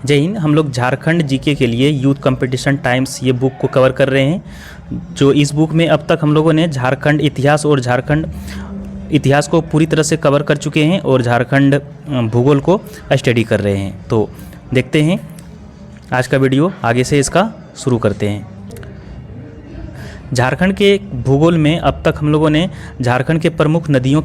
जय हिंद। हम लोग झारखंड जीके के लिए यूथ कंपटीशन टाइम्स ये बुक को कवर कर रहे हैं। जो इस बुक में अब तक हम लोगों ने झारखंड इतिहास और झारखंड इतिहास को पूरी तरह से कवर कर चुके हैं और झारखंड भूगोल को स्टडी कर रहे हैं। तो देखते हैं आज का वीडियो, आगे से इसका शुरू करते हैं। झारखंड के भूगोल में अब तक हम लोगों ने झारखंड के प्रमुख नदियों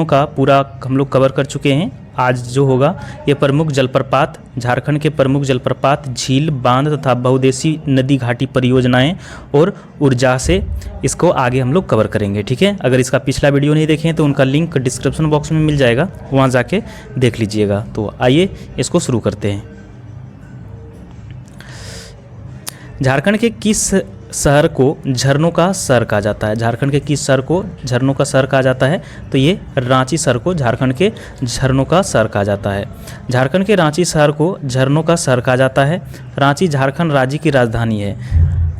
का पूरा हम लोग कवर कर चुके हैं। आज जो होगा ये प्रमुख जलप्रपात, झारखंड के प्रमुख जलप्रपात, झील, बांध तथा बहुउद्देशीय नदी घाटी परियोजनाएं और ऊर्जा से इसको आगे हम लोग कवर करेंगे। ठीक है, अगर इसका पिछला वीडियो नहीं देखें तो उनका लिंक डिस्क्रिप्शन बॉक्स में मिल जाएगा, वहाँ जाके देख लीजिएगा। तो आइए इसको शुरू करते हैं। झारखंड के किस शहर को झरनों का शहर कहा जाता है? झारखंड के किस शहर को झरनों का शहर कहा जाता है? तो ये रांची शहर को झारखंड के झरनों का शहर कहा जाता है। झारखंड के रांची शहर को झरनों का शहर कहा जाता है। रांची झारखंड राज्य की राजधानी है।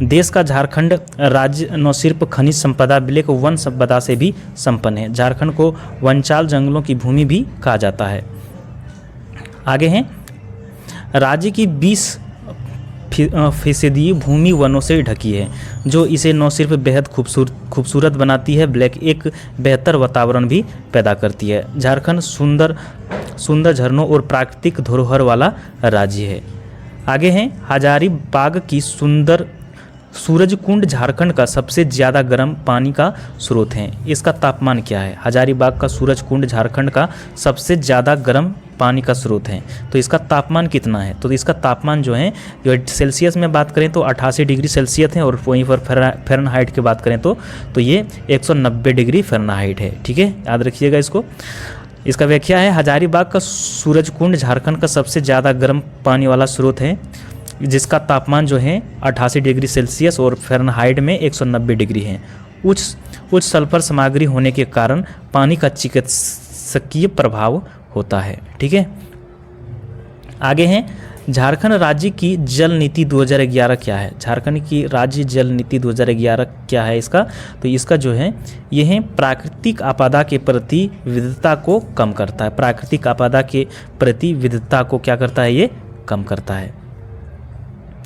देश का झारखंड राज्य न सिर्फ खनिज संपदा बल्कि वन संपदा से भी संपन्न है। झारखंड को वनचाल जंगलों की भूमि भी कहा जाता है। आगे हैं, राज्य की 20% भूमि वनों से ढकी है, जो इसे न सिर्फ बेहद खूबसूरत बनाती है बल्कि एक बेहतर वातावरण भी पैदा करती है। झारखंड सुंदर झरनों और प्राकृतिक धरोहर वाला राज्य है। आगे हैं, हजारीबाग की सूरजकुंड झारखंड का सबसे ज़्यादा गर्म पानी का स्रोत है। इसका तापमान क्या है? हजारीबाग का सूरजकुंड झारखंड का सबसे ज़्यादा गर्म पानी का स्रोत है। तो इसका तापमान कितना है? तो इसका तापमान जो है, जो सेल्सियस में बात करें तो 88 डिग्री सेल्सियस है, और वहीं पर फ़ारेनहाइट की बात करें तो ये 190 डिग्री फ़ारेनहाइट है। ठीक है, याद रखिएगा इसको। इसका व्याख्या है, हजारीबाग का सूरजकुंड झारखंड का सबसे ज़्यादा गर्म पानी वाला स्रोत है, जिसका तापमान जो है 88 डिग्री सेल्सियस और फ़ारेनहाइट में 190 डिग्री है। उच्च सल्फर सामग्री होने के कारण पानी का चिकित्सकीय प्रभाव होता है। ठीक है, आगे हैं, झारखंड राज्य की जल नीति 2011 क्या है? झारखंड की राज्य जल नीति 2011 क्या है इसका? तो इसका जो है ये है, प्राकृतिक आपदा के प्रति विविधता को कम करता है। प्राकृतिक आपदा के प्रति विविधता को क्या करता है? ये कम करता है।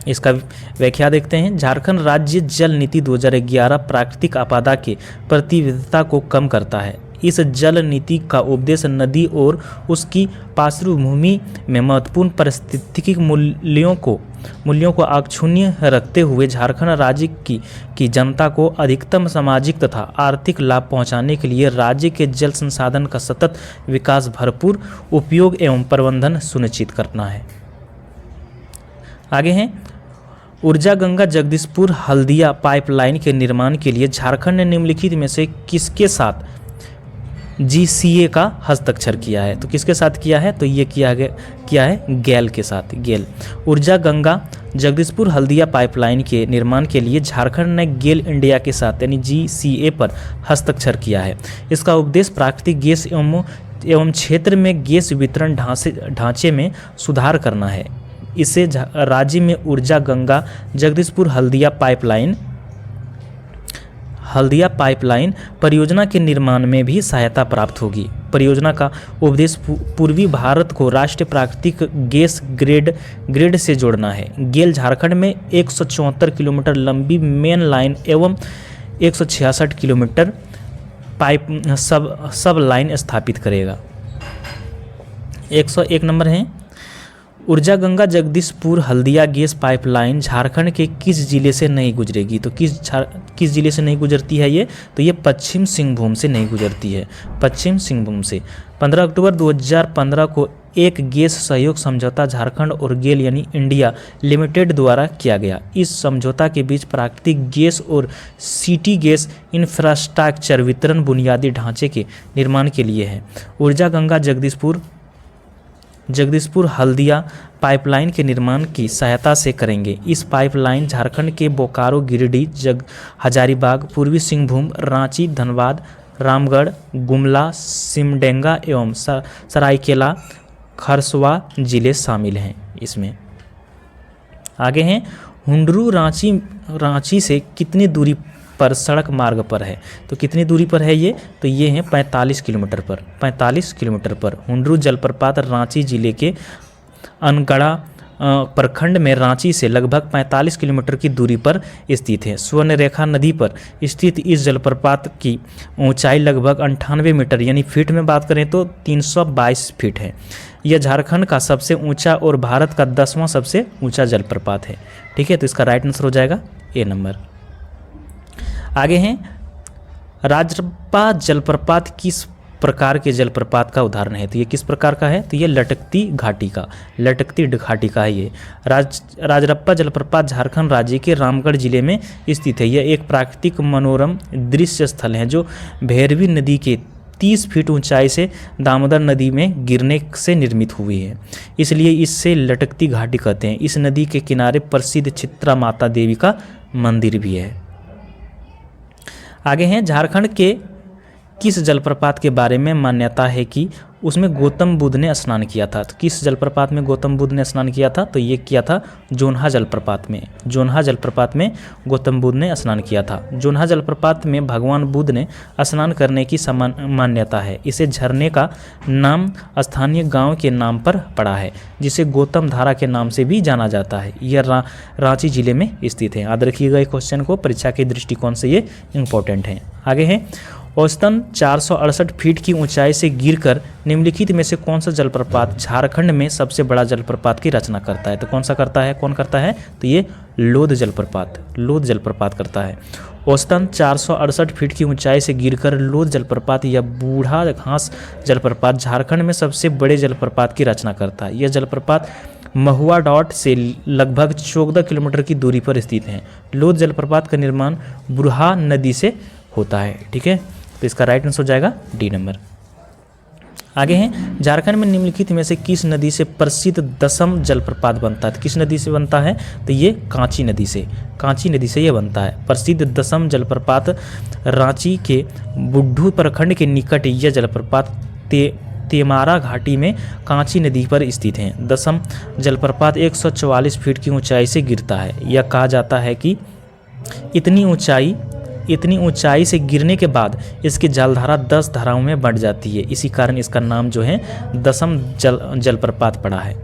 इसका व्याख्या देखते हैं। झारखंड राज्य जल नीति 2011 प्राकृतिक आपदा के प्रति विविधता को कम करता है। इस जल नीति का उद्देश्य नदी और उसकी पार्श्वभूमि में महत्वपूर्ण पारिस्थितिकी मूल्यों को अक्षुण्ण रखते हुए झारखंड राज्य की जनता को अधिकतम सामाजिक तथा आर्थिक लाभ पहुंचाने के लिए राज्य के जल संसाधन का सतत विकास, भरपूर उपयोग एवं प्रबंधन सुनिश्चित करना है। आगे हैं, ऊर्जा गंगा जगदीशपुर हल्दिया पाइपलाइन के निर्माण के लिए झारखंड ने निम्नलिखित में से किसके साथ GCA का हस्ताक्षर किया है? तो किसके साथ किया है? तो ये किया है गेल के साथ। गेल ऊर्जा गंगा जगदीशपुर हल्दिया पाइपलाइन के निर्माण के लिए झारखंड ने गेल इंडिया के साथ यानी GCA पर हस्ताक्षर किया है। इसका उद्देश्य प्राकृतिक गैस एवं क्षेत्र में गैस वितरण ढांचे में सुधार करना है। इससे राज्य में ऊर्जा गंगा जगदीशपुर हल्दिया पाइपलाइन परियोजना के निर्माण में भी सहायता प्राप्त होगी। परियोजना का उद्देश्य पूर्वी भारत को राष्ट्रीय प्राकृतिक गैस ग्रिड से जोड़ना है। गेल झारखंड में 174 किलोमीटर लंबी मेन लाइन एवं 166 किलोमीटर पाइप सब लाइन स्थापित करेगा। 101 नंबर है, ऊर्जा गंगा जगदीशपुर हल्दिया गैस पाइपलाइन झारखंड के किस जिले से नहीं गुजरेगी? तो किस जिले से नहीं गुजरती है ये? तो ये पश्चिम सिंहभूम से नहीं गुजरती है। पश्चिम सिंहभूम से 15 अक्टूबर 2015 को एक गैस सहयोग समझौता झारखंड और गेल यानी इंडिया लिमिटेड द्वारा किया गया। इस समझौता के बीच प्राकृतिक गैस और सिटी गैस इंफ्रास्ट्रक्चर वितरण बुनियादी ढांचे के निर्माण के लिए है। ऊर्जा गंगा जगदीशपुर हल्दिया पाइपलाइन के निर्माण की सहायता से करेंगे। इस पाइपलाइन झारखंड के बोकारो, गिरिडीह, हजारीबाग, पूर्वी सिंहभूम, रांची, धनबाद, रामगढ़, गुमला, सिमडेगा एवं सरायकेला खरसवा जिले शामिल हैं इसमें। आगे हैं, हुंडरू रांची से कितनी दूरी पर सड़क मार्ग पर है? तो कितनी दूरी पर है ये? तो ये है 45 किलोमीटर पर। 45 किलोमीटर पर हुंडरू जलप्रपात रांची जिले के प्रखंड में रांची से लगभग 45 किलोमीटर की दूरी पर स्थित है। स्वर्णरेखा नदी पर स्थित इस जलप्रपात की ऊंचाई लगभग 98 मीटर यानी फीट में बात करें तो 322 फीट है। यह झारखंड का सबसे ऊंचा और भारत का 10वां सबसे ऊंचा जलप्रपात है। ठीक है, तो इसका राइट आंसर हो जाएगा ए नंबर। आगे हैं राजरप्पा जलप्रपात किस प्रकार के जलप्रपात का उदाहरण है? तो ये किस प्रकार का है? तो ये लटकती घाटी का है। ये राजरप्पा जलप्रपात झारखंड राज्य के रामगढ़ जिले में स्थित है। यह एक प्राकृतिक मनोरम दृश्य स्थल है जो भैरवी नदी के 30 फीट ऊंचाई से दामोदर नदी में गिरने से निर्मित हुई है, इसलिए इससे लटकती घाटी कहते हैं। इस नदी के किनारे प्रसिद्ध चित्रा माता देवी का मंदिर भी है। आगे हैं झारखंड के किस जलप्रपात के बारे में मान्यता है कि उसमें गौतम बुद्ध ने स्नान किया था? तो किस जलप्रपात में गौतम बुद्ध ने स्नान किया था? तो ये किया था जोन्हा जलप्रपात में। जोन्हा जलप्रपात में गौतम बुद्ध ने स्नान किया था। जोन्हा जलप्रपात में भगवान बुद्ध ने स्नान करने की मान्यता है। इसे झरने का नाम स्थानीय गांव के नाम पर पड़ा है, जिसे गौतम धारा के नाम से भी जाना जाता है। यह रांची जिले में स्थित है। याद रखिएगा इस क्वेश्चन को, परीक्षा के दृष्टिकोण से ये इंपॉर्टेंट है। आगे है औसतन 468 फीट की ऊंचाई से गिरकर निम्नलिखित में से कौन सा जलप्रपात झारखंड में सबसे बड़ा जलप्रपात की रचना करता है? तो कौन करता है? तो ये लोध जलप्रपात करता है। औसतन 468 फीट की ऊंचाई से गिरकर लोध जलप्रपात या बूढ़ा घास जलप्रपात झारखंड में सबसे बड़े जलप्रपात की रचना करता है। यह जलप्रपात महुआ डॉट से लगभग 14 किलोमीटर की दूरी पर स्थित है। लोध जलप्रपात का निर्माण बुरहा नदी से होता है। ठीक है, तो इसका राइट आंसर हो जाएगा डी नंबर। आगे हैं झारखंड में निम्नलिखित में से किस नदी से प्रसिद्ध दसम जलप्रपात बनता है? तो किस नदी से बनता है? तो ये कांची नदी से ये बनता है। प्रसिद्ध दसम जलप्रपात रांची के बुड्ढू प्रखंड के निकट यह जलप्रपात तेमारा घाटी में कांची नदी पर स्थित है। दसम जलप्रपात 144 फीट की ऊंचाई से गिरता है। यह कहा जाता है कि इतनी ऊंचाई से गिरने के बाद इसकी जलधारा 10 धाराओं में बढ़ जाती है। इसी कारण इसका नाम जो है दसम जलप्रपात पड़ा है।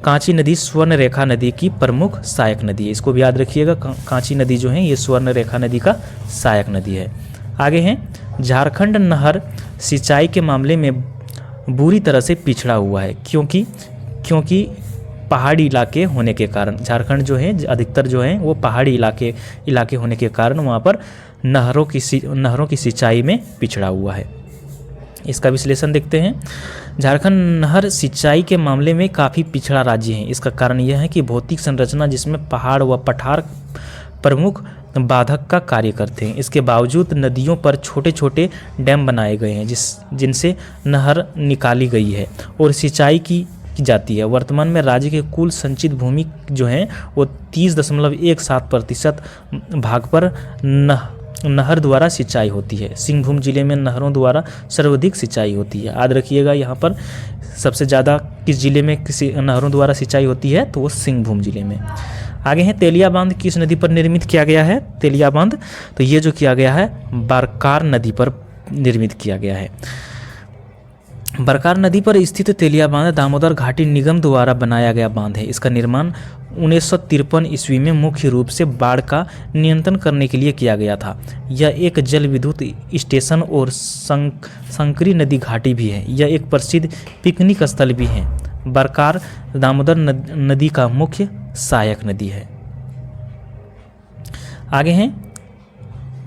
कांची नदी स्वर्णरेखा नदी की प्रमुख सहायक नदी है। इसको भी याद रखिएगा, कांची नदी जो है ये स्वर्णरेखा नदी का सहायक नदी है। आगे हैं झारखंड नहर सिंचाई के मामले में बुरी तरह से पिछड़ा हुआ है, क्योंकि पहाड़ी इलाके होने के कारण। झारखंड जो है अधिकतर जो है वो पहाड़ी इलाके होने के कारण वहाँ पर नहरों की सिंचाई में पिछड़ा हुआ है। इसका विश्लेषण देखते हैं। झारखंड नहर सिंचाई के मामले में काफ़ी पिछड़ा राज्य है। इसका कारण यह है कि भौतिक संरचना जिसमें पहाड़ व पठार प्रमुख बाधक का कार्य करते हैं। इसके बावजूद नदियों पर छोटे छोटे डैम बनाए गए हैं जिनसे नहर निकाली गई है और सिंचाई की जाती है। वर्तमान में राज्य के कुल संचित भूमि जो है वो 30.17% भाग पर नहर द्वारा सिंचाई होती है। सिंहभूम जिले में नहरों द्वारा सर्वाधिक सिंचाई होती है। याद रखिएगा यहाँ पर सबसे ज़्यादा किस जिले में किसी नहरों द्वारा सिंचाई होती है? तो वो सिंहभूम जिले में। आगे है तेलिया बांध किस नदी पर निर्मित किया गया है? तेलिया बांध तो ये जो किया गया है बरकार नदी पर निर्मित किया गया है। बरकार नदी पर स्थित तेलिया बांध दामोदर घाटी निगम द्वारा बनाया गया बांध है। इसका निर्माण 1953 ईस्वी में मुख्य रूप से बाढ़ का नियंत्रण करने के लिए किया गया था। यह एक जल विद्युत स्टेशन और संकरी नदी घाटी भी है। यह एक प्रसिद्ध पिकनिक स्थल भी है। बरकार दामोदर नदी का मुख्य सहायक नदी है। आगे हैं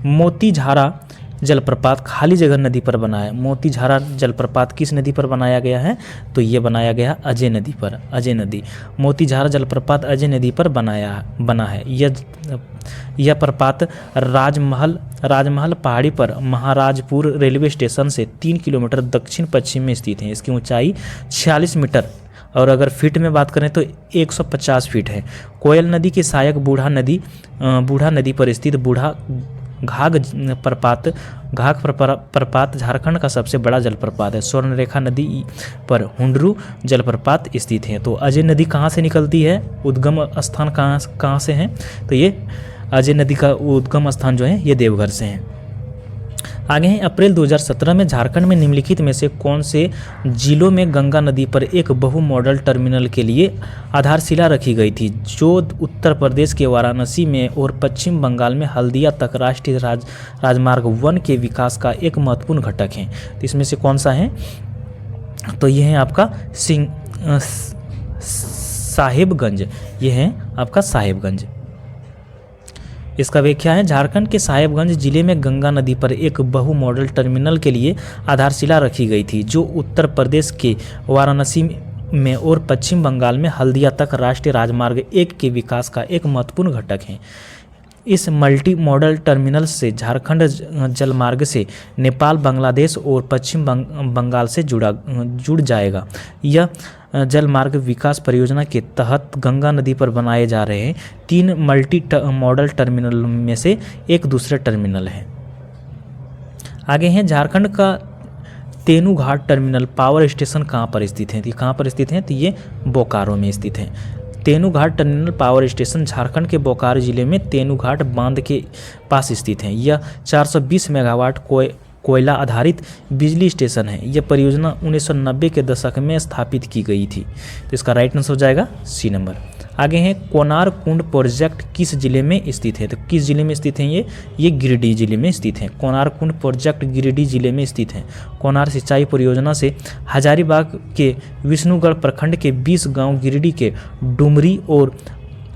मोतीझारा जलप्रपात खाली जगह नदी पर बना है। मोतीझारा जलप्रपात किस नदी पर बनाया गया है? तो ये बनाया गया अजय नदी पर। अजय नदी मोतीझारा जलप्रपात अजय नदी पर बना है। यह प्रपात राजमहल पहाड़ी पर महाराजपुर रेलवे स्टेशन से 3 किलोमीटर दक्षिण पश्चिम में स्थित है। इसकी ऊंचाई 46 मीटर और अगर फीट में बात करें तो 150 फीट है। कोयल नदी की सहायक बूढ़ा नदी पर स्थित घाघ प्रपात झारखंड का सबसे बड़ा जलप्रपात है। स्वर्णरेखा नदी पर हुंडरू जलप्रपात स्थित है। तो अजय नदी कहाँ से निकलती है? उद्गम स्थान कहाँ से है? तो ये अजय नदी का उद्गम स्थान जो है ये देवघर से है। आगे हैं, अप्रैल 2017 में झारखंड में निम्नलिखित में से कौन से जिलों में गंगा नदी पर एक बहु मॉडल टर्मिनल के लिए आधारशिला रखी गई थी, जो उत्तर प्रदेश के वाराणसी में और पश्चिम बंगाल में हल्दिया तक राष्ट्रीय राजमार्ग 1 के विकास का एक महत्वपूर्ण घटक है। तो इसमें से कौन सा है, तो ये है आपका साहेबगंज, ये है आपका साहेबगंज। इसका व्याख्या है, झारखंड के साहेबगंज जिले में गंगा नदी पर एक बहु मॉडल टर्मिनल के लिए आधारशिला रखी गई थी, जो उत्तर प्रदेश के वाराणसी में और पश्चिम बंगाल में हल्दिया तक राष्ट्रीय राजमार्ग 1 के विकास का एक महत्वपूर्ण घटक है। इस मल्टी मॉडल टर्मिनल से झारखंड जलमार्ग से नेपाल, बांग्लादेश और पश्चिम बंगाल से जुड़ जाएगा। यह जलमार्ग विकास परियोजना के तहत गंगा नदी पर बनाए जा रहे हैं 3 मल्टी मॉडल टर्मिनल में से एक दूसरा टर्मिनल है। आगे हैं, झारखंड का तेनूघाट टर्मिनल पावर स्टेशन कहाँ पर स्थित है, तो कहाँ पर स्थित है, तो ये बोकारो में स्थित है। Tenughat terminal power station Jharkhand के बोकारो जिले में तेनूघाट बांध के पास स्थित है। यह 420 मेगावाट कोयला आधारित बिजली स्टेशन है। यह परियोजना 1990 के दशक में स्थापित की गई थी। तो इसका राइट आंसर हो जाएगा सी नंबर। आगे हैं, कोनार कुंड प्रोजेक्ट किस जिले में स्थित है, तो किस जिले में स्थित है ये गिरिडीह जिले में स्थित है। कोनार कुंड प्रोजेक्ट गिरिडीह जिले में स्थित है। कोनार सिंचाई परियोजना से हजारीबाग के विष्णुगढ़ प्रखंड के 20 गांव, गिरिडीह के डुमरी और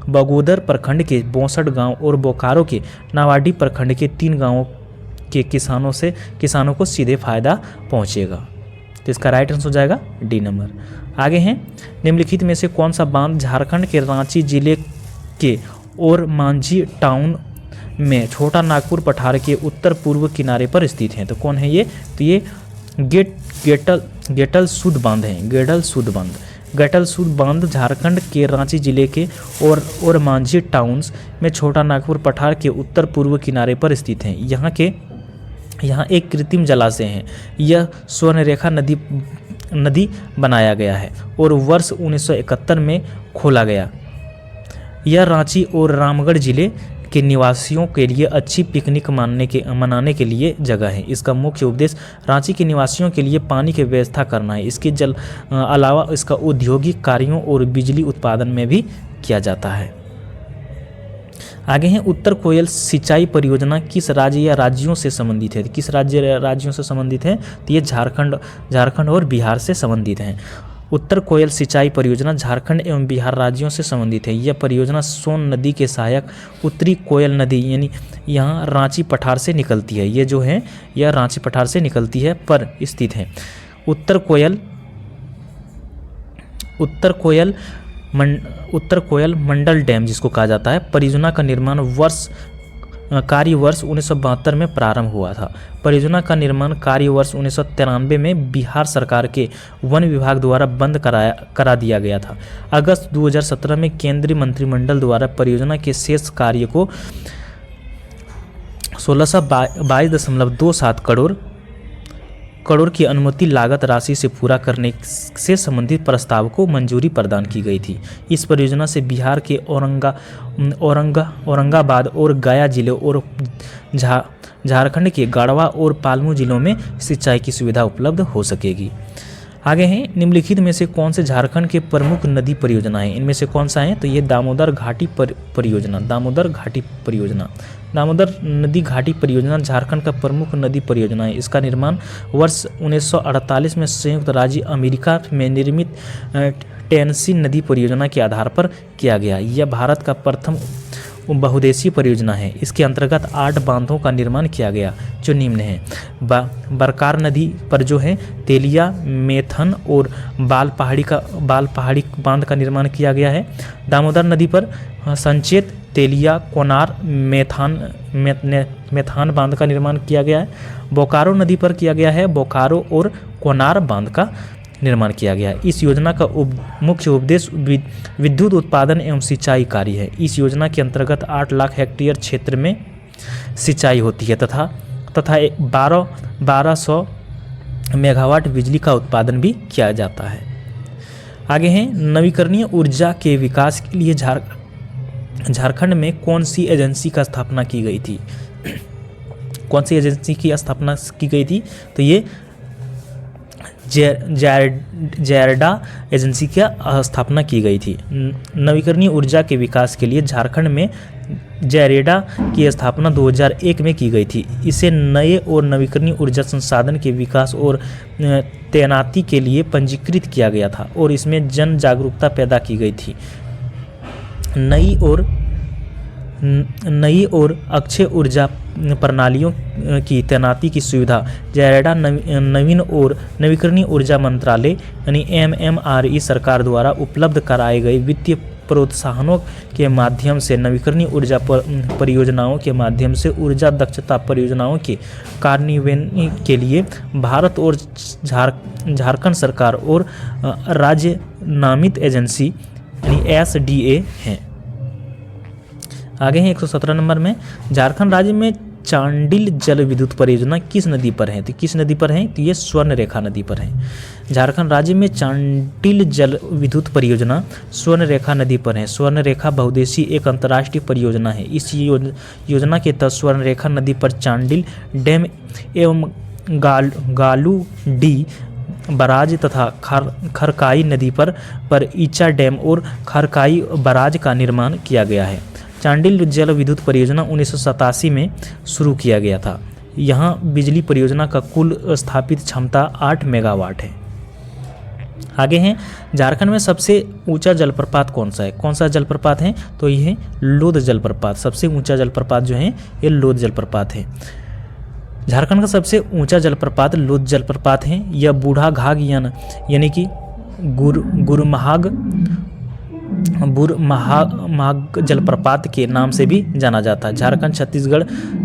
बगोदर प्रखंड के 62 गांव और बोकारो के नावाडी प्रखंड के 3 गांवों के किसानों को सीधे फायदा पहुंचेगा। तो इसका राइट आंसर हो जाएगा डी नंबर। आगे हैं, निम्नलिखित में से कौन सा बांध झारखंड के रांची जिले के और मांझी टाउन में छोटा नागपुर पठार के उत्तर पूर्व किनारे पर स्थित है, तो कौन है ये, तो ये गेटल सूद बांध है। गेटल सूद बांध झारखंड के रांची जिले के और मांझी टाउन्स में छोटा नागपुर पठार के उत्तर पूर्व किनारे पर स्थित है। यहाँ एक कृत्रिम जलाशय है। यह स्वर्णरेखा नदी बनाया गया है और वर्ष 1971 में खोला गया। यह रांची और रामगढ़ जिले के निवासियों के लिए अच्छी पिकनिक मनाने के लिए जगह है। इसका मुख्य उद्देश्य रांची के निवासियों के लिए पानी की व्यवस्था करना है। इसके अलावा इसका औद्योगिक कार्यों और बिजली उत्पादन में भी किया जाता है। आगे हैं, उत्तर कोयल सिंचाई परियोजना किस राज्य या राज्यों से संबंधित है, किस राज्यों से संबंधित है, तो ये झारखंड और बिहार से संबंधित हैं। उत्तर कोयल सिंचाई परियोजना झारखंड एवं बिहार राज्यों से संबंधित है। यह परियोजना सोन नदी के सहायक उत्तरी कोयल नदी यानी यहाँ रांची पठार से निकलती है। ये जो है यह रांची पठार से निकलती है पर स्थित है। उत्तर कोयल मंडल डैम जिसको कहा जाता है, परियोजना का निर्माण कार्य वर्ष 1972 में प्रारंभ हुआ था। परियोजना का निर्माण कार्य वर्ष 1993 में बिहार सरकार के वन विभाग द्वारा बंद करा दिया गया था। अगस्त 2017 में केंद्रीय मंत्रिमंडल द्वारा परियोजना के शेष कार्य को 1622.27 करोड़ की अनुमति लागत राशि से पूरा करने से संबंधित प्रस्ताव को मंजूरी प्रदान की गई थी। इस परियोजना से बिहार के औरंगाबाद और गया जिलों और झारखंड के गढ़वा और पालमू जिलों में सिंचाई की सुविधा उपलब्ध हो सकेगी। आगे हैं, निम्नलिखित में से कौन से झारखंड के प्रमुख नदी परियोजना है, इनमें से कौन सा है, तो ये दामोदर नदी घाटी परियोजना झारखंड का प्रमुख नदी परियोजना है। इसका निर्माण वर्ष 1948 में संयुक्त राज्य अमेरिका में निर्मित टेनेसी नदी परियोजना के आधार पर किया गया। यह भारत का प्रथम बहुउद्देशीय परियोजना है। इसके अंतर्गत 8 बांधों का निर्माण किया गया जो निम्न है। बरकार नदी पर जो है तेलिया, मेथन और बाल पहाड़ी बांध का निर्माण किया गया है। दामोदर नदी पर संचेत, तेलिया, कोनार, मेथान बांध का निर्माण किया गया है। बोकारो नदी पर किया गया है। बोकारो और कोनार बांध का निर्माण किया गया है। इस योजना का मुख्य उद्देश्य विद्युत उत्पादन एवं सिंचाई कार्य है। इस योजना के अंतर्गत 8 लाख हेक्टेयर क्षेत्र में सिंचाई होती है तथा 1200 मेगावाट बिजली का उत्पादन भी किया जाता है। आगे हैं, नवीकरणीय ऊर्जा के विकास के लिए झारखंड में कौन सी एजेंसी का स्थापना की गई थी, कौन सी एजेंसी की स्थापना की गई थी? तो ये जैरडा एजेंसी की स्थापना की गई थी। नवीकरणीय ऊर्जा के विकास के लिए झारखंड में जैरेडा की स्थापना 2001 में की गई थी। इसे नए और नवीकरणीय ऊर्जा संसाधन के विकास और तैनाती के लिए पंजीकृत किया गया था और इसमें जन जागरूकता पैदा की गई थी। नई और अक्षय ऊर्जा प्रणालियों की तैनाती की सुविधा जैरेडा नवीन और नवीकरणीय ऊर्जा मंत्रालय यानी MMRE सरकार द्वारा उपलब्ध कराए गए वित्तीय प्रोत्साहनों के माध्यम से नवीकरणीय ऊर्जा परियोजनाओं के माध्यम से ऊर्जा दक्षता परियोजनाओं के कार्यान्वयन के लिए भारत और झारखंड सरकार और राज्य नामित एजेंसी यानी SDA हैं। आगे हैं 117 नंबर में, झारखंड राज्य में चांडिल जल विद्युत परियोजना किस नदी पर है? तो किस नदी पर है? तो ये स्वर्ण रेखा नदी पर है। झारखंड राज्य में चांडिल जल विद्युत परियोजना स्वर्ण रेखा नदी पर है। स्वर्ण रेखा बहुउद्देशीय एक अंतर्राष्ट्रीय परियोजना है। इस योजना के तहत स्वर्ण रेखा नदी पर चांडिल डैम एवं गालू डी बराज तथा खरकाई नदी पर ईचा डैम और खरकाई बराज का निर्माण किया गया है। चांडिल जल विद्युत परियोजना 1987 में शुरू किया गया था। यहाँ बिजली परियोजना का कुल स्थापित क्षमता 8 मेगावाट है। आगे हैं, झारखंड में सबसे ऊंचा जलप्रपात कौन सा है? कौन सा जलप्रपात है? तो ये है लोध जलप्रपात। सबसे ऊंचा जलप्रपात जो है ये लोध जलप्रपात है। झारखंड का सबसे ऊंचा जलप्रपात लोध जलप्रपात है। यह बूढ़ा घाघ यानी कि बुरमहाग जलप्रपात के नाम से भी जाना जाता है। झारखंड छत्तीसगढ़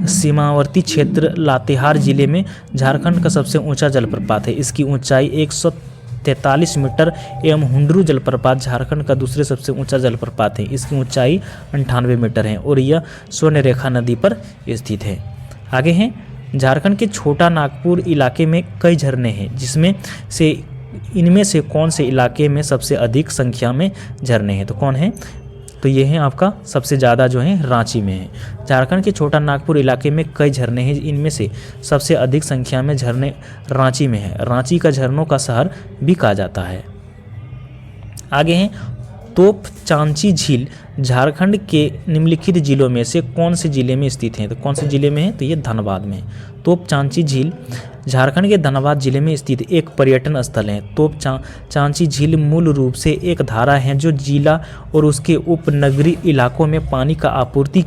सीमावर्ती क्षेत्र लातेहार जिले में झारखंड का सबसे ऊंचा जलप्रपात है। इसकी ऊंचाई 143 मीटर एवं हुंडरू जलप्रपात झारखंड का दूसरे सबसे ऊंचा जलप्रपात है। इसकी ऊंचाई 98 मीटर है और यह स्वर्ण रेखा नदी पर स्थित है। आगे हैं, झारखंड के छोटा नागपुर इलाके में कई झरने हैं, इनमें से कौन से इलाके में सबसे अधिक संख्या में झरने हैं? तो कौन है? तो ये है आपका सबसे ज़्यादा जो है रांची में है। झारखंड के छोटा नागपुर इलाके में कई झरने हैं, इनमें से सबसे अधिक संख्या में झरने रांची में है। रांची का झरनों का शहर भी कहा जाता है। आगे हैं, तोप चांची झील झारखंड के निम्नलिखित जिलों में से कौन से जिले में स्थित है? तो कौन से जिले में है? तो ये धनबाद में है। तोप चांची झील झारखंड के धनबाद जिले में स्थित एक पर्यटन स्थल है। तोप चांची झील मूल रूप से एक धारा है जो जिला और उसके उपनगरीय इलाकों में पानी का आपूर्ति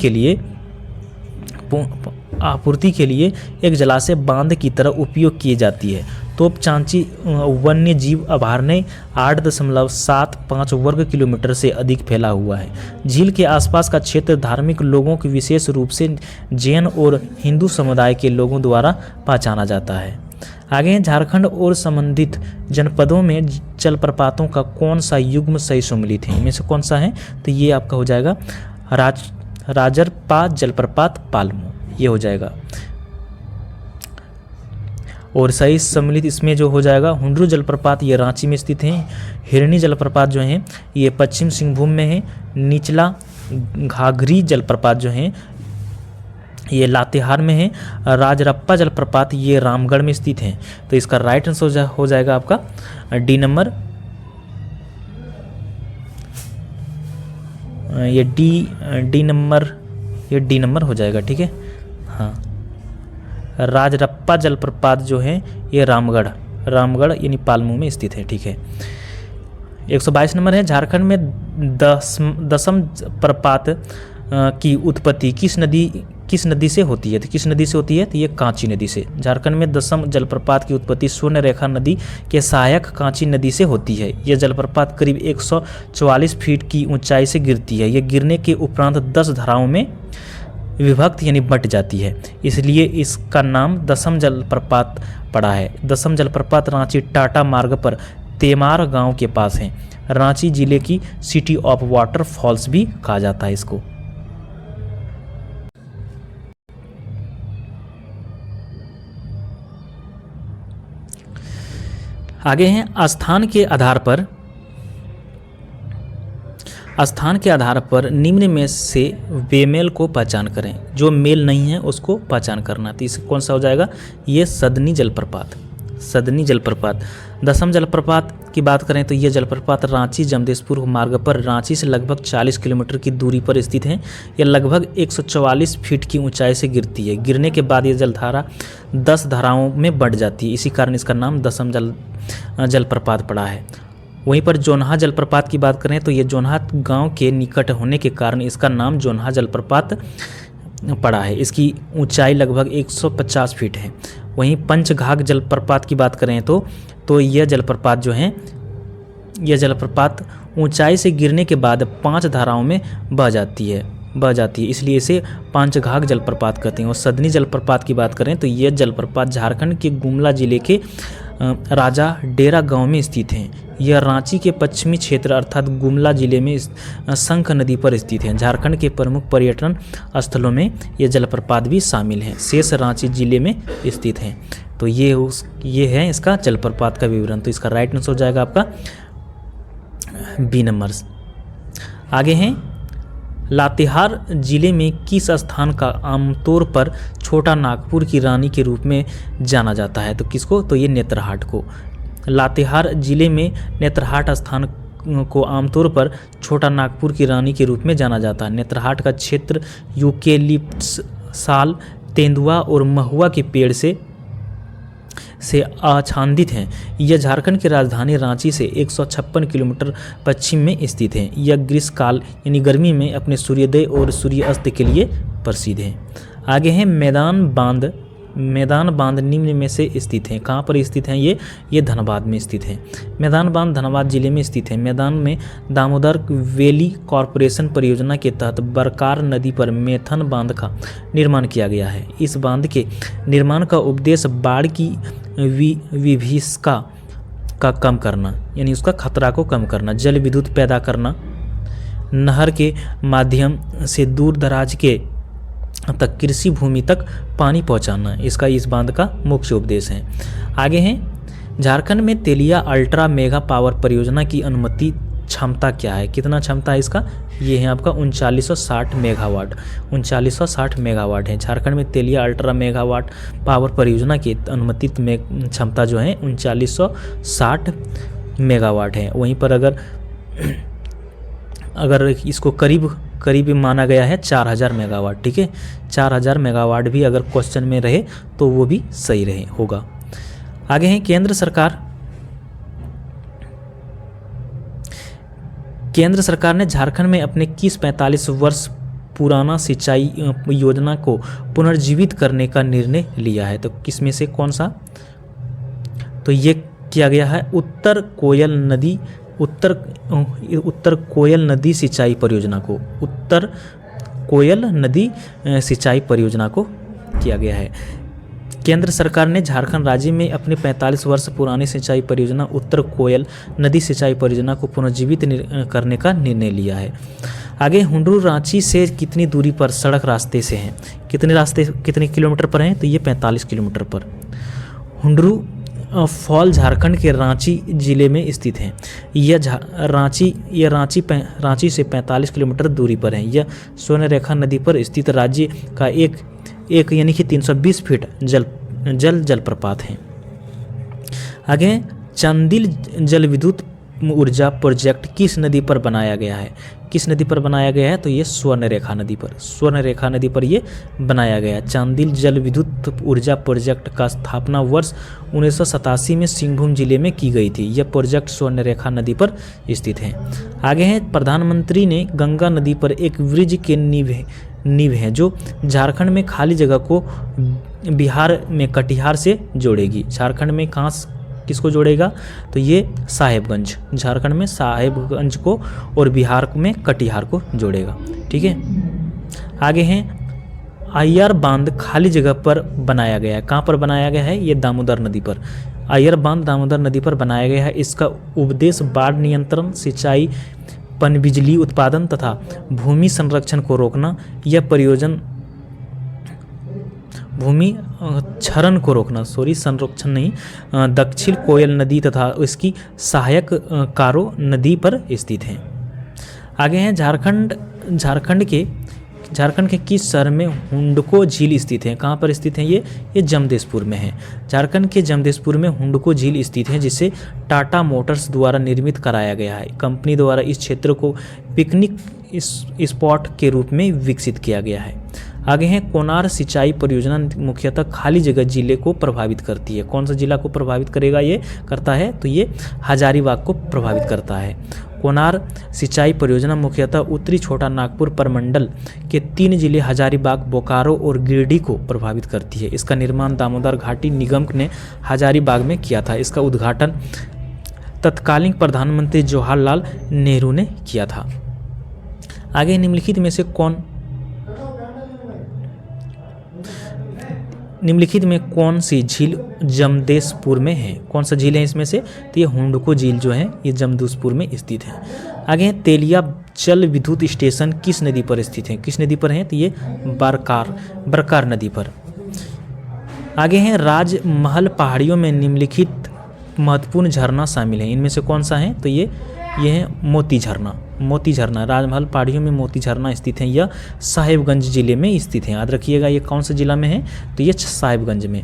के लिए एक जलाशय बांध की तरह उपयोग की जाती है। तोप चांची वन्य जीव अभयारण्य 8.75 वर्ग किलोमीटर से अधिक फैला हुआ है। झील के आसपास का क्षेत्र धार्मिक लोगों के विशेष रूप से जैन और हिंदू समुदाय के लोगों द्वारा पहचाना जाता है। आगे हैं, झारखंड और संबंधित जनपदों में जलप्रपातों का कौन सा युग्म सही सम्मिलित है? इनमें से कौन सा है? तो ये आपका हो जाएगा राजरप्पा जलप्रपात पालमू, ये हो जाएगा। और सही सम्मिलित इसमें जो हो जाएगा हुंडरू जलप्रपात, ये रांची में स्थित है। हिरनी जलप्रपात जो है ये पश्चिम सिंहभूम में है। निचला घाघरी जलप्रपात जो है ये लातेहार में है। राजरप्पा जलप्रपात ये रामगढ़ में स्थित है। तो इसका राइट आंसर हो जाएगा आपका डी नंबर। ये डी नंबर हो जाएगा, ठीक है। हाँ, राजरप्पा जलप्रपात जो है ये रामगढ़ यानी पालमू में स्थित है, ठीक है। 122 नंबर है, झारखंड में दसम प्रपात की उत्पत्ति किस नदी से होती है? तो किस नदी से होती है? तो ये कांची नदी से। झारखंड में दसम जलप्रपात की उत्पत्ति स्वर्ण रेखा नदी के सहायक कांची नदी से होती है। यह जलप्रपात करीब 144 फीट की ऊंचाई से गिरती है। यह गिरने के उपरांत 10 धाराओं में विभक्त यानी बट जाती है, इसलिए इसका नाम दसम जलप्रपात पड़ा है। दसम जलप्रपात रांची टाटा मार्ग पर तेमार गांव के पास है। रांची जिले की सिटी ऑफ वाटर फॉल्स भी कहा जाता है इसको। आगे हैं, स्थान के आधार पर स्थान के आधार पर निम्न में से बेमेल को पहचान करें। जो मेल नहीं है उसको पहचान करना। तो इसे कौन सा हो जाएगा? ये सदनी जलप्रपात। सदनी जलप्रपात। दसम जलप्रपात की बात करें तो ये जलप्रपात रांची जमशेदपुर मार्ग पर रांची से लगभग 40 किलोमीटर की दूरी पर स्थित है। यह लगभग 144 फीट की ऊंचाई से गिरती है। गिरने के बाद ये जलधारा 10 धाराओं में बढ़ जाती है। इसी कारण इसका नाम दसम जलप्रपात पड़ा है। वहीं पर जोन्हा जलप्रपात की बात करें तो ये जोन्हा गांव के निकट होने के कारण इसका नाम जोन्हा जलप्रपात पड़ा है। इसकी ऊंचाई लगभग 150 फीट है। वहीं पंचघाघ जलप्रपात की बात करें तो यह जलप्रपात जो है, यह जलप्रपात ऊंचाई से गिरने के बाद 5 धाराओं में बह जाती है, इसलिए इसे पंचघाघ जलप्रपात कहते हैं। और सदनी जलप्रपात की बात करें तो यह जलप्रपात झारखंड के गुमला जिले के राजा डेरा गांव में स्थित है। यह रांची के पश्चिमी क्षेत्र अर्थात गुमला जिले में शंख नदी पर स्थित है। झारखंड के प्रमुख पर्यटन स्थलों में यह जलप्रपात भी शामिल है। शेष रांची जिले में स्थित है। तो ये है इसका जलप्रपात का विवरण। तो इसका राइट आंसर हो जाएगा आपका बी नंबर। आगे हैं, लातेहार जिले में किस स्थान का आमतौर पर छोटा नागपुर की रानी के रूप में जाना जाता है? तो किसको? तो ये नेत्रहाट को। लातेहार जिले में नेत्रहाट स्थान को आमतौर पर छोटा नागपुर की रानी के रूप में जाना जाता है। नेत्रहाट का क्षेत्र यूकेलिप्टस, साल, तेंदुआ और महुआ के पेड़ से आच्छादित हैं। यह झारखंड की राजधानी रांची से 156 किलोमीटर पश्चिम में स्थित है। यह ग्रीष्मकाल यानी गर्मी में अपने सूर्योदय और सूर्यास्त के लिए प्रसिद्ध है। आगे हैं, मैदान बांध निम्न में से स्थित है। कहाँ पर स्थित है? ये धनबाद में स्थित है। मैदान बांध धनबाद जिले में स्थित है। मैदान में दामोदर वैली कॉरपोरेशन परियोजना के तहत बरकार नदी पर मैथन बांध का निर्माण किया गया है। इस बांध के निर्माण का उद्देश्य बाढ़ की विभीषिका का कम करना, यानी उसका खतरा को कम करना, जल विद्युत पैदा करना, नहर के माध्यम से दूर दराज के तक कृषि भूमि तक पानी पहुंचाना, इसका इस बांध का मुख्य उद्देश्य है। आगे हैं, झारखंड में तेलिया अल्ट्रा मेगा पावर परियोजना की अनुमति क्षमता क्या है? कितना क्षमता है इसका? ये है आपका 3960 मेगावाट। 3960 मेगावाट है। झारखंड में तेलिया अल्ट्रा मेगावाट पावर परियोजना की अनुमतित क्षमता जो है 3960 मेगावाट है। वहीं पर अगर इसको करीब माना गया है 4000 मेगावाट। ठीक है, 4000 मेगावाट भी अगर क्वेश्चन में रहे तो वो भी सही होगा। आगे हैं, केंद्र सरकार ने झारखंड में अपने किस 45 वर्ष पुराना सिंचाई योजना को पुनर्जीवित करने का निर्णय लिया है? तो किसमें से कौन सा? तो ये किया गया है उत्तर कोयल नदी सिंचाई परियोजना को। उत्तर कोयल नदी सिंचाई परियोजना को किया गया है। केंद्र सरकार ने झारखंड राज्य में अपने 45 वर्ष पुरानी सिंचाई परियोजना उत्तर कोयल नदी सिंचाई परियोजना को पुनर्जीवित करने का निर्णय लिया है। आगे, हुंडरू रांची से कितनी दूरी पर सड़क रास्ते से हैं? कितने किलोमीटर पर हैं? तो ये 45 किलोमीटर पर। हुंडरू फॉल झारखंड के रांची जिले में स्थित है। यह रांची से 45 किलोमीटर दूरी पर है। यह स्वर्ण रेखा नदी पर स्थित राज्य का एक यानी कि 320 फीट जलप्रपात है। आगे, चांदिल जल विद्युत ऊर्जा प्रोजेक्ट किस नदी पर बनाया गया है? किस नदी पर बनाया गया है? तो ये स्वर्ण रेखा नदी पर ये बनाया गया है। चांदिल जल विद्युत ऊर्जा प्रोजेक्ट का स्थापना वर्ष 1987 में सिंहभूम जिले में की गई थी। यह प्रोजेक्ट स्वर्ण रेखा नदी पर स्थित है। आगे हैं, प्रधानमंत्री ने गंगा नदी पर एक ब्रिज के नींव है जो झारखंड में खाली जगह को बिहार में कटिहार से जोड़ेगी। झारखंड में किसको जोड़ेगा? तो ये साहेबगंज, झारखंड में साहेबगंज को और बिहार में कटिहार को जोड़ेगा। ठीक है, आगे हैं, अय्यर बांध खाली जगह पर बनाया गया है। कहाँ पर बनाया गया है? ये दामोदर नदी पर। अय्यर बांध दामोदर नदी पर बनाया गया है। इसका उद्देश्य बाढ़ नियंत्रण, सिंचाई, पनबिजली उत्पादन तथा भूमि संरक्षण को रोकना। यह परियोजना भूमि क्षरण को रोकना, संरक्षण नहीं, दक्षिण कोयल नदी तथा इसकी सहायक कारो नदी पर स्थित है। आगे हैं झारखंड के किस शहर में हुंडको झील स्थित है? कहाँ पर स्थित है ये जमशेदपुर में है। झारखंड के जमशेदपुर में हुंडको झील स्थित है, जिसे टाटा मोटर्स द्वारा निर्मित कराया गया है। कंपनी द्वारा इस क्षेत्र को पिकनिक स्पॉट के रूप में विकसित किया गया है। आगे हैं कोनार सिंचाई परियोजना मुख्यतः खाली जगह जिले को प्रभावित करती है। कौन सा जिला को प्रभावित करेगा ये करता है? तो ये हजारीबाग को प्रभावित करता है। कोनार सिंचाई परियोजना मुख्यतः उत्तरी छोटा नागपुर प्रमंडल के 3 जिले हजारीबाग, बोकारो और गिरिडीह को प्रभावित करती है। इसका निर्माण दामोदर घाटी निगम ने हजारीबाग में किया था। इसका उद्घाटन तत्कालीन प्रधानमंत्री जवाहरलाल नेहरू ने किया था। आगे निम्नलिखित में कौन सी झील जमशेदपुर में है? कौन सा झील है इसमें से? तो ये हुंडको झील जो है ये जमशेदपुर में स्थित है। आगे है तेलिया जल विद्युत स्टेशन किस नदी पर स्थित है? किस नदी पर है? तो ये बरकार नदी पर। आगे है राजमहल पहाड़ियों में निम्नलिखित महत्वपूर्ण झरना शामिल है। इनमें से कौन सा है? तो ये है मोती झरना। राजमहल पहाड़ियों में मोती झरना स्थित है। यह साहिबगंज जिले में स्थित है। याद रखिएगा ये कौन से जिला में है? तो ये साहिबगंज में।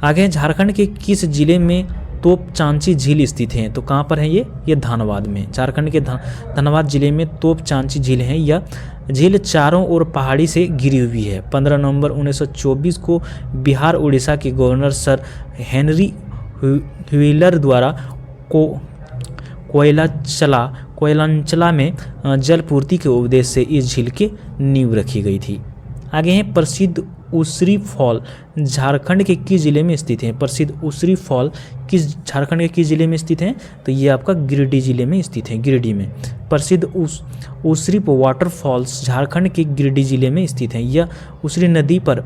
आगे झारखंड के किस जिले में तोपचांची झील स्थित है? तो कहाँ पर है ये धानबाद में। झारखंड के धनबाद जिले में तोपचांची झील है। यह झील चारों ओर पहाड़ी से घिरी हुई है। 15 नवंबर 1924 को बिहार उड़ीसा के गवर्नर सर हेनरी व्हीलर द्वारा कोयलांचला में जलपूर्ति के उद्देश्य से इस झील की नींव रखी गई थी। आगे हैं प्रसिद्ध उसरी फॉल झारखंड के किस जिले में स्थित है? प्रसिद्ध उसरी फॉल झारखंड के किस जिले में स्थित है? तो ये आपका गिरिडीह जिले में स्थित है। गिरिडीह में प्रसिद्ध उसरी वाटरफॉल्स झारखंड के गिरिडीह जिले में स्थित है। यह उसरी नदी पर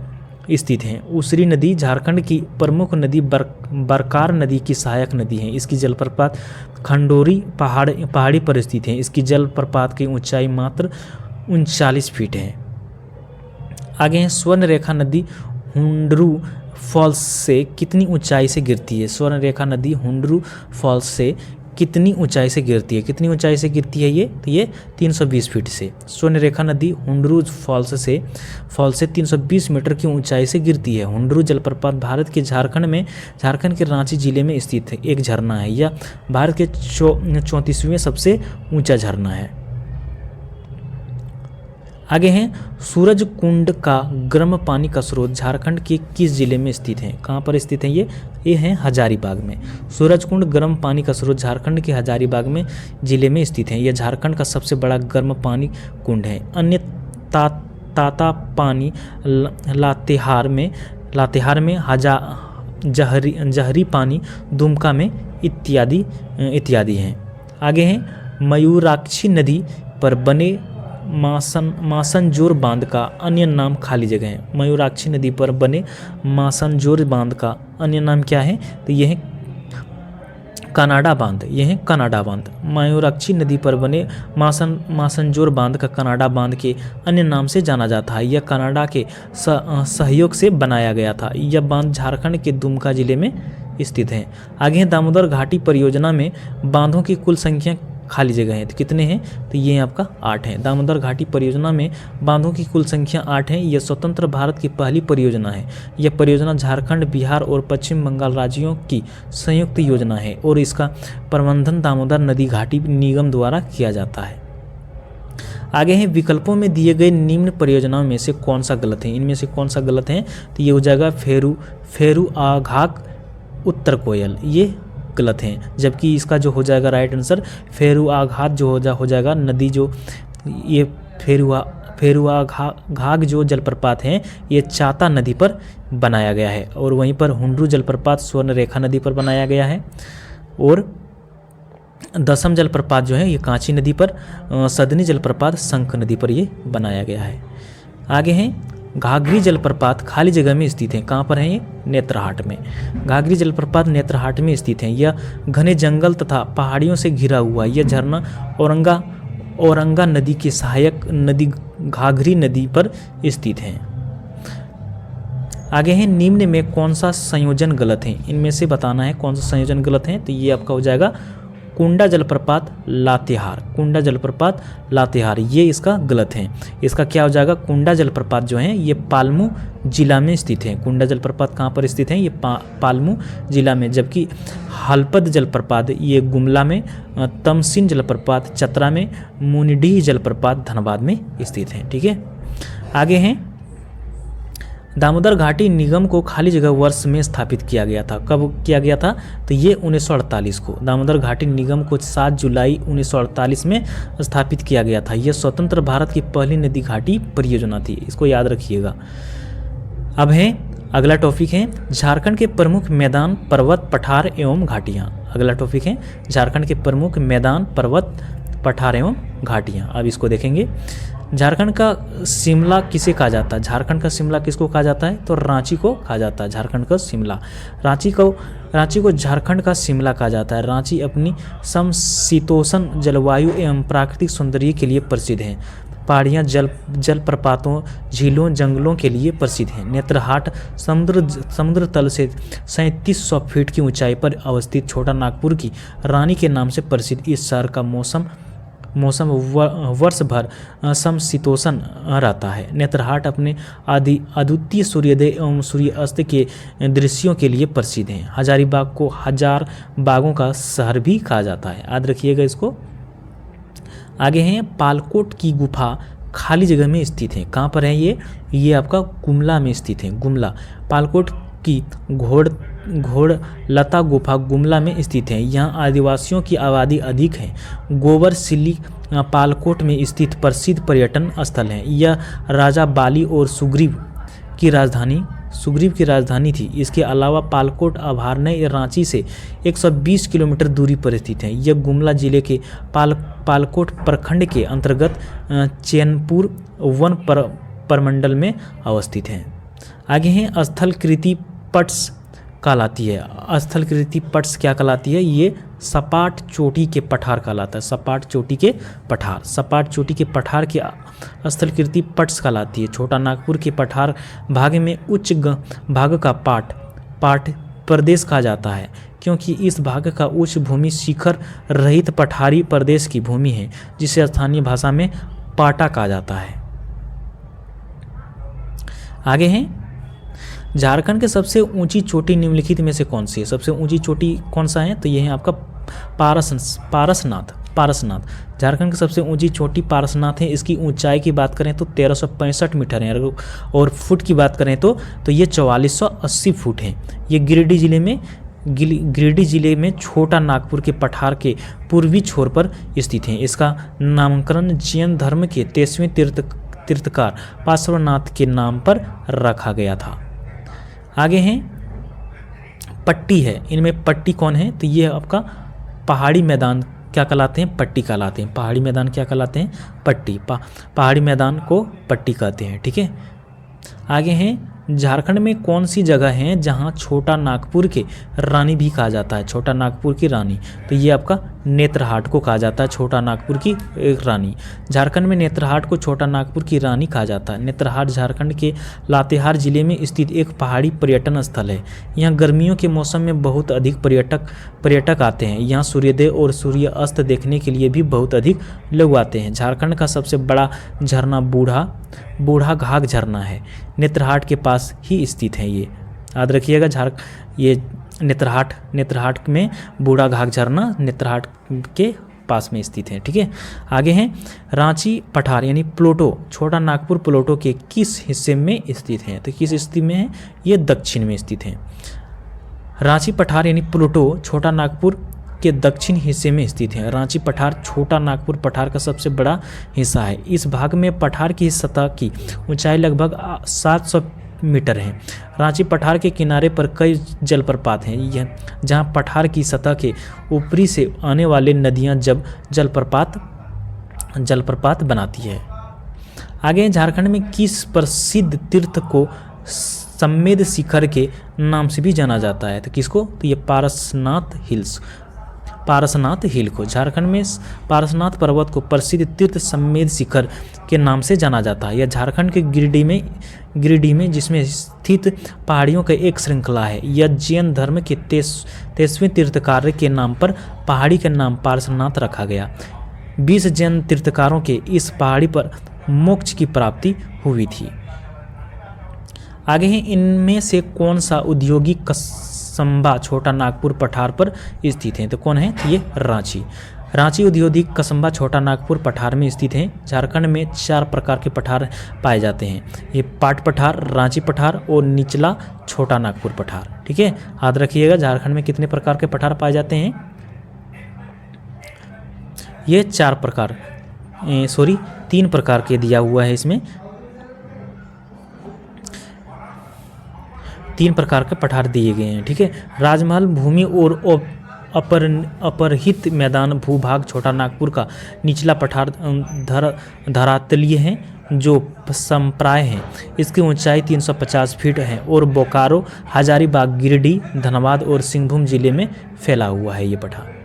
स्थित है। उसरी नदी झारखंड की प्रमुख नदी बरकार नदी की सहायक नदी है। इसकी जलप्रपात खंडोरी पहाड़ी पर स्थित है। इसकी जलप्रपात की ऊंचाई मात्र 39 फीट है। आगे हैं स्वर्ण रेखा नदी हुंडरू फॉल्स से कितनी ऊंचाई से गिरती है? स्वर्ण रेखा नदी हुंडरू फॉल्स से कितनी ऊंचाई से गिरती है? कितनी ऊंचाई से गिरती है ये? तो ये 320 फीट से। स्वर्ण रेखा नदी हुंडरू फॉल्स से 320 मीटर की ऊंचाई से गिरती है। हुंडरू जलप्रपात भारत के झारखंड के रांची जिले में स्थित एक झरना है। यह भारत के 34वें सबसे ऊंचा झरना है। आगे हैं सूरज कुंड का गर्म पानी का स्रोत झारखंड के किस जिले में स्थित है? कहाँ पर स्थित है ये है हजारीबाग में। सूरज कुंड गर्म पानी का स्रोत झारखंड के हजारीबाग में जिले में स्थित है। यह झारखंड का सबसे बड़ा गर्म पानी कुंड है। अन्य ताता पानी लातेहार में जहरी पानी दुमका में इत्यादि हैं। आगे हैं मयूराक्षी नदी पर बने मासनजोर बांध का अन्य नाम खाली जगह है। मयूराक्षी नदी पर बने मासनजोर बांध का अन्य नाम क्या है? तो यह है कनाडा बांध। मयूराक्षी नदी पर बने मासनजोर बांध का कनाडा बांध के अन्य नाम से जाना जाता है। यह कनाडा के सहयोग से बनाया गया था। यह बांध झारखंड के दुमका जिले में स्थित है। आगे है दामोदर घाटी परियोजना में बांधों की कुल संख्या खाली जगह है। तो कितने हैं? तो ये आपका 8 है। दामोदर घाटी परियोजना में बांधों की कुल संख्या 8 है। यह स्वतंत्र भारत की पहली परियोजना है। यह परियोजना झारखंड, बिहार और पश्चिम बंगाल राज्यों की संयुक्त योजना है और इसका प्रबंधन दामोदर नदी घाटी निगम द्वारा किया जाता है। आगे हैं विकल्पों में दिए गए निम्न परियोजनाओं में से कौन सा गलत है? इनमें से कौन सा गलत है? तो ये हो जाएगा फेरू आघाक उत्तर कोयल, ये गलत हैं। जबकि इसका जो हो जाएगा राइट आंसर फेरू आघात जो हो जाएगा नदी, जो ये फेरुआ घाग जो जलप्रपात हैं ये चाता नदी पर बनाया गया है और वहीं पर हुंडरू जलप्रपात स्वर्ण रेखा नदी पर बनाया गया है और दसम जलप्रपात जो है ये कांची नदी पर, सदनी जलप्रपात शंख नदी पर ये बनाया गया है। आगे हैं घाघरी जलप्रपात खाली जगह में स्थित है। कहाँ पर है ये? नेत्रहाट में। घाघरी जलप्रपात नेत्रहाट में स्थित है। यह घने जंगल तथा पहाड़ियों से घिरा हुआ है। यह झरना औरंगा नदी की सहायक नदी घाघरी नदी पर स्थित है। आगे है निम्न में कौन सा संयोजन गलत है? इनमें से बताना है कौन सा संयोजन गलत है। तो ये आपका हो जाएगा कुंडा जलप्रपात लातेहार, कुंडा जलप्रपात लातेहार, ये इसका गलत है। इसका क्या हो जाएगा, कुंडा जलप्रपात जो है ये पालमू जिला में स्थित है। कुंडा जलप्रपात कहाँ पर स्थित है, ये पालमू जिला में, जबकि हलपद जलप्रपात ये गुमला में, तमसिन जलप्रपात चतरा में, मुनिडीह जलप्रपात धनबाद में स्थित है। ठीक है, आगे हैं दामोदर घाटी निगम को खाली जगह वर्ष में स्थापित किया गया था। कब किया गया था, तो ये 1948 को दामोदर घाटी निगम को 7 जुलाई 1948 में स्थापित किया गया था। यह स्वतंत्र भारत की पहली नदी घाटी परियोजना थी, इसको याद रखिएगा। अब है अगला टॉपिक है झारखंड के प्रमुख मैदान, पर्वत, पठार एवं घाटियाँ। अगला टॉपिक है झारखंड के प्रमुख मैदान, पर्वत, पठार एवं घाटियाँ। अब इसको देखेंगे। झारखंड का शिमला किसे कहा जाता है, झारखंड का शिमला किसको कहा जाता है, तो रांची को कहा जाता है। झारखंड का शिमला, रांची को झारखंड का शिमला कहा जाता है। रांची अपनी समशीतोष्ण जलवायु एवं प्राकृतिक सौंदर्य के लिए प्रसिद्ध है। पहाड़ियाँ, जलप्रपातों, झीलों, जंगलों के लिए प्रसिद्ध है। नेत्रहाट समुद्र तल से 3700 फीट की ऊंचाई पर अवस्थित छोटा नागपुर की रानी के नाम से प्रसिद्ध इस शहर का मौसम वर्ष भर समशीतोष्ण रहता है। नेत्रहाट अपने अद्वितीय सूर्योदय एवं सूर्यास्त के दृश्यों के लिए प्रसिद्ध है। हजारीबाग को हजार बागों का शहर भी कहा जाता है, याद रखिएगा इसको। आगे हैं पालकोट की गुफा खाली जगह में स्थित है। कहाँ पर है ये आपका गुमला में स्थित है। गुमला, पालकोट की घोड़ लता गुफा गुमला में स्थित है। यहाँ आदिवासियों की आबादी अधिक है। गोबर सिल्ली पालकोट में स्थित प्रसिद्ध पर्यटन स्थल है। यह राजा बाली और सुग्रीव की राजधानी थी। इसके अलावा पालकोट अभयारण्य रांची से 120 किलोमीटर दूरी पर स्थित है। यह गुमला जिले के पालकोट प्रखंड के अंतर्गत चैनपुर वन प्रमंडल में अवस्थित है। आगे हैं स्थलकृति पट्स कहलाती है। स्थलकृति पट्स क्या कहलाती है, ये सपाट चोटी के पठार कहलाता है। सपाट चोटी के पठार की स्थलकृति पट्स कहलाती है। छोटा नागपुर के पठार भाग में उच्च भाग का पाट प्रदेश कहा जाता है, क्योंकि इस भाग का उच्च भूमि शिखर रहित पठारी प्रदेश की भूमि है, जिसे स्थानीय भाषा में पाटा कहा जाता है। आगे हैं झारखंड के सबसे ऊंची चोटी निम्नलिखित में से कौन सी है। सबसे ऊंची चोटी कौन सा है, तो ये है आपका पारसनाथ। झारखंड की सबसे ऊंची चोटी पारसनाथ है। इसकी ऊंचाई की बात करें तो 1365 मीटर है, और फुट की बात करें तो ये 4480 फुट है। ये गिरिडीह जिले में छोटा नागपुर के पठार के पूर्वी छोर पर स्थित है। इसका नामकरण जैन धर्म के 23वें तीर्थकार पार्श्वनाथ के नाम पर रखा गया था। आगे हैं पट्टी है। इनमें पट्टी कौन है, तो ये आपका पहाड़ी मैदान क्या कहलाते हैं, पट्टी कहलाते हैं। पहाड़ी मैदान क्या कहलाते हैं, पट्टी। पहाड़ी मैदान को पट्टी कहते हैं। ठीक है, आगे हैं झारखंड में कौन सी जगह है जहां छोटा नागपुर के रानी भी कहा जाता है। छोटा नागपुर की रानी, तो ये आपका नेत्रहाट को कहा जाता है छोटा नागपुर की एक रानी। झारखंड में नेत्रहाट को छोटा नागपुर की रानी कहा जाता है। नेत्रहाट झारखंड के लातेहार जिले में स्थित एक पहाड़ी पर्यटन स्थल है। यहाँ गर्मियों के मौसम में बहुत अधिक पर्यटक आते हैं। यहाँ सूर्योदय और सूर्य अस्त देखने के लिए भी बहुत अधिक लोग आते हैं। झारखंड का सबसे बड़ा झरना बूढ़ा घाघ झरना है, नेत्रहाट के पास ही स्थित है। ये याद रखिएगा, ये नेत्रहाट में बूढ़ा घाघ झरना नेत्रहाट के पास में स्थित है। ठीक है, आगे हैं रांची पठार यानी प्लोटो, छोटा नागपुर प्लोटो के किस हिस्से में स्थित है, तो किस स्थिति में है, ये दक्षिण में स्थित है। रांची पठार यानी प्लोटो छोटा नागपुर के दक्षिण हिस्से में स्थित है। रांची पठार छोटा नागपुर पठार का सबसे बड़ा हिस्सा है। इस भाग में पठार की सतह की ऊंचाई लगभग 700 मीटर है। रांची पठार के किनारे पर कई जलप्रपात हैं, यह जहां पठार की सतह के ऊपरी से आने वाले नदियां जब जलप्रपात बनाती है। आगे झारखंड में किस प्रसिद्ध तीर्थ को सम्मेद शिखर के नाम से भी जाना जाता है, तो किसको, तो ये पारसनाथ हिल्स। पारसनाथ हिल को। झारखंड में पारसनाथ पर्वत को प्रसिद्ध तीर्थ समेध शिखर के नाम से जाना जाता है। यह झारखंड के गिरिडीह में जिसमें स्थित पहाड़ियों की एक श्रृंखला है। यह जैन धर्म के 23वें तीर्थकार के नाम पर पहाड़ी का नाम पारसनाथ रखा गया। 20 जैन तीर्थकारों के इस पहाड़ी पर मोक्ष की प्राप्ति हुई थी। आगे हैं, इनमें से कौन सा औद्योगिक कस्बा छोटा नागपुर पठार पर स्थित है? तो कौन है? तो ये रांची औद्योगिक कस्बा छोटा नागपुर पठार में स्थित है। झारखंड में 4 प्रकार के पठार पाए जाते हैं। ये पाट पठार, रांची पठार और निचला छोटा नागपुर पठार। ठीक है, याद रखिएगा झारखंड में कितने प्रकार के पठार पाए जाते हैं? ये 3 प्रकार के दिया हुआ है इसमें। 3 प्रकार के पठार दिए गए हैं। ठीक है, राजमहल भूमि और अपरहित मैदान भूभाग छोटा नागपुर का निचला पठार धरातलीय है जो संप्राय है। इसकी ऊंचाई 350 फीट है और बोकारो, हजारीबाग, गिरिडीह, धनबाद और सिंहभूम जिले में फैला हुआ है ये पठार।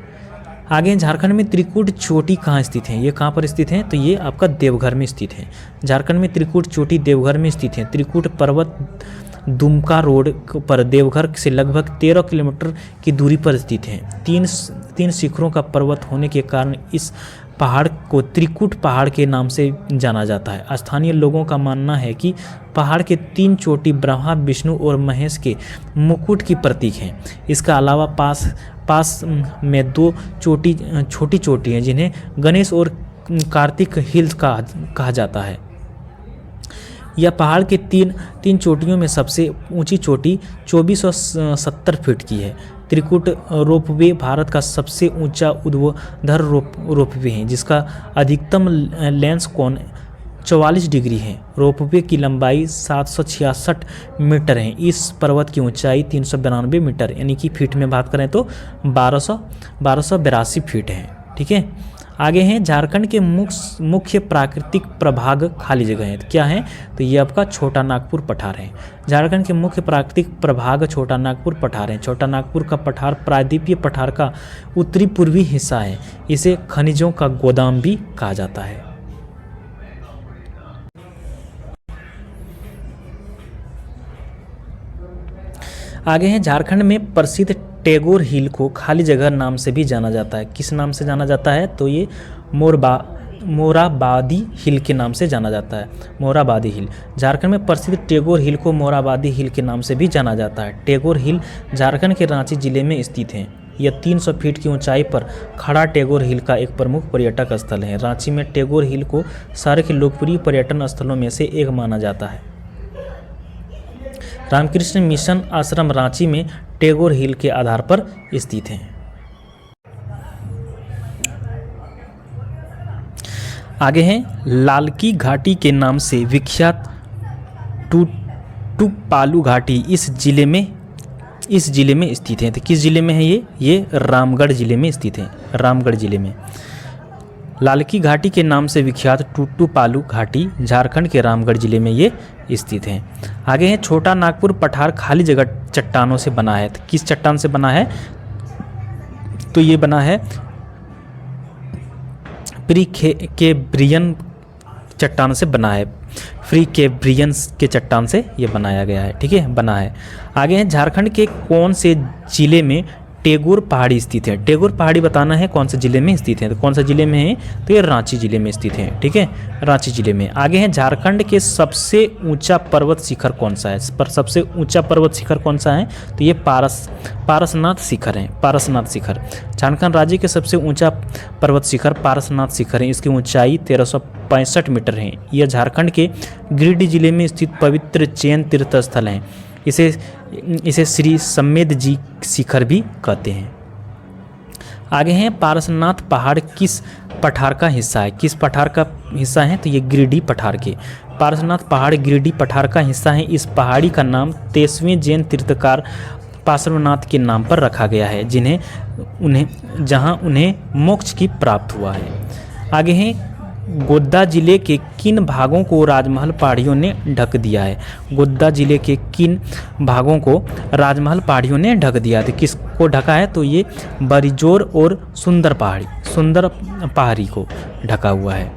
आगे झारखंड में त्रिकुट चोटी कहाँ स्थित है? ये कहाँ पर स्थित है? तो ये आपका देवघर में स्थित है। झारखंड में त्रिकुट चोटी देवघर में स्थित है। त्रिकुट पर्वत दुमका रोड पर देवघर से लगभग 13 किलोमीटर की दूरी पर स्थित है। तीन शिखरों का पर्वत होने के कारण इस पहाड़ को त्रिकुट पहाड़ के नाम से जाना जाता है। स्थानीय लोगों का मानना है कि पहाड़ के 3 चोटी ब्रह्मा, विष्णु और महेश के मुकुट की प्रतीक हैं। इसका अलावा पास में 2 छोटी चोटी हैं जिन्हें गणेश और कार्तिक हिल्स कहा जाता है। यह पहाड़ के तीन चोटियों में सबसे ऊंची चोटी 2470 फीट की है। त्रिकुट रोपवे भारत का सबसे ऊंचा ऊर्ध्वाधर रोपवे है जिसका अधिकतम लेंस कोण 44 डिग्री है। रोपवे की लंबाई 766 मीटर है। इस पर्वत की ऊंचाई 392 मीटर यानी कि फीट में बात करें तो 1282 फीट है। ठीक है, आगे हैं झारखंड के मुख्य प्राकृतिक प्रभाग खाली जगह हैं। क्या है? तो ये आपका छोटा नागपुर पठार है। झारखंड के मुख्य प्राकृतिक प्रभाग छोटा नागपुर पठार है। छोटा नागपुर का पठार प्रायद्वीपीय पठार का उत्तरी पूर्वी हिस्सा है। इसे खनिजों का गोदाम भी कहा जाता है। आगे हैं, झारखंड में प्रसिद्ध टैगोर हिल को खाली जगह नाम से भी जाना जाता है। किस नाम से जाना जाता है? तो ये मोराबादी हिल के नाम से जाना जाता है। मोराबादी हिल। झारखंड में प्रसिद्ध टैगोर हिल को मोराबादी हिल के नाम से भी जाना जाता है। टैगोर हिल झारखंड के रांची जिले में स्थित है। यह 300 फीट की ऊंचाई पर खड़ा टैगोर हिल का एक प्रमुख पर्यटक स्थल है। रांची में टैगोर हिल को शहर के लोकप्रिय पर्यटन स्थलों में से एक माना जाता है। रामकृष्ण मिशन आश्रम रांची में टैगोर हिल के आधार पर स्थित है। आगे हैं, लालकी घाटी के नाम से विख्यात टुपालू घाटी इस जिले में स्थित है। तो किस जिले में है ये रामगढ़ जिले में स्थित है। रामगढ़ जिले में लालकी घाटी के नाम से विख्यात टुपालू घाटी झारखंड के रामगढ़ जिले में ये स्थित है। आगे है, छोटा नागपुर पठार खाली जगह चट्टानों से बना है। तो किस चट्टान से बना है? तो ये बना है प्रीकेम्ब्रियन चट्टान से बना है। प्रीकेम्ब्रियन के चट्टान से ये बनाया गया है। ठीक है, बना है। आगे है, झारखंड के कौन से जिले में टैगोर पहाड़ी स्थित है? टैगोर पहाड़ी बताना है कौन से जिले में स्थित है। तो कौन सा जिले में है? तो ये रांची जिले में स्थित है। ठीक है, रांची जिले में। आगे है, झारखंड के सबसे ऊंचा पर्वत शिखर कौन सा है? पर सबसे ऊंचा पर्वत शिखर कौन सा है? तो ये पारसनाथ शिखर है। पारसनाथ शिखर झारखंड राज्य के सबसे ऊंचा पर्वत शिखर पारसनाथ शिखर है। इसकी ऊंचाई 1365 मीटर है। यह झारखंड के गिरिडीह जिले में स्थित पवित्र जैन तीर्थ स्थल है। इसे श्री समेध जी शिखर भी कहते हैं। आगे हैं, पारसनाथ पहाड़ किस पठार का हिस्सा है? किस पठार का हिस्सा है? तो ये गिरिडीह पठार के। पारसनाथ पहाड़ गिरिडीह पठार का हिस्सा है। इस पहाड़ी का नाम 23वें जैन तीर्थकार पार्श्वनाथ के नाम पर रखा गया है जहाँ उन्हें मोक्ष की प्राप्त हुआ है। आगे हैं, गोड्डा जिले के किन भागों को राजमहल पहाड़ियों ने ढक दिया है? गोड्डा जिले के किन भागों को राजमहल पहाड़ियों ने ढक दिया है? तो किसको ढका है? तो ये बरिजोर और सुंदर पहाड़ी को ढका हुआ है।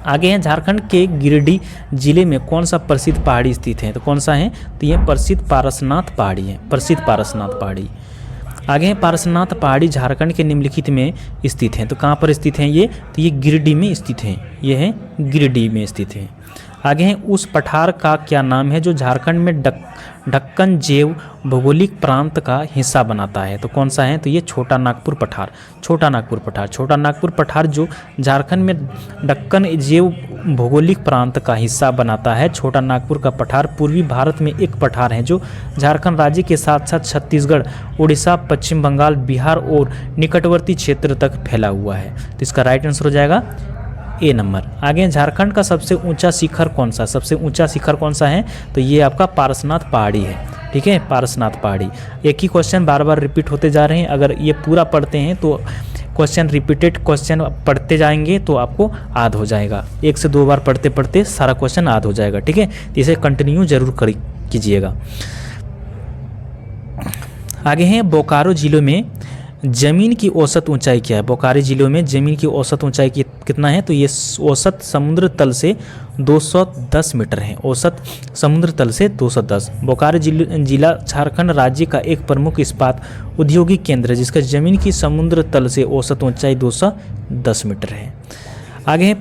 आगे हैं, झारखंड के गिरिडीह जिले में कौन सा प्रसिद्ध पहाड़ी स्थित है? तो कौन सा है? तो ये प्रसिद्ध पारसनाथ पहाड़ी है, प्रसिद्ध पारसनाथ पहाड़ी। आगे हैं, पारसनाथ पहाड़ी झारखंड के निम्नलिखित में स्थित हैं। तो कहाँ पर स्थित हैं ये? तो ये गिरिडीह में स्थित हैं, ये है गिरिडीह में स्थित है। आगे हैं, उस पठार का क्या नाम है जो झारखंड में ढक्कन जैव भौगोलिक प्रांत का हिस्सा बनाता है? तो कौन सा है? तो ये छोटा नागपुर पठार, छोटा नागपुर पठार। छोटा नागपुर पठार जो झारखंड में ढक्कन जैव भौगोलिक प्रांत का हिस्सा बनाता है। छोटा नागपुर का पठार पूर्वी भारत में एक पठार है जो झारखंड राज्य के साथ साथ छत्तीसगढ़, उड़ीसा, पश्चिम बंगाल, बिहार और निकटवर्ती क्षेत्र तक फैला हुआ है। तो इसका राइट आंसर हो जाएगा ए नंबर। आगे झारखंड का सबसे ऊंचा शिखर कौन सा? सबसे ऊंचा शिखर कौन सा है? तो ये आपका पारसनाथ पहाड़ी है, ठीक है, पारसनाथ पहाड़ी। एक ही क्वेश्चन बार बार रिपीट होते जा रहे हैं, अगर ये पूरा पढ़ते हैं तो क्वेश्चन रिपीटेड क्वेश्चन पढ़ते जाएंगे तो आपको याद हो जाएगा। 1 से 2 बार पढ़ते पढ़ते सारा क्वेश्चन याद हो जाएगा, ठीक है। इसे कंटिन्यू जरूर कीजिएगा। आगे हैं, बोकारो जिले में ज़मीन की औसत ऊंचाई क्या है? बोकारो जिले में ज़मीन की औसत ऊंचाई कितना है? तो ये औसत समुद्र तल से 210 मीटर है, औसत समुद्र तल से 210। बोकारो जिला झारखंड राज्य का एक प्रमुख इस्पात औद्योगिक केंद्र है जिसका ज़मीन की समुद्र तल से औसत ऊंचाई 210 मीटर है। आगे है,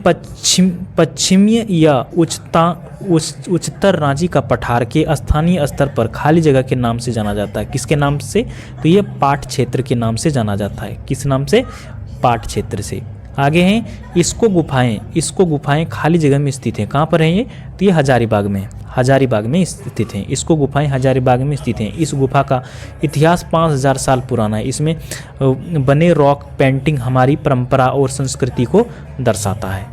पश्चिमीय या उच्चतर रांची का पठार के स्थानीय स्तर पर खाली जगह के नाम से जाना जाता है। किसके नाम से? तो ये पाट क्षेत्र के नाम से जाना जाता है। किस नाम से? पाट क्षेत्र से। आगे हैं, इसको गुफाएं खाली जगह में स्थित हैं। कहाँ पर हैं ये? तो ये हजारीबाग में स्थित हैं। इसको गुफाएं हजारीबाग में स्थित हैं। इस गुफा का इतिहास 5000 साल पुराना है। इसमें बने रॉक पेंटिंग हमारी परंपरा और संस्कृति को दर्शाता है।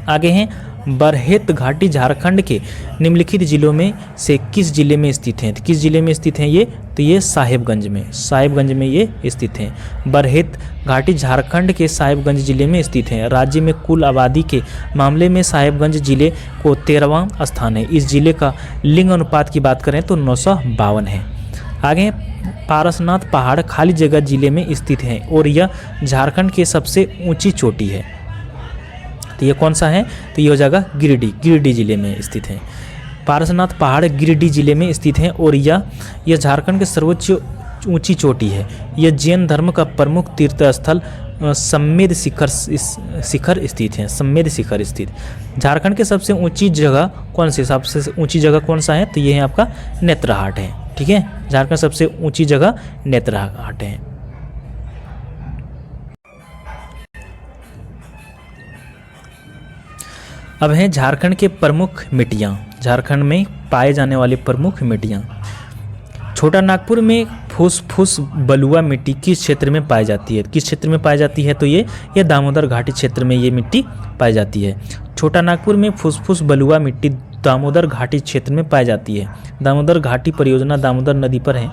आगे हैं, बरहेत घाटी झारखंड के निम्नलिखित जिलों में से किस जिले में स्थित हैं? किस जिले में स्थित हैं ये? तो ये साहेबगंज में ये स्थित हैं। बरहेत घाटी झारखंड के साहेबगंज जिले में स्थित हैं। राज्य में कुल आबादी के मामले में साहेबगंज जिले को 13वां स्थान है। इस जिले का लिंग अनुपात की बात करें तो 952 है। आगे पारसनाथ पहाड़ खाली जगह जिले में स्थित है और यह झारखंड की सबसे ऊंची चोटी है। तो ये कौन सा है? तो ये हो जाएगा गिरिडीह जिले में स्थित है। पारसनाथ पहाड़ गिरिडीह जिले में स्थित है और यह झारखंड के सर्वोच्च ऊंची चोटी है। यह जैन धर्म का प्रमुख तीर्थ स्थल सम्मेद शिखर स्थित है। सम्मेद शिखर स्थित झारखंड के सबसे ऊंची जगह कौन सी? सबसे ऊंची जगह कौन सा है? तो ये है आपका नेत्रहाट है, ठीक है। झारखंड सबसे ऊंची जगह नेत्रहाट है। अब हैं झारखंड के प्रमुख मिट्टियाँ, झारखंड में पाए जाने वाली प्रमुख मिट्टियाँ। छोटा नागपुर में फुसफुस बलुआ मिट्टी किस क्षेत्र में पाई जाती है? किस क्षेत्र में पाई जाती है? तो ये दामोदर घाटी क्षेत्र में ये मिट्टी पाई जाती है। छोटा नागपुर में फुसफुस बलुआ मिट्टी दामोदर घाटी क्षेत्र में पाई जाती है। दामोदर घाटी परियोजना दामोदर नदी पर है।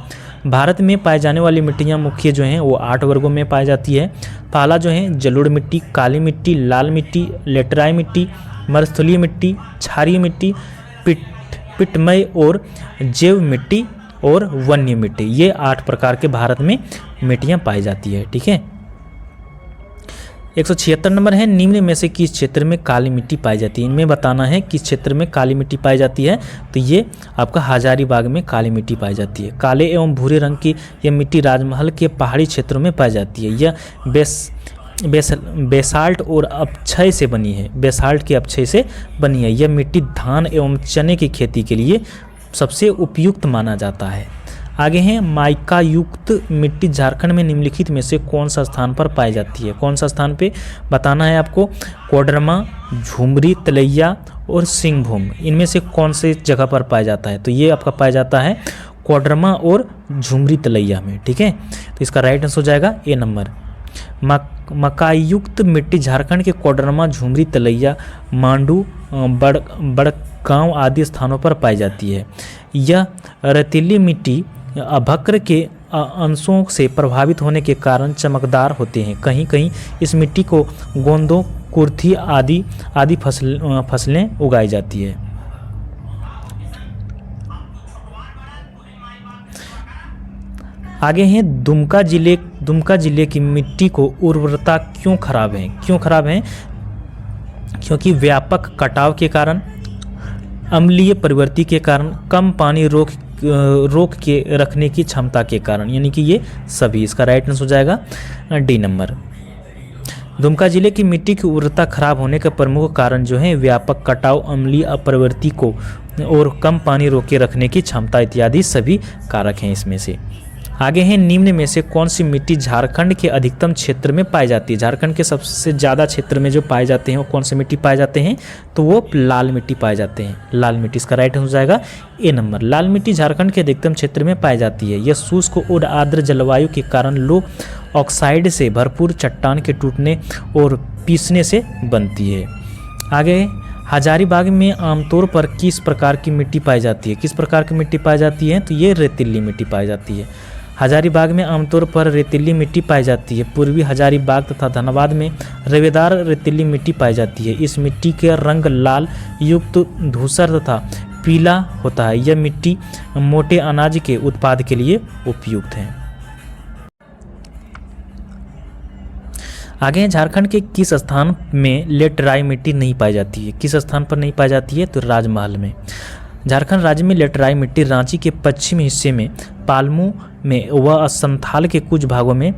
भारत में पाए जाने वाली मिट्टियाँ मुख्य जो हैं वो 8 वर्गों में पाई जाती है। पहला जो है जलोढ़ मिट्टी, काली मिट्टी, लाल मिट्टी, लेटराई मिट्टी, मरुस्थलीय मिट्टी, क्षारीय मिट्टी, पिटमय और जैव मिट्टी और वन्य मिट्टी। ये 8 प्रकार के भारत में मिट्टियाँ पाई जाती है, ठीक है। 176 नंबर है, निम्न में से किस क्षेत्र में काली मिट्टी पाई जाती है? इनमें बताना है किस क्षेत्र में काली मिट्टी पाई जाती है। तो ये आपका हजारीबाग में काली मिट्टी पाई जाती है। काले एवं भूरे रंग की यह मिट्टी राजमहल के पहाड़ी क्षेत्रों में पाई जाती है। यह बेसाल्ट और अपक्षय से बनी है। बेसाल्ट के अपक्षय से बनी है। यह मिट्टी धान एवं चने की खेती के लिए सबसे उपयुक्त माना जाता है। आगे हैं, माइका युक्त मिट्टी झारखंड में निम्नलिखित में से कौन सा स्थान पर पाई जाती है? कौन सा स्थान पे बताना है आपको? कोडरमा, झुमरी, तलैया और सिंहभूम। इनमें से कौन से जगह पर पाया जाता है? तो ये आपका पाया जाता है कोडरमा और झुमरी तलैया में, ठीक है। तो इसका राइट आंसर हो जाएगा ए नंबर। मकायुक्त मिट्टी झारखंड के कोडरमा, झुमरी, तलैया, मांडू, बड़गांव आदि स्थानों पर पाई जाती है। यह रेतीली मिट्टी अभक्र के अंशों से प्रभावित होने के कारण चमकदार होते हैं। कहीं कहीं इस मिट्टी को गोंदों, कुर्थी आदि फसलें उगाई जाती है। आगे हैं दुमका जिले की मिट्टी को उर्वरता क्यों खराब है? क्योंकि व्यापक कटाव के कारण, अम्लीय प्रवृत्ति के कारण, कम पानी रोक के रखने की क्षमता के कारण, यानी कि ये सभी। इसका राइट आंसर हो जाएगा डी नंबर। दुमका जिले की मिट्टी की उर्वरता खराब होने का प्रमुख कारण जो है व्यापक कटाव, अम्लीय प्रवृत्ति को और कम पानी रोक के रखने की क्षमता इत्यादि सभी कारक हैं इसमें से। आगे हैं निम्न में से कौन सी मिट्टी झारखंड के अधिकतम क्षेत्र में पाई जाती है? झारखंड के सबसे ज़्यादा क्षेत्र में जो पाए जाते हैं वो कौन सी मिट्टी पाए जाते हैं? तो वो लाल मिट्टी पाए जाते हैं। लाल मिट्टी, इसका राइट हो जाएगा ए नंबर। लाल मिट्टी झारखंड के अधिकतम क्षेत्र में पाई जाती है। यह शुष्क और आर्द्र जलवायु के कारण लो ऑक्साइड से भरपूर चट्टान के टूटने और पीसने से बनती है। आगे हजारीबाग में आमतौर पर किस प्रकार की मिट्टी पाई जाती है? किस प्रकार की मिट्टी पाई जाती है? तो ये रेतीली मिट्टी पाई जाती है। हजारीबाग में आमतौर पर रेतीली मिट्टी पाई जाती है। पूर्वी हजारीबाग तथा धनबाद में रवेदार रेतीली मिट्टी पाई जाती है। इस मिट्टी के रंग लाल युक्त धूसर तथा पीला होता है। यह मिट्टी मोटे अनाज के उत्पाद के लिए उपयुक्त है। आगे झारखंड के किस स्थान में लेटराई मिट्टी नहीं पाई जाती है? किस स्थान पर नहीं पाई जाती है? तो राजमहल में। झारखंड राज्य में लेटराई मिट्टी रांची के पश्चिमी हिस्से में, पालमू में व संथाल के कुछ भागों में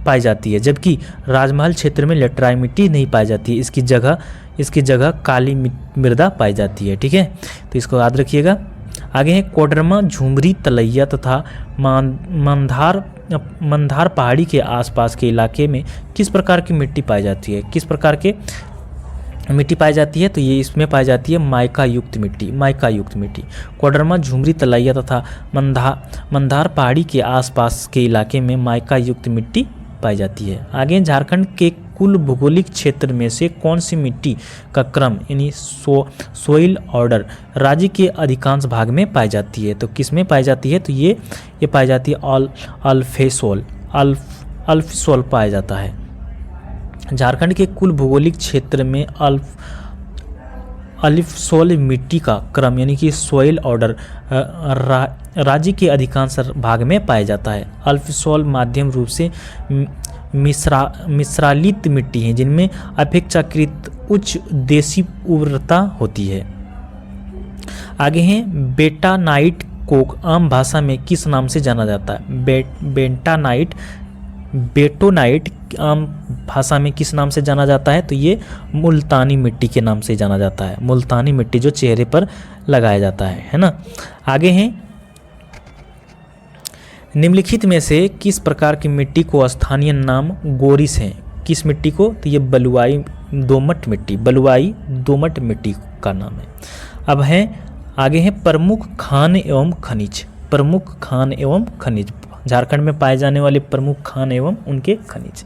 पाई जाती है, जबकि राजमहल क्षेत्र में लेटराई मिट्टी नहीं पाई जाती है। इसकी जगह काली मृदा पाई जाती है। ठीक है, तो इसको याद रखिएगा। आगे है कोडरमा, झुमरी, तलैया तथा मंदार पहाड़ी के आसपास के इलाके में किस प्रकार की मिट्टी पाई जाती है? किस प्रकार के मिट्टी पाई जाती है? तो ये इसमें पाई जाती है माइका युक्त मिट्टी। कोडरमा, झुमरी, तलैया तथा मंदार पहाड़ी के आसपास के इलाके में माइका युक्त मिट्टी पाई जाती है। आगे झारखंड के कुल भौगोलिक क्षेत्र में से कौन सी मिट्टी का क्रम यानी सोइल ऑर्डर राज्य के अधिकांश भाग में पाई जाती है? तो किस में पाई जाती है? तो ये पाई जाती है अल्फसोल पाया जाता है। झारखंड के कुल भौगोलिक क्षेत्र में अल्फसोल मिट्टी का क्रम यानी कि सोइल ऑर्डर राज्य के अधिकांश भाग में पाया जाता है। अल्फसोल माध्यम रूप से मिश्रालित मिट्टी है जिनमें अपेक्षाकृत उच्च देशी उर्वरता होती है। आगे हैं बेटानाइट को आम भाषा में किस नाम से जाना जाता है? बेटोनाइट आम भाषा में किस नाम से जाना जाता है? तो ये मुल्तानी मिट्टी के नाम से जाना जाता है। मुल्तानी मिट्टी जो चेहरे पर लगाया जाता है ना। आगे हैं निम्नलिखित में से किस प्रकार की मिट्टी को स्थानीय नाम गोरिस है? किस मिट्टी को? तो ये बलुआई दोमट मिट्टी का नाम है। अब है आगे है प्रमुख खान एवं खनिज। झारखंड में पाए जाने वाले प्रमुख खान एवं उनके खनिज।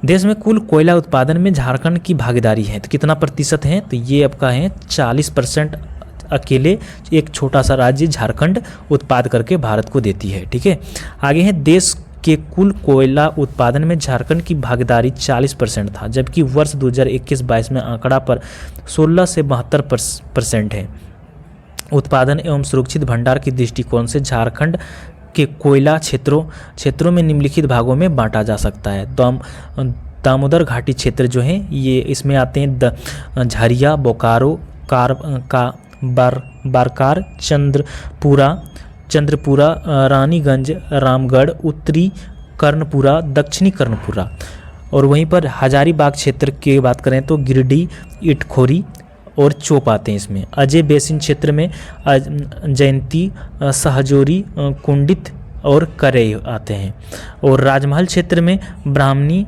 देश में कुल कोयला उत्पादन में झारखंड की भागीदारी है तो कितना प्रतिशत है? तो ये आपका है 40%। अकेले एक छोटा सा राज्य झारखंड उत्पाद करके भारत को देती है। ठीक है, आगे है देश के कुल कोयला उत्पादन में झारखंड की भागीदारी 40% था, जबकि वर्ष 2021-22 में आंकड़ा पर 16 से 72% है। उत्पादन एवं सुरक्षित भंडार की दृष्टिकोण से झारखंड के कोयला क्षेत्रों में निम्नलिखित भागों में बांटा जा सकता है। दामोदर घाटी क्षेत्र जो है ये इसमें आते हैं झरिया, बोकारो, बारकार, चंद्रपुरा, रानीगंज, रामगढ़, उत्तरी कर्णपुरा, दक्षिणी कर्णपुरा। और वहीं पर हजारीबाग क्षेत्र की बात करें तो गिरिडीह, इटखोरी और चोप आते हैं इसमें। अजय बेसिन क्षेत्र में जयंती, सहजोरी, कुंडित और करे आते हैं। और राजमहल क्षेत्र में ब्राह्मणी,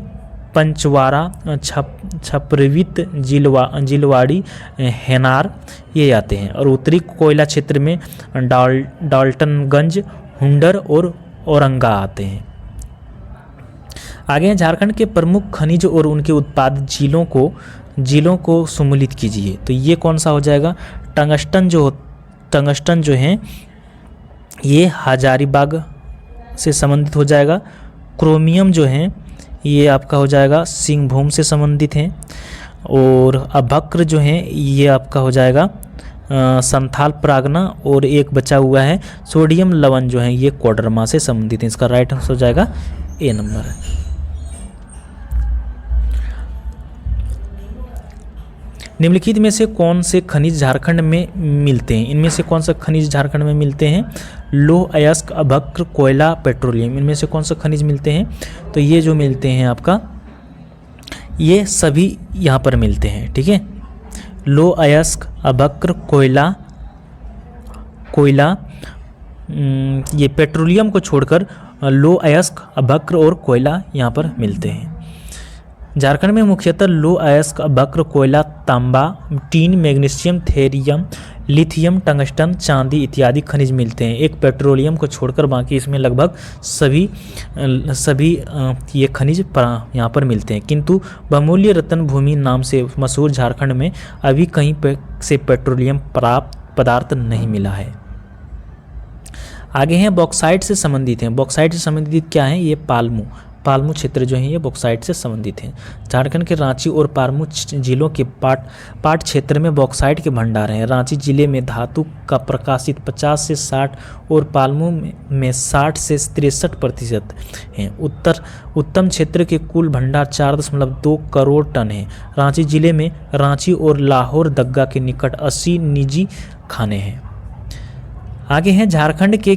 पंचवारा, छपरवित, जिलवाड़ी, हेनार ये आते हैं। और उत्तरी कोयला क्षेत्र में डाल्टनगंज, हुंडर और औरंगा आते हैं। आगे हैं झारखंड के प्रमुख खनिज और उनके उत्पाद जिलों को सम्मिलित कीजिए। तो ये कौन सा हो जाएगा? टंगस्टन जो है ये हजारीबाग से संबंधित हो जाएगा। क्रोमियम जो है ये आपका हो जाएगा सिंहभूम से संबंधित हैं। और अभक्र जो है ये आपका हो जाएगा संथाल प्रागना। और एक बचा हुआ है सोडियम लवण जो है ये कोडरमा से संबंधित है। इसका राइट आंसर हो जाएगा ए नंबर है। निम्नलिखित में से कौन से खनिज झारखंड में मिलते हैं? इनमें से कौन सा खनिज झारखंड में मिलते हैं? लौह अयस्क, अभक्र, कोयला, पेट्रोलियम, इनमें से कौन सा खनिज मिलते हैं? तो ये जो मिलते हैं आपका, ये सभी यहाँ पर मिलते हैं। ठीक है, लौह अयस्क, अभक्र, कोयला, ये पेट्रोलियम को छोड़कर लौह अयस्क, अभक्र और कोयला यहाँ पर मिलते हैं। झारखंड में मुख्यतः लौह अयस्क, अभक्र, कोयला, तांबा, tin, magnesium, thorium, lithium, tungsten, चांदी इत्यादि खनिज मिलते हैं। एक पेट्रोलियम को छोड़कर बाकी इसमें लगभग सभी ये खनिज यहाँ पर मिलते हैं। किंतु बहुमूल्य रत्न भूमि नाम से मशहूर झारखंड में अभी कहीं से पेट्रोलियम प्राप्त पदार्थ नहीं मिला है। आगे हैं बॉक्साइट से संबंधित हैं। बॉक्साइट से संबंधित क्या है? ये पालमू क्षेत्र जो है ये बॉक्साइट से संबंधित हैं। झारखंड के रांची और पालमू जिलों के पाट क्षेत्र में बॉक्साइट के भंडार हैं। रांची जिले में धातु का प्रकाशित 50 से 60 और पालमू में 60 से 63% हैं। उत्तम क्षेत्र के कुल भंडार 4.2 करोड़ टन है। रांची जिले में रांची और लाहौर दग्गा के निकट 80 निजी खाने हैं। आगे हैं झारखंड के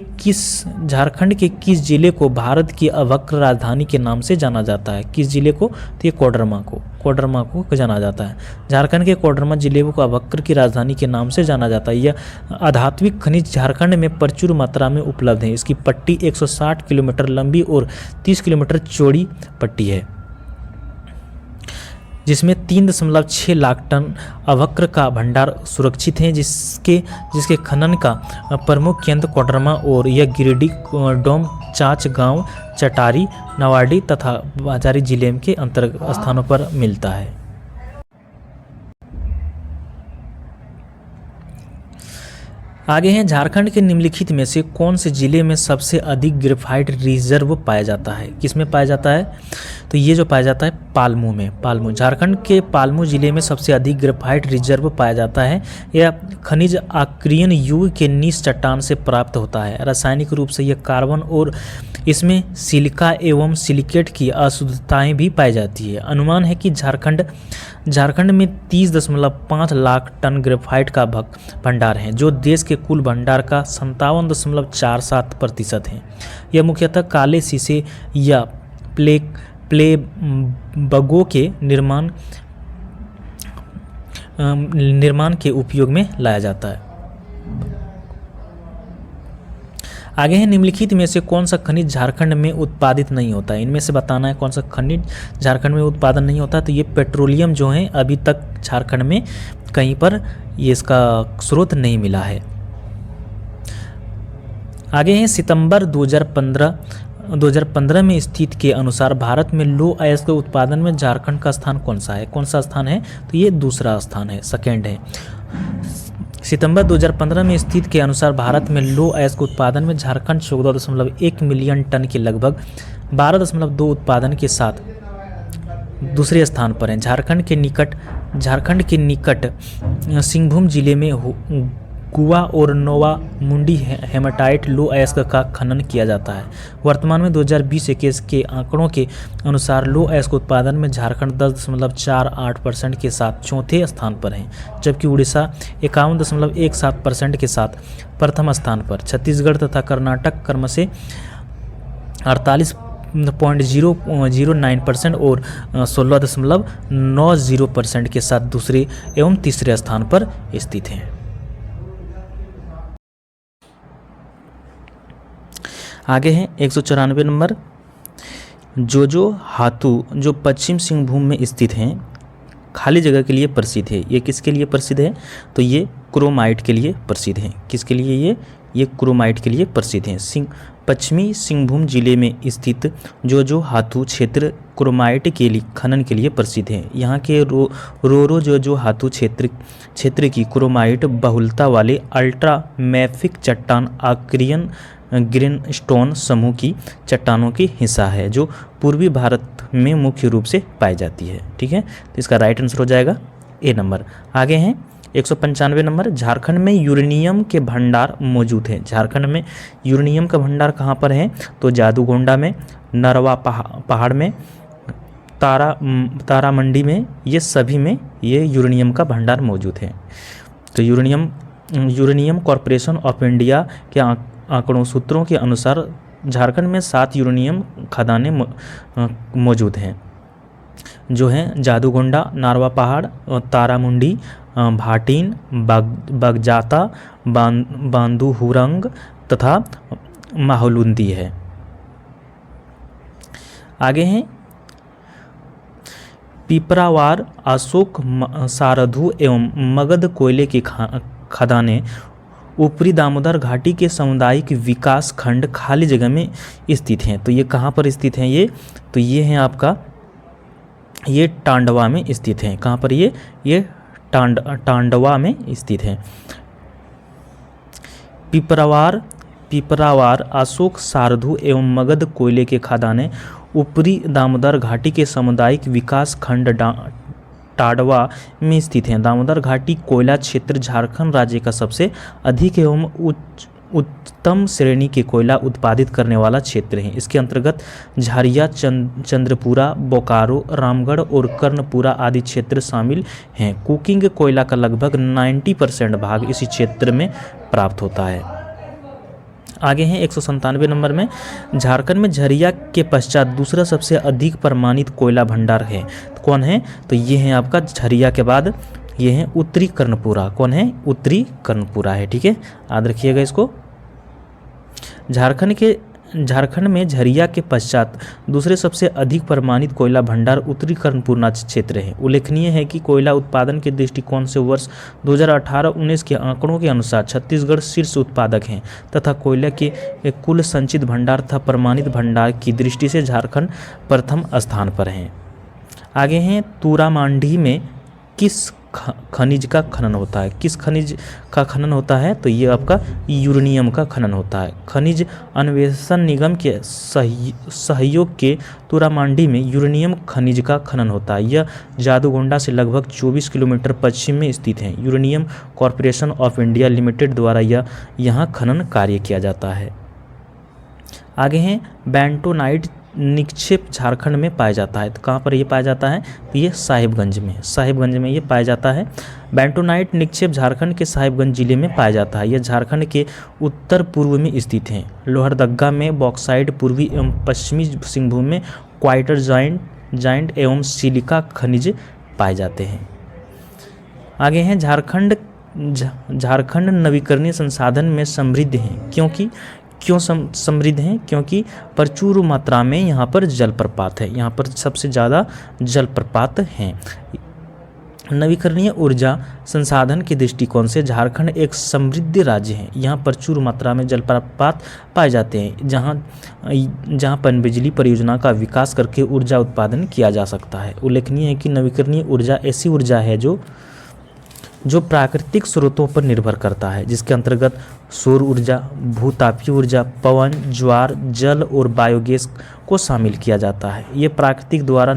किस जिले को भारत की अभक्र राजधानी के नाम से जाना जाता है? किस जिले को? तो ये कोडरमा को जाना जाता है। झारखंड के कोडरमा जिले को अभक्र की राजधानी के नाम से जाना जाता है। यह अधात्विक खनिज झारखंड में प्रचुर मात्रा में उपलब्ध है। इसकी पट्टी 160 किलोमीटर लंबी और 30 किलोमीटर चौड़ी पट्टी है, जिसमें 3.6 लाख टन अभक्र का भंडार सुरक्षित है, जिसके खनन का प्रमुख केंद्र कोडरमा और यह गिरिडीह, डोम, चाच गांव, चटारी, नवाडी तथा बाजारी जिले के अंतर्गत स्थानों पर मिलता है। आगे हैं झारखंड के निम्नलिखित में से कौन से जिले में सबसे अधिक ग्रेफाइट रिजर्व पाया जाता है? किसमें पाया जाता है? तो ये जो पाया जाता है पालमू में। झारखंड के पालमू जिले में सबसे अधिक ग्रेफाइट रिजर्व पाया जाता है। यह खनिज आक्रियन युग के नीच चट्टान से प्राप्त होता है। रासायनिक रूप से यह कार्बन और इसमें सिलिका एवं सिलिकेट की अशुद्धताएं भी पाई जाती है। अनुमान है कि झारखंड में 30.5 लाख टन ग्रेफाइट का भंडार है, जो देश के कुल भंडार का 57.47% है। यह मुख्यतः काले शीशे या प्लेबगों के निर्माण के उपयोग में लाया जाता है। आगे है निम्नलिखित में से कौन सा खनिज झारखंड में उत्पादित नहीं होता है? इनमें से बताना है कौन सा खनिज झारखंड में उत्पादन नहीं होता। तो ये पेट्रोलियम जो है अभी तक झारखंड में कहीं पर ये इसका स्रोत नहीं मिला है। आगे हैं सितंबर 2015 में स्थिति के अनुसार भारत में लौह अयस्क उत्पादन में झारखंड का स्थान कौन सा है? कौन सा स्थान है? तो ये दूसरा स्थान है, सेकेंड है। सितंबर 2015 में स्थिति के अनुसार भारत में लौह अयस्क उत्पादन में झारखंड 14.1 मिलियन टन के लगभग 12.2 उत्पादन के साथ दूसरे स्थान पर है। झारखंड के निकट सिंहभूम जिले में गुआ और नोवा मुंडी हेमाटाइट लौह अयस्क का खनन किया जाता है। वर्तमान में 2020-21 के आंकड़ों के अनुसार लौह अयस्क उत्पादन में झारखंड 10.48% के साथ चौथे स्थान पर है, जबकि उड़ीसा 51.17% के साथ प्रथम स्थान पर। छत्तीसगढ़ तथा कर्नाटक क्रमशः 48.009% और 16.90% के साथ दूसरे एवं तीसरे स्थान पर स्थित हैं। आगे हैं 194 नंबर, जोजो हातू जो पश्चिम सिंहभूम में स्थित हैं खाली जगह के लिए प्रसिद्ध है। ये किसके लिए प्रसिद्ध है? तो ये क्रोमाइट के लिए प्रसिद्ध है। किसके लिए? ये क्रोमाइट के लिए प्रसिद्ध हैं। पश्चिमी सिंहभूम जिले में स्थित जोजो हाथू क्षेत्र क्रोमाइट के लिए खनन के लिए प्रसिद्ध है। यहाँ के रोरो जोजो हाथू क्षेत्र की क्रोमाइट बहुलता वाले अल्ट्रामैफिक चट्टान आर्कियन ग्रीनस्टोन समूह की चट्टानों की हिस्सा है, जो पूर्वी भारत में मुख्य रूप से पाई जाती है। ठीक है, तो इसका राइट आंसर हो जाएगा ए नंबर। आगे हैं 195 नंबर, झारखंड में यूरेनियम के भंडार मौजूद हैं। झारखंड में यूरेनियम का भंडार कहाँ पर है? तो जादूगोंडा में, नरवा पहाड़ में, तारामंडी में, ये सभी में ये यूरेनियम का भंडार मौजूद है। तो यूरेनियम कॉरपोरेशन ऑफ इंडिया के आंकड़ों सूत्रों के अनुसार झारखंड में 7 यूरेनियम खदानें मौजूद हैं, जो हैं जादूगोंडा, नारवा पहाड़, तारामुंडी, भाटीन, बगजाता, बांदूहुरंग तथा माहलुंदी है। आगे हैं पिपरावार, अशोक, सारधु एवं मगध कोयले की खदानें ऊपरी दामोदर घाटी के सामुदायिक विकास खंड खाली जगह में स्थित हैं। तो ये कहाँ पर स्थित हैं? तो ये हैं आपका, ये टांडवा में स्थित हैं। कहाँ पर? ये टांडवा में स्थित हैं। पिपरावार, अशोक, सारधु एवं मगध कोयले के खदानें ऊपरी दामोदर घाटी के सामुदायिक विकास खंड टांडवा में स्थित हैं। दामोदर घाटी कोयला क्षेत्र झारखंड राज्य का सबसे अधिक एवं उच्चतम श्रेणी के कोयला उत्पादित करने वाला क्षेत्र है। इसके अंतर्गत झारिया, चंद्रपुरा, बोकारो, रामगढ़ और कर्णपुरा आदि क्षेत्र शामिल हैं। कुकिंग कोयला का लगभग 90% भाग इसी क्षेत्र में प्राप्त होता है। आगे हैं 197 नंबर में, झारखंड में झरिया के पश्चात दूसरा सबसे अधिक प्रमाणित कोयला भंडार है। तो कौन है? तो ये है आपका झरिया के बाद ये है उत्तरी कर्णपुरा। कौन है? उत्तरी कर्णपुरा है। ठीक है, याद रखिएगा इसको। झारखंड में झरिया के पश्चात दूसरे सबसे अधिक प्रमाणित कोयला भंडार उत्तरी कर्णपुरा क्षेत्र है। उल्लेखनीय है कि कोयला उत्पादन के दृष्टिकोण से वर्ष 2018-19 के आंकड़ों के अनुसार छत्तीसगढ़ शीर्ष उत्पादक हैं तथा कोयला के कुल संचित भंडार तथा प्रमाणित भंडार की दृष्टि से झारखंड प्रथम स्थान पर है। आगे हैं तूरामांडी में किस खनिज का खनन होता है? किस खनिज का खनन होता है? तो ये आपका यूरेनियम का खनन होता है। खनिज अन्वेषण निगम के सहयोग के तूरामांडी में यूरेनियम खनिज का खनन होता है। यह जादूगोंडा से लगभग 24 किलोमीटर पश्चिम में स्थित है। Uranium corporation of India limited द्वारा यहाँ खनन कार्य किया जाता है। आगे हैं बेंटोनाइट निक्षेप झारखंड में पाया जाता है। तो कहाँ पर ये पाया जाता है? तो ये साहिबगंज में ये पाया जाता है। बेंटोनाइट निक्षेप झारखंड के साहिबगंज जिले में पाया जाता है। यह झारखंड के उत्तर पूर्व में स्थित है। लोहरदगा में बॉक्साइट, पूर्वी एवं पश्चिमी सिंहभूम में क्वार्टर जाइंट एवं सिलिका खनिज पाए जाते हैं। आगे हैं झारखंड नवीकरणीय संसाधन में समृद्ध हैं। क्यों समृद्ध हैं? क्योंकि प्रचुर मात्रा में यहाँ पर जलप्रपात है। यहाँ पर सबसे ज़्यादा जलप्रपात हैं। नवीकरणीय ऊर्जा संसाधन के दृष्टिकोण से झारखंड एक समृद्ध राज्य है। यहाँ प्रचुर मात्रा में जलप्रपात पाए जाते हैं, जहाँ पनबिजली परियोजना का विकास करके ऊर्जा उत्पादन किया जा सकता है। उल्लेखनीय है कि नवीकरणीय ऊर्जा ऐसी ऊर्जा है जो प्राकृतिक स्रोतों पर निर्भर करता है, जिसके अंतर्गत सौर ऊर्जा, भूतापीय ऊर्जा, पवन, ज्वार, जल और बायोगैस को शामिल किया जाता है। ये प्राकृतिक द्वारा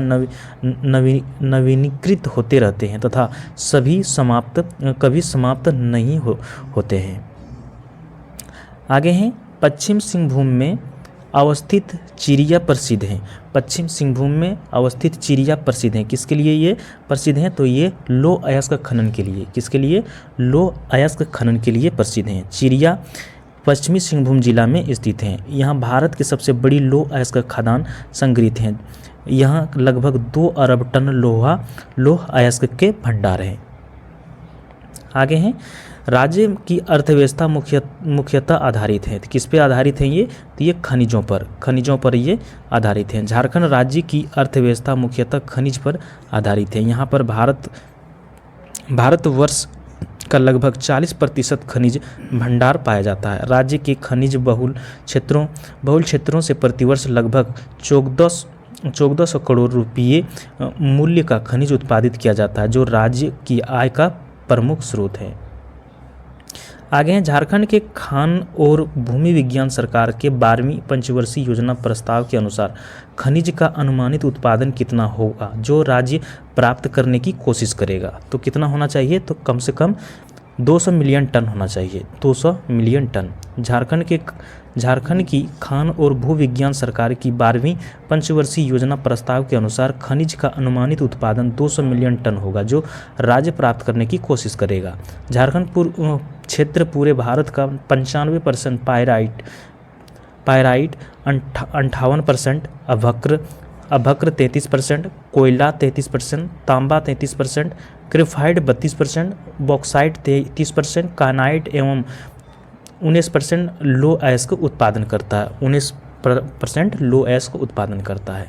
नवीनीकृत होते रहते हैं तथा कभी समाप्त नहीं होते हैं। आगे हैं पश्चिम सिंहभूम में अवस्थित चिड़िया प्रसिद्ध हैं। पश्चिम सिंहभूम में अवस्थित चिड़िया प्रसिद्ध हैं। किसके लिए ये प्रसिद्ध हैं? तो ये लौह अयस्क खनन के लिए। किसके लिए? लौह अयस्क खनन के लिए प्रसिद्ध हैं। चिड़िया पश्चिमी सिंहभूम जिला में स्थित हैं। यहाँ भारत की सबसे बड़ी लौह अयस्क खदान संग्रहित हैं। यहाँ लगभग 2 अरब टन लौह अयस्क के भंडार हैं। आगे हैं राज्य की अर्थव्यवस्था मुख्यतः आधारित है। किस पे आधारित है ये? तो ये खनिजों पर ये आधारित हैं। झारखंड राज्य की अर्थव्यवस्था मुख्यतः खनिज पर आधारित है। यहाँ पर भारतवर्ष का लगभग 40% खनिज भंडार पाया जाता है। राज्य के खनिज बहुल क्षेत्रों से प्रतिवर्ष लगभग 1400 करोड़ रुपये मूल्य का खनिज उत्पादित किया जाता है, जो राज्य की आय का प्रमुख स्रोत है। आगे हैं झारखंड के खान और भूमि विज्ञान सरकार के 12वीं पंचवर्षीय योजना प्रस्ताव के अनुसार खनिज का अनुमानित उत्पादन कितना होगा जो राज्य प्राप्त करने की कोशिश करेगा। तो कितना होना चाहिए, तो कम से कम 200 मिलियन टन होना चाहिए, 200 मिलियन टन। झारखंड की खान और भू विज्ञान सरकार की 12वीं पंचवर्षीय योजना प्रस्ताव के अनुसार खनिज का अनुमानित उत्पादन 200 मिलियन टन होगा जो राज्य प्राप्त करने की कोशिश करेगा। झारखंड क्षेत्र पूरे भारत का 95% पायराइट 58%, अभ्रक 33%, कोयला 33%, तांबा 33%, ग्रेफाइट 32%, बॉक्साइट 33%, कानाइट एवं 19% लो अयस्क उत्पादन करता है, 19% लो अयस्क उत्पादन करता है।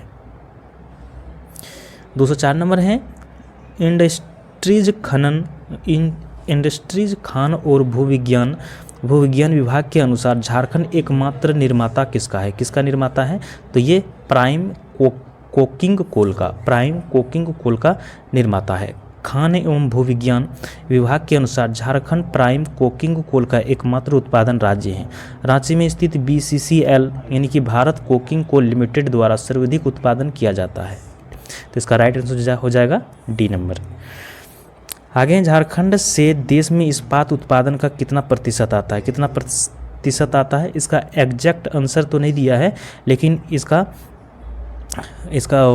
204 नंबर है इंडस्ट्रीज खान और भूविज्ञान विभाग के अनुसार झारखंड एकमात्र निर्माता किसका निर्माता है, तो ये प्राइम कोकिंग कोल का निर्माता है। खान एवं भूविज्ञान विभाग के अनुसार झारखंड प्राइम कोकिंग कोल का एकमात्र उत्पादन राज्य है। रांची में स्थित BCCL यानी कि भारत कोकिंग कोल लिमिटेड द्वारा सर्वाधिक उत्पादन किया जाता है। तो इसका राइट आंसर हो जाएगा डी नंबर। आगे झारखंड से देश में इस्पात उत्पादन का कितना प्रतिशत आता है, इसका एग्जैक्ट आंसर तो नहीं दिया है, लेकिन इसका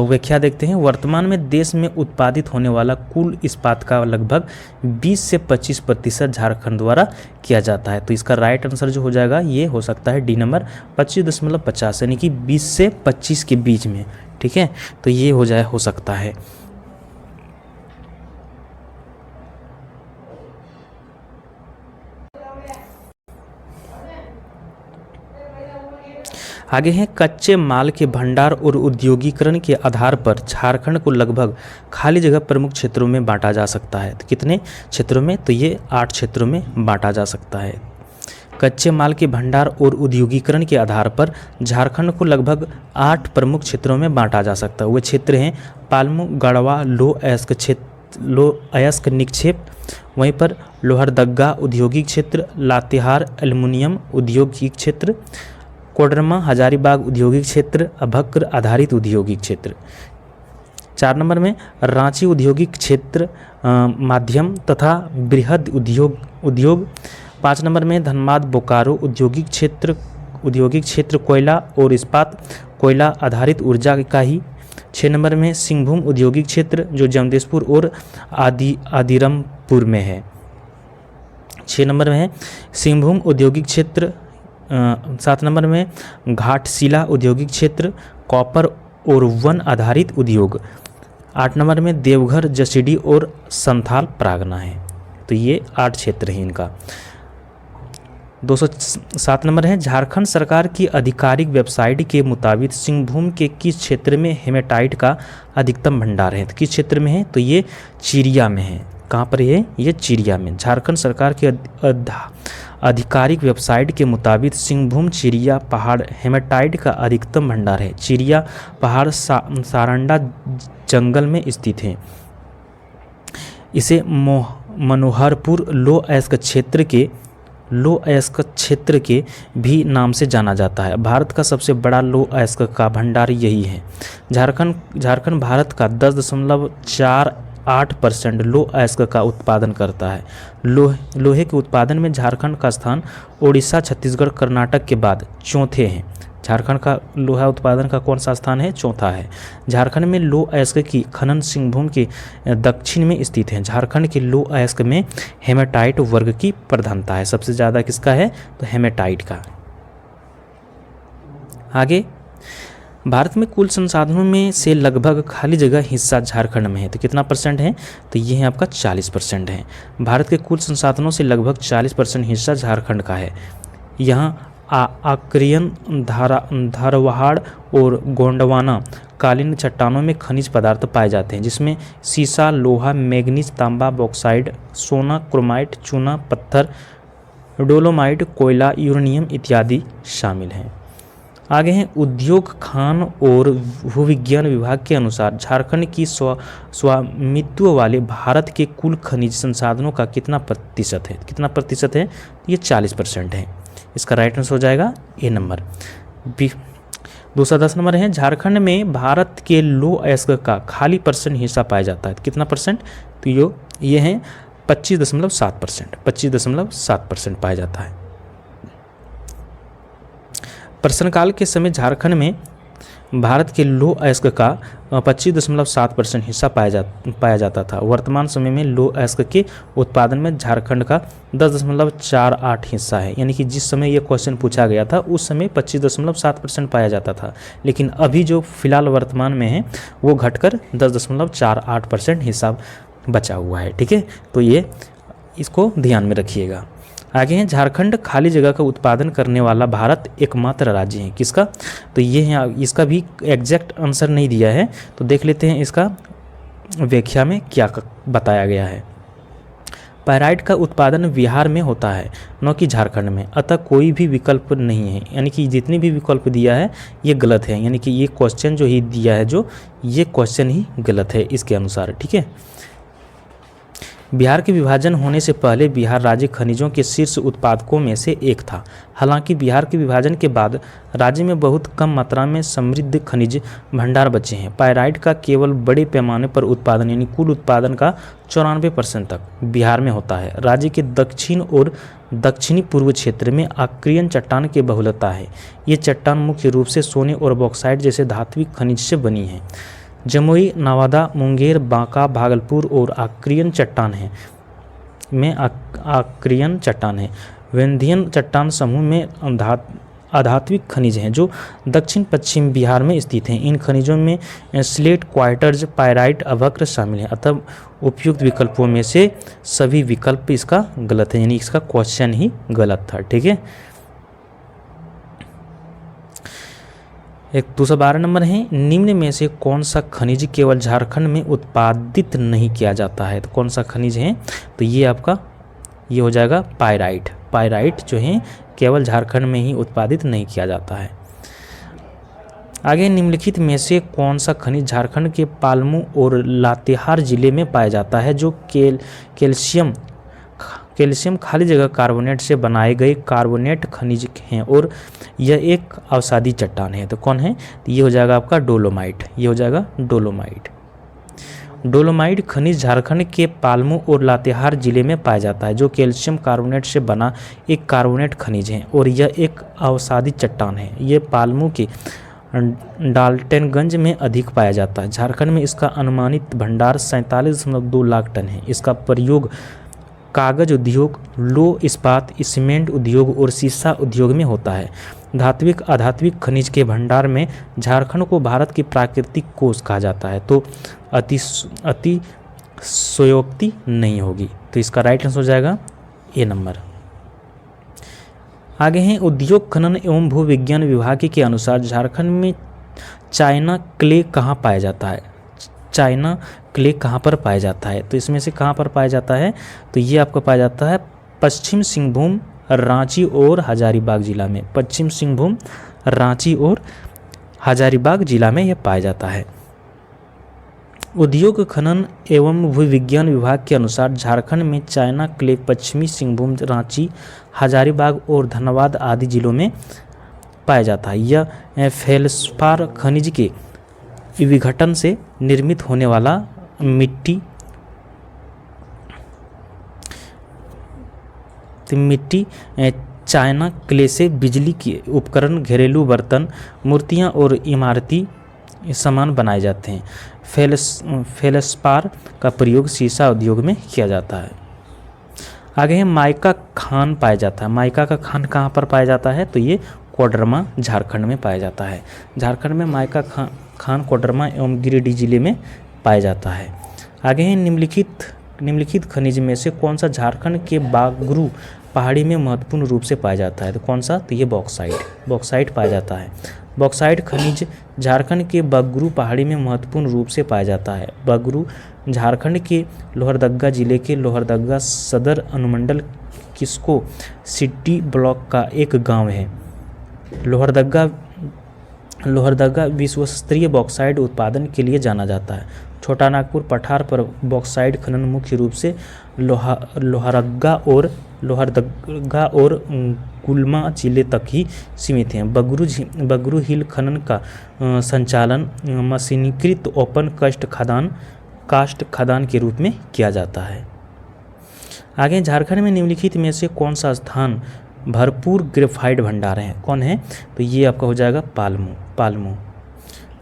व्याख्या देखते हैं। वर्तमान में देश में उत्पादित होने वाला कुल इस्पात का लगभग 20 से 25% झारखंड द्वारा किया जाता है। तो इसका राइट आंसर जो हो जाएगा ये हो सकता है डी नंबर 25.50 यानी कि 20 से 25 के बीच में। ठीक है, तो ये हो सकता है। आगे हैं कच्चे माल के भंडार और उद्योगीकरण के आधार पर झारखंड को लगभग खाली जगह प्रमुख क्षेत्रों में बांटा जा सकता है। तो कितने क्षेत्रों में, तो ये 8 क्षेत्रों में बांटा जा सकता है। कच्चे माल के भंडार और उद्योगीकरण के आधार पर झारखंड को लगभग 8 प्रमुख क्षेत्रों में बांटा जा सकता है। वे क्षेत्र हैं पालमू, गढ़वा, लो अयस्क निक्षेप, वहीं पर लोहरदग्गा औद्योगिक क्षेत्र, लातेहार एल्युमिनियम औद्योगिक क्षेत्र, कोडरमा हजारीबाग औद्योगिक क्षेत्र, अभक्र आधारित औद्योगिक क्षेत्र। 4 नंबर में रांची औद्योगिक क्षेत्र माध्यम तथा बृहद उद्योग। 5 नंबर में धनबाद बोकारो औद्योगिक क्षेत्र कोयला और इस्पात कोयला आधारित ऊर्जा का ही। 6 नंबर में सिंहभूम औद्योगिक क्षेत्र जो जमशेदपुर और आदिरमपुर में है। 6 नंबर में है सिंहभूम औद्योगिक क्षेत्र। 7 नंबर में घाटशिला औद्योगिक क्षेत्र, कॉपर और वन आधारित उद्योग। 8 नंबर में देवघर, जसीडीह और संथाल परगना है। तो ये 8 क्षेत्र हैं इनका। 207 नंबर है झारखंड सरकार की आधिकारिक वेबसाइट के मुताबिक सिंहभूम के किस क्षेत्र में हेमेटाइट का अधिकतम भंडार है। तो किस क्षेत्र में है, तो ये चिरिया में है। कहाँ पर ये चिरिया में। झारखंड सरकार के आधिकारिक वेबसाइट के मुताबिक सिंहभूम चिरिया पहाड़ हेमेटाइट का अधिकतम भंडार है। चिरिया पहाड़ सारंडा जंगल में स्थित है। इसे मनोहरपुर लो अयस्क क्षेत्र के भी नाम से जाना जाता है। भारत का सबसे बड़ा लो अयस्क का भंडार यही है। झारखंड भारत का 10.48% लो अयस्क का उत्पादन करता है। लोहे के उत्पादन में झारखंड का स्थान ओडिशा, छत्तीसगढ़, कर्नाटक के बाद चौथे हैं। झारखंड का लोहा उत्पादन का कौन सा स्थान है, चौथा है। झारखंड में लो अयस्क की खनन सिंहभूम के दक्षिण में स्थित है। झारखंड के लो अयस्क में हेमेटाइट वर्ग की प्रधानता है। सबसे ज़्यादा किसका है, तो हेमेटाइट का। आगे भारत में कुल संसाधनों में से लगभग खाली जगह हिस्सा झारखंड में है। तो कितना % है, तो ये है आपका 40% है। भारत के कुल संसाधनों से लगभग 40% हिस्सा झारखंड का है। यहाँ आक्रियन, धारवाड़ और गोंडवाना कालीन चट्टानों में खनिज पदार्थ पाए जाते हैं, जिसमें सीसा, लोहा, मैग्नीज, तांबा, बॉक्साइट, सोना, क्रोमाइट, चूना पत्थर, डोलोमाइट, कोयला, यूरेनियम इत्यादि शामिल हैं। आगे हैं उद्योग, खान और भूविज्ञान विभाग के अनुसार झारखंड की स्वामित्व वाले भारत के कुल खनिज संसाधनों का कितना प्रतिशत है? कितना प्रतिशत है? ये 40% है। इसका राइट आंसर हो जाएगा ए नंबर। दूसरा 10 नंबर है, झारखंड में भारत के लौह अयस्क का खाली परसेंट हिस्सा पाया जाता है, कितना परसेंट? तो ये है 25.7%, 25.7% पाया जाता है। प्रश्नकाल के समय झारखंड में भारत के लौह अयस्क का 25.7% हिस्सा पाया जाता था। वर्तमान समय में लौह अयस्क के उत्पादन में झारखंड का 10.48 हिस्सा है। यानी कि जिस समय ये क्वेश्चन पूछा गया था उस समय 25.7% पाया जाता था, लेकिन अभी जो फिलहाल वर्तमान में है वो घटकर 10.48% हिस्सा बचा हुआ है। ठीक है, तो ये इसको ध्यान में रखिएगा। आगे हैं, झारखंड खाली जगह का उत्पादन करने वाला भारत एकमात्र राज्य है, किसका? तो ये है, इसका भी एग्जैक्ट आंसर नहीं दिया है, तो देख लेते हैं इसका व्याख्या में क्या बताया गया है। पायराइट का उत्पादन बिहार में होता है, न कि झारखंड में, अतः कोई भी विकल्प नहीं है। यानी कि जितनी भी विकल्प दिया है ये गलत है, यानी कि ये क्वेश्चन जो ही दिया है जो ये क्वेश्चन ही गलत है इसके अनुसार। ठीक है, बिहार के विभाजन होने से पहले बिहार राज्य खनिजों के शीर्ष उत्पादकों में से एक था। हालांकि बिहार के विभाजन के बाद राज्य में बहुत कम मात्रा में समृद्ध खनिज भंडार बचे हैं। पायराइट का केवल बड़े पैमाने पर उत्पादन यानी कुल उत्पादन का 94% तक बिहार में होता है। राज्य के दक्षिण और दक्षिणी पूर्व क्षेत्र में आक्रियन चट्टान की बहुलता है। ये चट्टान मुख्य रूप से सोने और बॉक्साइट जैसे धात्विक खनिज से बनी है। जमुई, नवादा, मुंगेर, बांका, भागलपुर और आक्रियन चट्टान है आक्रियन चट्टान है। विंध्यन चट्टान समूह में अधात्विक खनिज हैं जो दक्षिण पश्चिम बिहार में स्थित हैं। इन खनिजों में स्लेट, क्वार्ट्ज, पायराइट, अभ्रक शामिल हैं। अतः उपयुक्त विकल्पों में से सभी विकल्प इसका गलत है, यानी इसका क्वेश्चन ही गलत था। ठीक है, एक 212 नंबर है, निम्न में से कौन सा खनिज केवल झारखंड में उत्पादित नहीं किया जाता है? तो कौन सा खनिज है? तो ये आपका ये हो जाएगा पायराइट। पायराइट जो है केवल झारखंड में ही उत्पादित नहीं किया जाता है। आगे, निम्नलिखित में से कौन सा खनिज झारखंड के पालमू और लातेहार जिले में पाया जाता है जो कैल्शियम खाली जगह कार्बोनेट से बनाए गए कार्बोनेट खनिज हैं और यह एक अवसादी चट्टान है? तो कौन है? तो ये हो जाएगा आपका डोलोमाइट। ये हो जाएगा डोलोमाइट। डोलोमाइट खनिज झारखंड के पालमू और लातेहार जिले में पाया जाता है जो कैल्शियम कार्बोनेट से बना एक कार्बोनेट खनिज है और यह एक अवसादी चट्टान है। ये पालमू के डाल्टनगंज में अधिक पाया जाता है। झारखंड में इसका अनुमानित भंडार 47.2 लाख टन है। इसका प्रयोग कागज उद्योग, लौह इस्पात, सीमेंट उद्योग और शीशा उद्योग में होता है। धात्विक अधात्विक खनिज के भंडार में झारखंड को भारत की प्राकृतिक कोष कहा जाता है, तो अतिशयोक्ति नहीं होगी। तो इसका राइट आंसर हो जाएगा ए नंबर। आगे हैं, उद्योग, खनन एवं भूविज्ञान विभाग के अनुसार झारखंड में चाइना क्ले कहाँ पाया जाता है? चाइना क्ले कहाँ पर पाया जाता है? तो इसमें से कहाँ पर पाया जाता है? तो ये आपको पाया जाता है पश्चिम सिंहभूम, रांची और हजारीबाग जिला में। पश्चिम सिंहभूम, रांची और हजारीबाग जिला में यह पाया जाता है। उद्योग, खनन एवं भूविज्ञान विभाग के अनुसार झारखंड में चाइना क्ले पश्चिमी सिंहभूम, रांची, हजारीबाग और धनबाद आदि जिलों में पाया जाता है। यह फेल्सपार खनिज के विघटन से निर्मित होने वाला मिट्टी चाइना क्ले से बिजली के उपकरण, घरेलू बर्तन, मूर्तियां और इमारती सामान बनाए जाते हैं। फेल्सपार का प्रयोग शीशा उद्योग में किया जाता है। आगे है, माइका खान पाया जाता है। माइका का खान कहाँ पर पाया जाता है? तो ये कोडरमा झारखंड में पाया जाता है। झारखंड में माइका खान कोडरमा एवं गिरिडीह जिले में पाया जाता है। आगे है, निम्नलिखित खनिज में से कौन सा झारखंड के बागरू पहाड़ी में महत्वपूर्ण रूप से पाया जाता है? तो कौन सा? तो ये बॉक्साइट पाया जाता है। बॉक्साइट खनिज झारखंड के बागरू पहाड़ी में महत्वपूर्ण रूप से पाया जाता है। बागरू झारखंड के लोहरदगा जिले के लोहरदगा सदर अनुमंडल किस्को सिटी ब्लॉक का एक गांव है। लोहरदगा विश्वस्तरीय बॉक्साइट उत्पादन के लिए जाना जाता है। छोटा नागपुर पठार पर बॉक्साइट खनन मुख्य रूप से लोहरदगा और गुलमा जिले तक ही सीमित हैं। बगरू हिल खनन का संचालन मशीनीकृत ओपन कास्ट खदान के रूप में किया जाता है। आगे झारखंड में निम्नलिखित में से कौन सा स्थान भरपूर ग्रेफाइट भंडार है? कौन है? तो ये आपका हो जाएगा पालमू।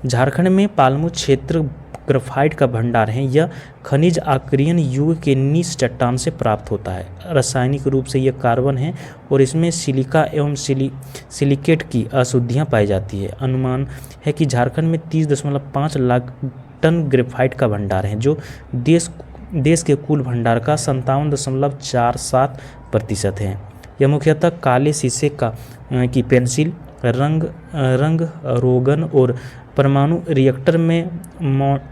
झारखंड में पालमू क्षेत्र ग्रेफाइट का भंडार है। यह खनिज आर्कियन युग के नीच चट्टान से प्राप्त होता है। रासायनिक रूप से यह कार्बन है और इसमें सिलिका एवं सिलिकेट की अशुद्धियां पाई जाती है। अनुमान है कि झारखंड में 30.5 लाख टन ग्रेफाइट का भंडार है, जो देश के कुल भंडार का 57.47% है। यह मुख्यतः काले शीशे की पेंसिल, रंग रोगन और परमाणु रिएक्टर में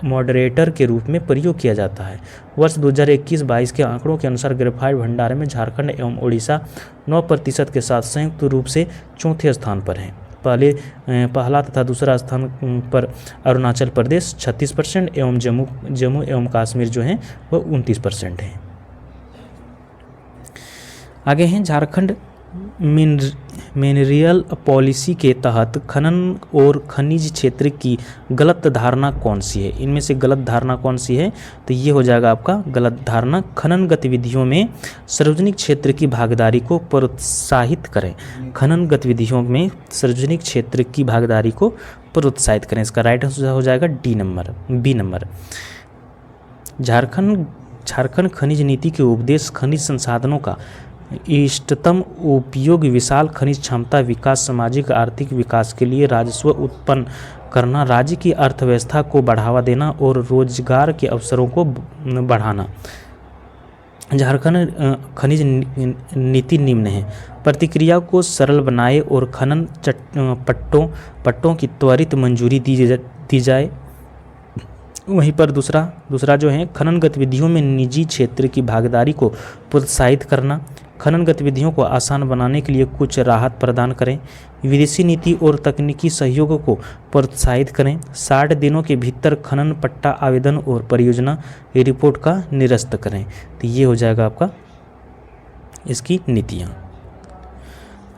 मॉडरेटर के रूप में प्रयोग किया जाता है। वर्ष 2021-22 के आंकड़ों के अनुसार ग्रेफाइट भंडार में झारखंड एवं ओडिशा 9% के साथ संयुक्त रूप से चौथे स्थान पर हैं। पहला तथा दूसरा स्थान पर अरुणाचल प्रदेश 36% एवं जम्मू एवं कश्मीर जो हैं वह 29% हैं। आगे हैं झारखंड मिनरल पॉलिसी के तहत खनन और खनिज क्षेत्र की गलत धारणा कौन सी है? इनमें से गलत धारणा कौन सी है? तो ये हो जाएगा आपका गलत धारणा, खनन गतिविधियों में सार्वजनिक क्षेत्र की भागीदारी को प्रोत्साहित करें। खनन गतिविधियों में सार्वजनिक क्षेत्र की भागीदारी को प्रोत्साहित करें। इसका राइट आंसर हो जाएगा बी नंबर। झारखंड खनिज नीति के उपदेश खनिज संसाधनों का इष्टतम उपयोग, विशाल खनिज क्षमता विकास, सामाजिक आर्थिक विकास के लिए राजस्व उत्पन्न करना, राज्य की अर्थव्यवस्था को बढ़ावा देना और रोजगार के अवसरों को बढ़ाना। झारखंड खनिज नीति निम्न है। प्रतिक्रिया को सरल बनाए और खनन पट्टों की त्वरित मंजूरी दी जाए। वहीं पर दूसरा जो है खनन गतिविधियों में निजी क्षेत्र की भागीदारी को प्रोत्साहित करना। खनन गतिविधियों को आसान बनाने के लिए कुछ राहत प्रदान करें। विदेशी नीति और तकनीकी सहयोग को प्रोत्साहित करें। 60 दिनों के भीतर खनन पट्टा आवेदन और परियोजना रिपोर्ट का निरस्त करें। तो ये हो जाएगा आपका इसकी नीतियाँ।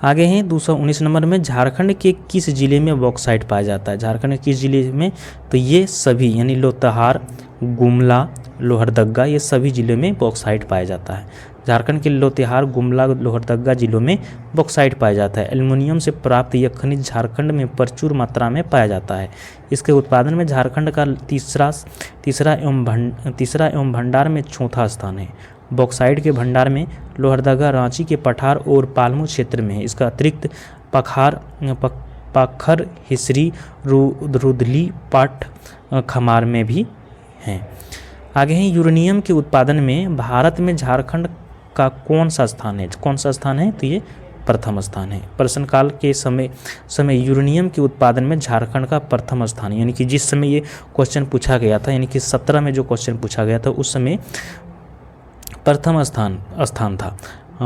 आगे हैं 219 नंबर में, झारखंड के किस जिले में बॉक्साइट पाया जाता है? झारखंड के किस जिले में? तो ये सभी यानी लोहरदगा, गुमला, लोहरदगा ये सभी जिलों में बॉक्साइट पाया जाता है। झारखंड के लोहरदगा, गुमला, लोहरदगा जिलों में बॉक्साइट पाया जाता है। एल्युमिनियम से प्राप्त यह खनिज झारखंड में प्रचुर मात्रा में पाया जाता है। इसके उत्पादन में झारखंड का तीसरा एवं भंडार में चौथा स्थान है। बॉक्साइट के भंडार में लोहरदगा, रांची के पठार और पालमू क्षेत्र में है। इसका अतिरिक्त पाखर, हिसरी, रुदली, पाट, खमार में भी हैं। आगे हैं यूरेनियम के उत्पादन में भारत में झारखंड का कौन सा स्थान है? तो ये प्रथम स्थान है। प्रश्नकाल के समय यूरेनियम के उत्पादन में झारखंड का प्रथम स्थान है। यानी कि जिस समय ये क्वेश्चन पूछा गया था, यानी कि 17 में जो क्वेश्चन पूछा गया था उस समय प्रथम स्थान था।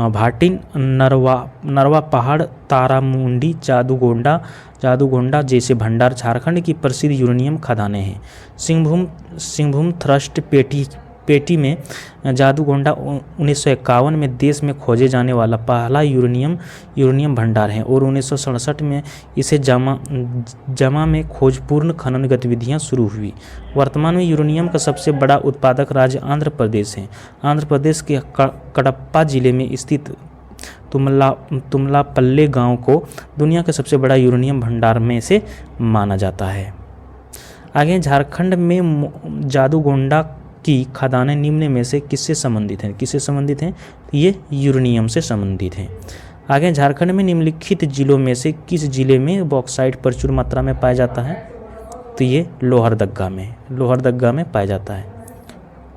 भाटिन, नरवा पहाड़, तारामुंडी, जादूगोंडा जैसे भंडार झारखंड की प्रसिद्ध यूरेनियम खदानें हैं। सिंहभूम थ्रस्ट पेटी में जादूगोंडा 1951 में देश में खोजे जाने वाला पहला यूरेनियम भंडार है और 1967 में इसे जमा में खोजपूर्ण खनन गतिविधियां शुरू हुई। वर्तमान में यूरेनियम का सबसे बड़ा उत्पादक राज्य आंध्र प्रदेश है। आंध्र प्रदेश के कडप्पा जिले में स्थित तुमलापल्ले गांव को दुनिया का सबसे बड़ा यूरेनियम भंडार में से माना जाता है। आगे झारखंड में जादूगोंडा की खदानें निम्न में से किससे संबंधित हैं? तो ये यूरेनियम से संबंधित हैं। आगे झारखंड में निम्नलिखित जिलों में से किस जिले में बॉक्साइट प्रचुर मात्रा में पाया जाता है? तो ये लोहरदगा में पाया जाता है।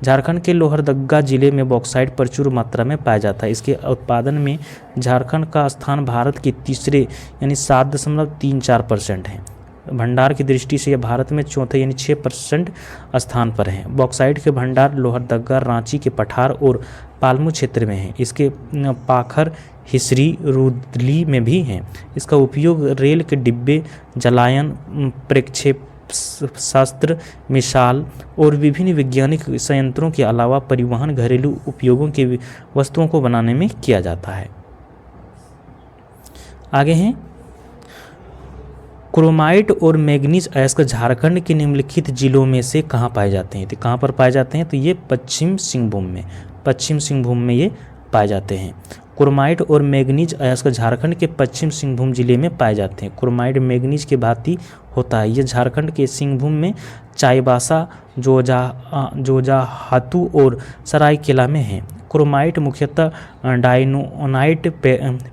झारखंड के लोहरदगा जिले में बॉक्साइट प्रचुर मात्रा में पाया जाता है। इसके उत्पादन में झारखंड का स्थान भारत के तीसरे यानी 7.34% है। भंडार की दृष्टि से यह भारत में चौथे यानी 6% स्थान पर है। बॉक्साइट के भंडार लोहरदगा, रांची के पठार और पालमू क्षेत्र में हैं। इसके पाखर हिसरी, रुदली में भी हैं। इसका उपयोग रेल के डिब्बे, जलायन, प्रक्षेपशास्त्र, मिसाइल और विभिन्न वैज्ञानिक संयंत्रों के अलावा परिवहन, घरेलू उपयोगों की वस्तुओं को बनाने में किया जाता है। आगे हैं क्रोमाइट और मैग्नीज अयस्क झारखंड के निम्नलिखित जिलों में से कहाँ पाए जाते हैं? तो कहाँ पर पाए जाते हैं? तो ये पश्चिम सिंहभूम में ये पाए जाते हैं। क्रोमाइट और मैग्नीज अयस्क झारखंड के पश्चिम सिंहभूम जिले में पाए जाते हैं। क्रोमाइट मैग्नीज के भांति होता है। ये झारखंड के सिंहभूम में चाईबासा, जोजाहातू और सरायकेला में है। क्रोमाइट मुख्यतः डायनोनाइट,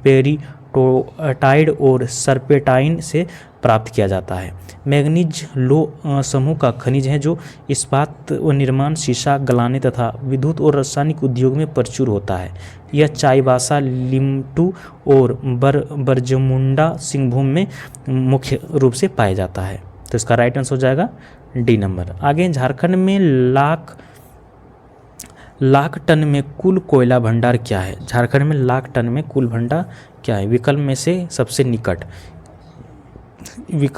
पेरिटोटाइड और सर्पेटाइन से प्राप्त किया जाता है। मैग्नीज लो समूह का खनिज है जो इस्पात व निर्माण, शीशा गलाने तथा विद्युत और रासायनिक उद्योग में प्रचुर होता है। यह चाईबासा, लिमटू और बरजमुंडा सिंहभूम में मुख्य रूप से पाया जाता है। तो इसका राइट आंसर हो जाएगा डी नंबर। आगे झारखंड में लाख टन में कुल कोयला भंडार क्या है? झारखंड में लाख टन में कुल भंडार क्या है? विकल्प में से सबसे निकट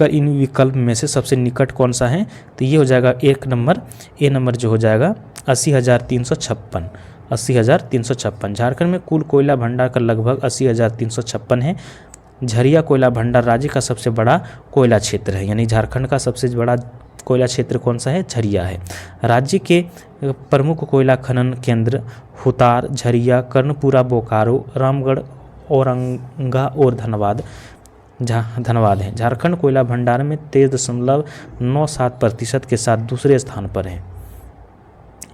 इन विकल्प में से सबसे निकट कौन सा है? तो ये हो जाएगा एक नंबर, ए नंबर जो हो जाएगा 80,356। झारखंड में कुल कोयला भंडार का लगभग 80,356 है। झरिया कोयला भंडार राज्य का सबसे बड़ा कोयला क्षेत्र है, यानी झारखंड का सबसे बड़ा कोयला क्षेत्र कौन सा है? झरिया है। राज्य के प्रमुख कोयला खनन केंद्र हुतार, झरिया, कर्णपुरा, बोकारो, रामगढ़, औरंगा और धनबाद है। झारखंड कोयला भंडार में 13.97% के साथ दूसरे स्थान पर है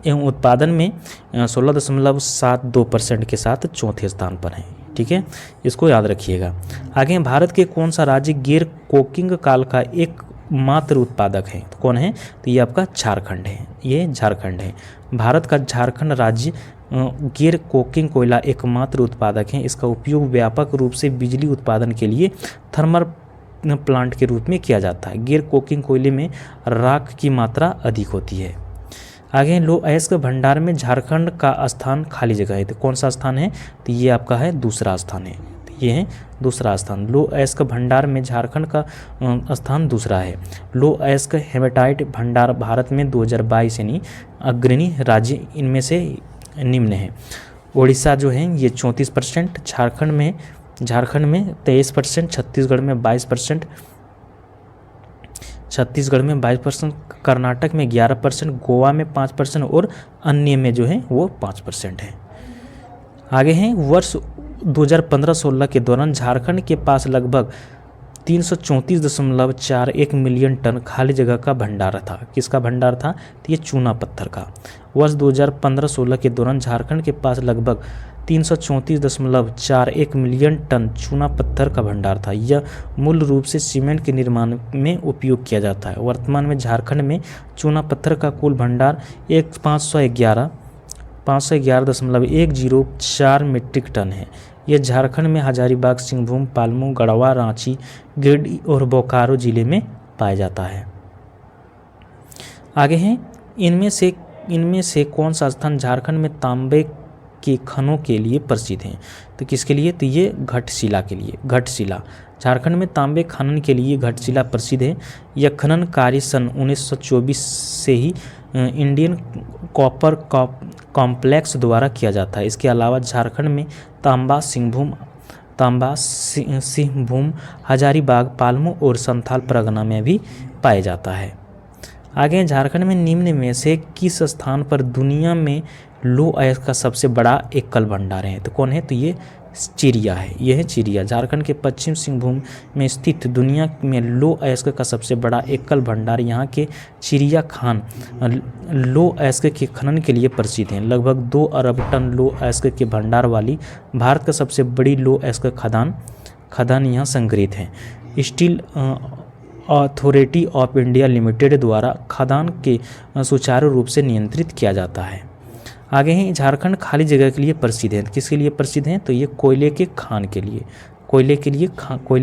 एवं उत्पादन में 16.72% के साथ चौथे स्थान पर है। ठीक है, इसको याद रखिएगा। आगे भारत के कौन सा राज्य गैर कोकिंग काल का एक मात्र उत्पादक है? तो कौन है? तो ये आपका झारखंड है। ये झारखंड है। भारत का झारखंड राज्य गैर कोकिंग कोयला एकमात्र उत्पादक है। इसका उपयोग व्यापक रूप से बिजली उत्पादन के लिए थर्मल प्लांट के रूप में किया जाता है। गैर कोकिंग कोयले में राख की मात्रा अधिक होती है। आगे लो अयस्क भंडार में झारखंड का स्थान खाली जगह है। तो कौन सा स्थान है? तो ये आपका है दूसरा स्थान है। तो ये है दूसरा स्थान। लो अयस्क भंडार में झारखंड का स्थान दूसरा है। लो अयस्क हेमेटाइट भंडार भारत में 2022 यानी अग्रणी राज्य इनमें से निम्न है। उड़ीसा जो है ये 34%, झारखंड में 23%, छत्तीसगढ़ में 22%, कर्नाटक में 11%, गोवा में 5% और अन्य में जो है वो 5% है। आगे हैं वर्ष 2015-16 के दौरान झारखंड के पास लगभग 334.41 मिलियन टन खाली जगह का भंडार था। किसका भंडार था? तो ये चूना पत्थर का। वर्ष 2015-16 के दौरान झारखंड के पास लगभग 334.41 मिलियन टन चूना पत्थर का भंडार था। यह मूल रूप से सीमेंट के निर्माण में उपयोग किया जाता है। वर्तमान में झारखंड में चूना पत्थर का कुल भंडार 511.104 मीट्रिक टन है। यह झारखंड में हजारीबाग, सिंहभूम, पालमू, गढ़वा, रांची, गिरिडीह और बोकारो जिले में पाया जाता है। आगे हैं इनमें से कौन सा स्थान झारखंड में तांबे के खनों के लिए प्रसिद्ध है? तो किसके लिए? तो ये घटशिला के लिए। घटशिला झारखंड में तांबे खनन के लिए घटशिला प्रसिद्ध है। यह खनन कार्य सन 1924 से ही इंडियन कॉपर कॉम्प्लेक्स द्वारा किया जाता है। इसके अलावा झारखंड में तांबा, सिंहभूम, हजारीबाग, पालमू और संथाल परगना में भी पाया जाता है। आगे झारखंड में निम्न में से किस स्थान पर दुनिया में लो अयस्क का सबसे बड़ा एकल भंडार है? तो कौन है? तो ये चिरिया है। यह है चिरिया। झारखंड के पश्चिम सिंहभूम में स्थित दुनिया में लो अयस्क का सबसे बड़ा एकल भंडार यहाँ के चिरिया खान लो अयस्क के खनन के लिए प्रसिद्ध हैं। लगभग 2 अरब टन लो अयस्क के भंडार वाली भारत का सबसे बड़ी लो अयस्क खदान यहाँ संग्रहित है। Steel authority of India limited द्वारा खदान के सुचारू रूप से नियंत्रित किया जाता है। आगे हैं, झारखंड खाली जगह के लिए प्रसिद्ध है। किसके लिए प्रसिद्ध है? तो ये कोयले के खान के लिए, कोयले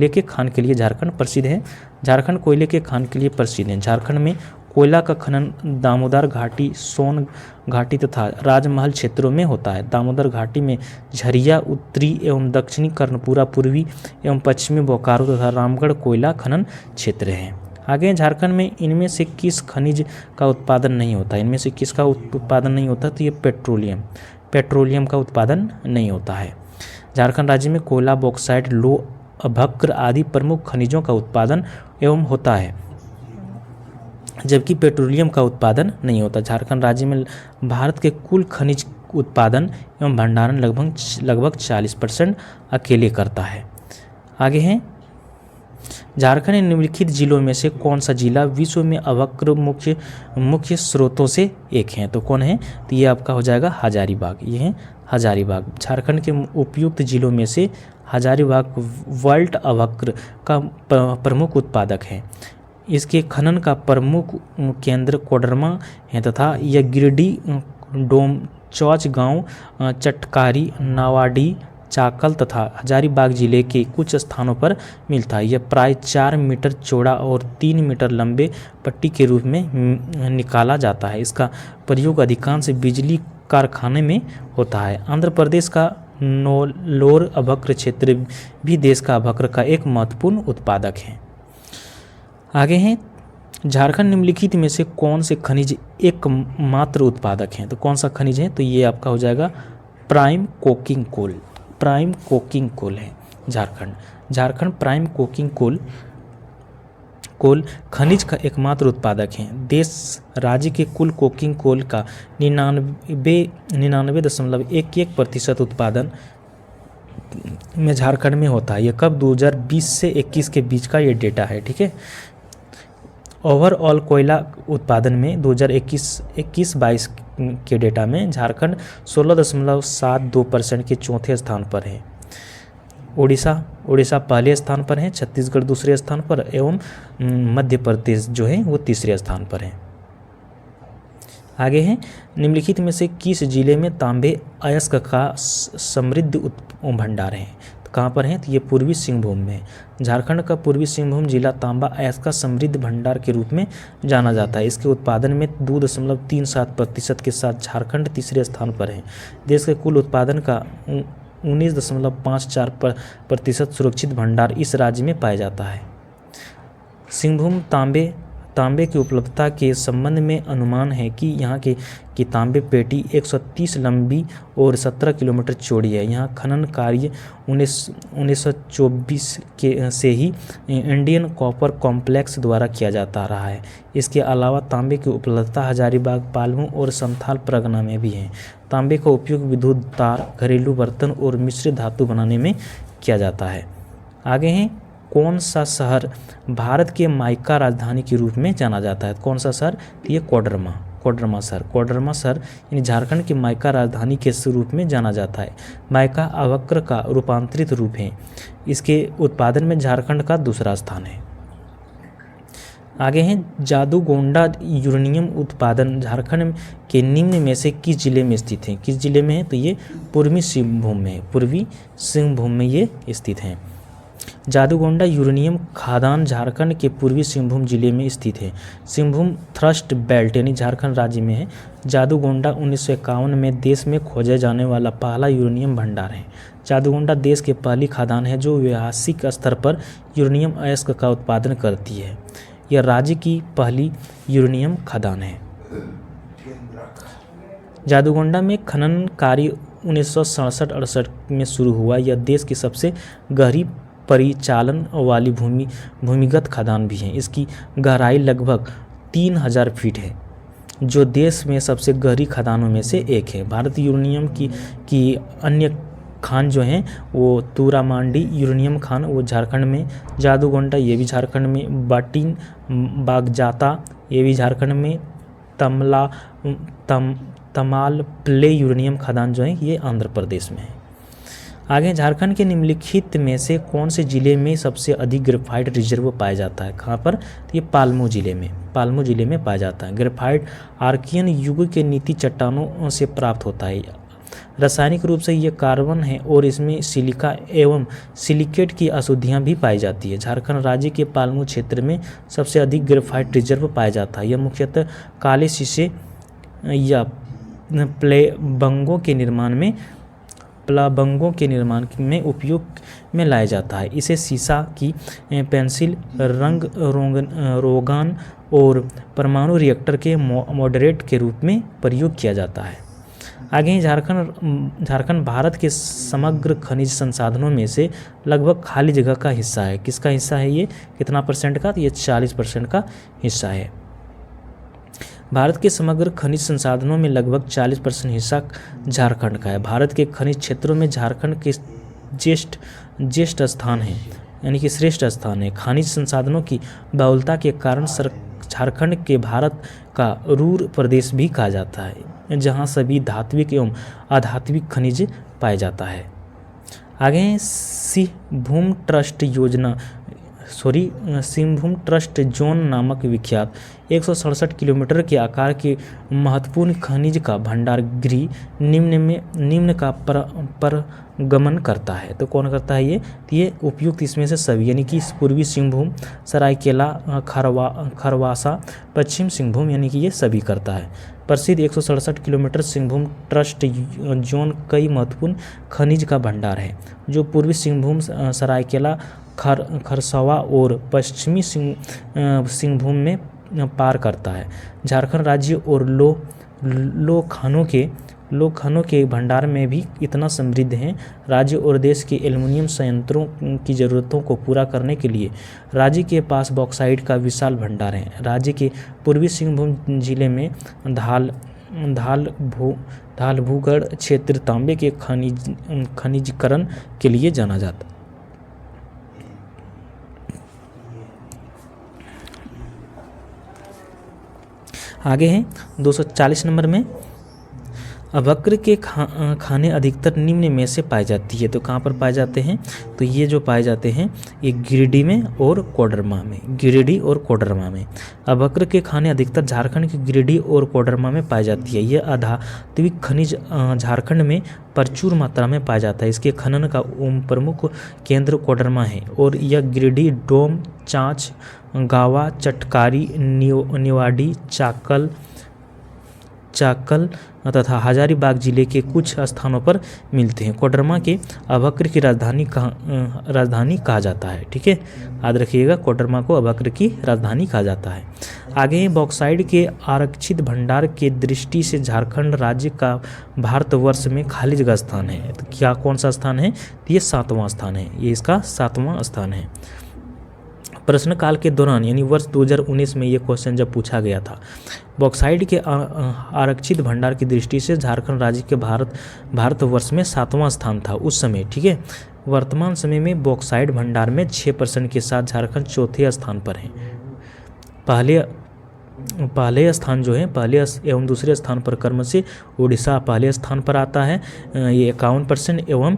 के खान के लिए झारखंड प्रसिद्ध है। झारखंड कोयले के खान के लिए प्रसिद्ध है। झारखंड में कोयला का खनन दामोदर घाटी, सोन घाटी तथा राजमहल क्षेत्रों में होता है। दामोदर घाटी में झरिया, उत्तरी एवं दक्षिणी कर्णपुरा, पूर्वी एवं पश्चिमी बोकारो तथा रामगढ़ कोयला खनन क्षेत्र हैं। आगे झारखंड में इनमें से किस खनिज का उत्पादन नहीं होता? इनमें से किसका उत्पादन नहीं होता? तो ये पेट्रोलियम का उत्पादन नहीं होता है। झारखंड राज्य में कोयला, बॉक्साइट, लो, अभ्रक आदि प्रमुख खनिजों का उत्पादन एवं होता है, जबकि पेट्रोलियम का उत्पादन नहीं होता। झारखंड राज्य में भारत के कुल खनिज उत्पादन एवं भंडारण लगभग 40% अकेले करता है। आगे हैं, झारखंड निम्नलिखित जिलों में से कौन सा जिला विश्व में अभ्रक मुख्य स्रोतों से एक है? तो कौन है? तो ये आपका हो जाएगा हजारीबाग। ये है हजारीबाग। झारखंड के उपयुक्त जिलों में से हजारीबाग वर्ल्ड अभ्रक का प्रमुख उत्पादक है। इसके खनन का प्रमुख केंद्र कोडरमा है तथा यह गिरिडीह, डोम, चौचगांव, चटकारी, नावाडी, चाकल तथा हजारीबाग जिले के कुछ स्थानों पर मिलता है। यह प्राय 4 मीटर चौड़ा और 3 मीटर लंबे पट्टी के रूप में निकाला जाता है। इसका प्रयोग अधिकांश बिजली कारखाने में होता है। आंध्र प्रदेश का नेल्लोर अभ्रक क्षेत्र भी देश का अभ्रक का एक महत्वपूर्ण उत्पादक है। आगे हैं, झारखंड निम्नलिखित में से कौन से खनिज एकमात्र उत्पादक हैं? तो कौन सा खनिज है? तो ये आपका हो जाएगा prime coking coal. Prime coking coal है झारखंड प्राइम कोकिंग कोल खनिज का एकमात्र उत्पादक है। देश राज्य के कुल कोकिंग कोल का 99.11% उत्पादन में झारखंड में होता है। यह कब 2020 से 21 के बीच का ये डेटा है। ठीक है, ओवरऑल कोयला उत्पादन में 2021-22 के डेटा में झारखंड 16.72% के चौथे स्थान पर है। उड़ीसा पहले स्थान पर है, छत्तीसगढ़ दूसरे स्थान पर एवं मध्य प्रदेश जो है वो तीसरे स्थान पर है। आगे है, निम्नलिखित में से किस जिले में तांबे अयस्क का समृद्ध भंडार है? तो कहाँ पर है? तो ये पूर्वी सिंहभूम में है। झारखंड का पूर्वी सिंहभूम जिला तांबा अयस्क का समृद्ध भंडार के रूप में जाना जाता है। इसके उत्पादन में 2.37% के साथ झारखंड तीसरे स्थान पर है। देश के कुल उत्पादन का 19.54% सुरक्षित भंडार इस राज्य में पाया जाता है। सिंहभूम तांबे की उपलब्धता के संबंध में अनुमान है कि यहाँ की तांबे पेटी 130 लंबी और 17 किलोमीटर चौड़ी है। यहाँ खनन कार्य 1924 के से ही इंडियन कॉपर कॉम्प्लेक्स द्वारा किया जाता रहा है। इसके अलावा तांबे की उपलब्धता हजारीबाग, पालमू और संथाल परगना में भी है। तांबे का उपयोग विद्युत तार, घरेलू बर्तन और मिश्रित धातु बनाने में किया जाता है। आगे हैं, कौन सा शहर भारत के माइका राजधानी के रूप में जाना जाता है? कौन सा शहर? ये कोडरमा शहर यानी झारखंड के माइका राजधानी के रूप में जाना जाता है। माइका अभ्रक का रूपांतरित रूप है। इसके उत्पादन में झारखंड का दूसरा स्थान है। आगे हैं, जादूगोंडा यूरेनियम उत्पादन झारखंड के निम्न में से किस जिले में स्थित है? किस जिले में है? तो ये पूर्वी सिंहभूम में ये स्थित हैं। जादूगोंडा यूरेनियम खदान झारखंड के पूर्वी सिंहभूम जिले में स्थित है। सिंहभूम थ्रस्ट बेल्ट यानी झारखंड राज्य में है। जादूगोंडा 1951 में देश में खोजा जाने वाला पहला यूरेनियम भंडार है। जादूगोंडा देश की पहली खदान है जो व्यावसायिक स्तर पर यूरेनियम अयस्क का उत्पादन करती है। यह राज्य की पहली यूरेनियम खदान है। जादूगोंडा में खनन कार्य 1967-68 में शुरू हुआ। यह देश की सबसे गहरी परिचालन वाली भूमिगत खदान भी है। इसकी गहराई लगभग 3000 फीट है, जो देश में सबसे गहरी खदानों में से एक है। भारत यूरेनियम की अन्य खान जो हैं वो तूरामांडी यूरेनियम खान वो झारखंड में, जादूगोंडा ये भी झारखंड में, बाटिन बागजाता ये भी झारखंड में, तमालपल्ले यूरेनियम खदान जो है ये आंध्र प्रदेश में है। आगे, झारखंड के निम्नलिखित में से कौन से जिले में सबसे अधिक ग्रेफाइट रिजर्व पाया जाता है? कहाँ पर? तो ये पालमू जिले में पाया जाता है। ग्रेफाइट आर्कियन युग के नीति चट्टानों से प्राप्त होता है। रासायनिक रूप से ये कार्बन है और इसमें सिलिका एवं सिलिकेट की अशुद्धियाँ भी पाई जाती है। झारखंड राज्य के पालमू क्षेत्र में सबसे अधिक ग्रेफाइट रिजर्व पाया जाता है। यह मुख्यतः काले शीशे या प्लेबंगों के निर्माण में उपयोग में लाया जाता है। इसे सीसा की पेंसिल, रंग रोगान और परमाणु रिएक्टर के मॉडरेट के रूप में प्रयोग किया जाता है। आगे, झारखंड भारत के समग्र खनिज संसाधनों में से लगभग खाली जगह का हिस्सा है। किसका हिस्सा है ये? कितना परसेंट का? तो ये 40% का हिस्सा है। भारत के समग्र खनिज संसाधनों में लगभग 40% हिस्सा झारखंड का है। भारत के खनिज क्षेत्रों में झारखंड के ज्येष्ठ स्थान है, यानी कि श्रेष्ठ स्थान है। खनिज संसाधनों की बहुलता के कारण झारखंड के भारत का रूर प्रदेश भी कहा जाता है, जहां सभी धात्विक एवं अधात्विक खनिज पाया जाता है। आगे, सिंहभूम ट्रस्ट जोन नामक विख्यात 167 किलोमीटर के आकार के महत्वपूर्ण खनिज का भंडार गृह निम्न का परगमन करता है। तो कौन करता है ये? तो ये उपयुक्त इसमें से सभी, यानी कि पूर्वी सिंहभूम, सरायकेला खरवासा, पश्चिम सिंहभूम, यानी कि ये सभी करता है। प्रसिद्ध 167 किलोमीटर सिंहभूम ट्रस्ट जोन कई महत्वपूर्ण खनिज का भंडार है, जो पूर्वी सिंहभूम, सरायकेला खरसवा और पश्चिमी सिंहभूम में पार करता है। झारखंड राज्य और लो खानों के भंडार में भी इतना समृद्ध है। राज्य और देश के एल्युमिनियम संयंत्रों की ज़रूरतों को पूरा करने के लिए राज्य के पास बॉक्साइट का विशाल भंडार है। राज्य के पूर्वी सिंहभूम जिले में धालभूगढ़ क्षेत्र तांबे के खनिजीकरण के लिए जाना जाता है। आगे है 240 नंबर में, अभक्र के खाने अधिकतर निम्न में से पाई जाती है। तो कहाँ पर पाए जाते हैं? तो ये जो पाए जाते हैं ये गिरिडीह में और कोडरमा में। अभक्र के खाने अधिकतर झारखंड के गिरिडीह और कोडरमा में पाई जाती है। यह अधात्विक खनिज झारखंड में प्रचुर मात्रा में पाया जाता है। इसके खनन का प्रमुख केंद्र कोडरमा है और यह गिरिडीह, डोम, चांच, गावा, चटकारी, निवाड़ी, चाकल तथा हजारीबाग जिले के कुछ स्थानों पर मिलते हैं। कोडरमा के अभक्र की राजधानी कहा जाता है। ठीक है, याद रखिएगा, कोडरमा को अभक्र की राजधानी कहा जाता है। आगे, बॉक्साइट के आरक्षित भंडार के दृष्टि से झारखंड राज्य का भारतवर्ष में खाली जगह स्थान है। तो क्या कौन सा स्थान है? तो ये 7वां स्थान है। ये इसका 7वां स्थान है। प्रश्नकाल के दौरान, यानी वर्ष 2019 में ये क्वेश्चन जब पूछा गया था, बॉक्साइट के आरक्षित भंडार की दृष्टि से झारखंड राज्य के भारतवर्ष में 7वां स्थान था उस समय। ठीक है, वर्तमान समय में बॉक्साइट भंडार में 6% के साथ झारखंड चौथे स्थान पर है। पहले स्थान जो है, पहले एवं दूसरे स्थान पर क्रम से उड़ीसा पहले स्थान पर आता है, ये 51% एवं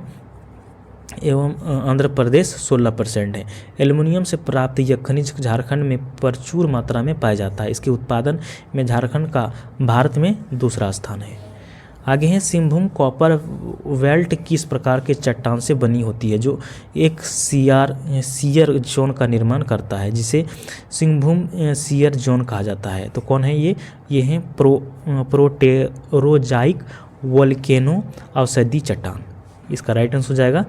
आंध्र प्रदेश 16% है। एल्युमिनियम से प्राप्त यह खनिज झारखंड में प्रचुर मात्रा में पाया जाता है। इसके उत्पादन में झारखंड का भारत में दूसरा स्थान है। आगे है, सिंहभूम कॉपर वेल्ट किस प्रकार के चट्टान से बनी होती है, जो एक सीयर जोन का निर्माण करता है, जिसे सिंहभूम सीयर जोन कहा जाता है। तो कौन है ये है प्रोटेरोजाइक वोल्केनो औषधि चट्टान। इसका राइट आंसर हो जाएगा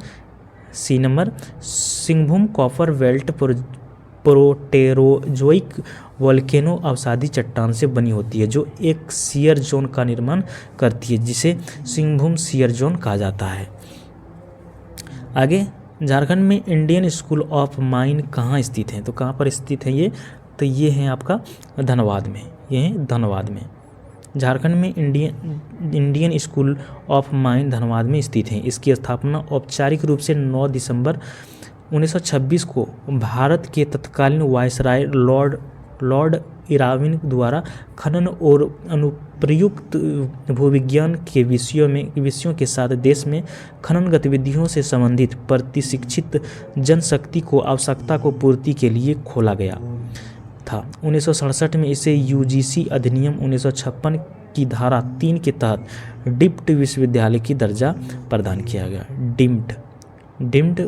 C number. Singhbhum copper belt Proterozoic volcano अवसादी चट्टान से बनी होती है, जो एक सीयर जोन का निर्माण करती है, जिसे सिंहभूम सीयर जोन कहा जाता है। आगे, झारखंड में इंडियन स्कूल ऑफ माइन कहाँ स्थित है? तो कहाँ पर स्थित है ये? तो ये है आपका धनबाद में। ये है धनबाद में। झारखंड में Indian school of mine Dhanbad में स्थित है। इसकी स्थापना औपचारिक रूप से 9 दिसंबर 1926 को भारत के तत्कालीन वायसराय लॉर्ड इराविन द्वारा खनन और प्रयुक्त भूविज्ञान के विषयों के साथ देश में खनन गतिविधियों से संबंधित प्रतिशिक्षित जनशक्ति को आवश्यकता को पूर्ति के लिए खोला गया था। 1967 में इसे यूजीसी अधिनियम 1956 की धारा 3 के तहत डीम्ड विश्वविद्यालय की दर्जा प्रदान किया गया। डीम्ड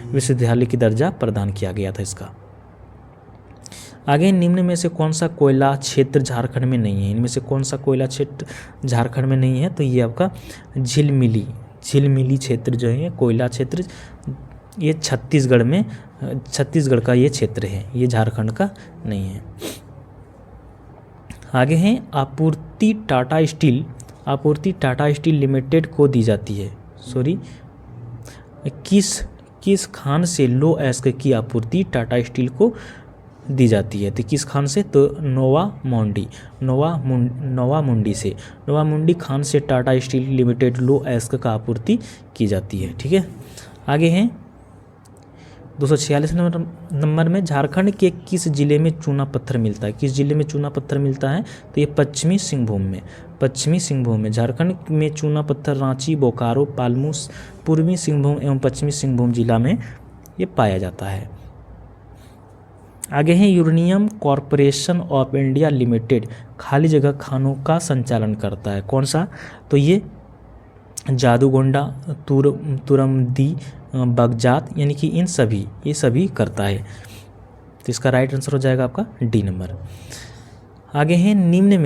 विश्वविद्यालय की दर्जा प्रदान किया गया था इसका। आगे निम्न में से कौन सा कोयला क्षेत्र झारखंड में नहीं है? इनमें से कौन सा कोयला क्षेत्र झारखंड में नहीं है? तो ये आपका झिलमिली क्षेत्र जो है कोयला क्षेत्र, ये छत्तीसगढ़ का ये क्षेत्र है, ये झारखंड का नहीं है। आगे है आपूर्ति टाटा स्टील लिमिटेड को दी जाती है। किस खान से लो एस्क की आपूर्ति टाटा स्टील को दी जाती है? तो किस खान से? तो नोवा मुंडी खान से टाटा स्टील लिमिटेड लो एस्क का आपूर्ति की जाती है। ठीक है, आगे हैं 246 नंबर में झारखंड के किस जिले में चूना पत्थर मिलता है? किस जिले में चूना पत्थर मिलता है? तो ये पश्चिमी सिंहभूम में। झारखंड में चूना पत्थर रांची, बोकारो, पालमू, पूर्वी सिंहभूम एवं पश्चिमी सिंहभूम जिला में ये पाया जाता है। आगे है uranium corporation of India limited खाली जगह खानों का संचालन करता है। कौन सा? तो ये जादूगोंडा, तुरमदी, बगजात, यानी कि ये सभी करता है। तो इसका राइट आंसर हो जाएगा आपका डी नंबर। आगे है निम्न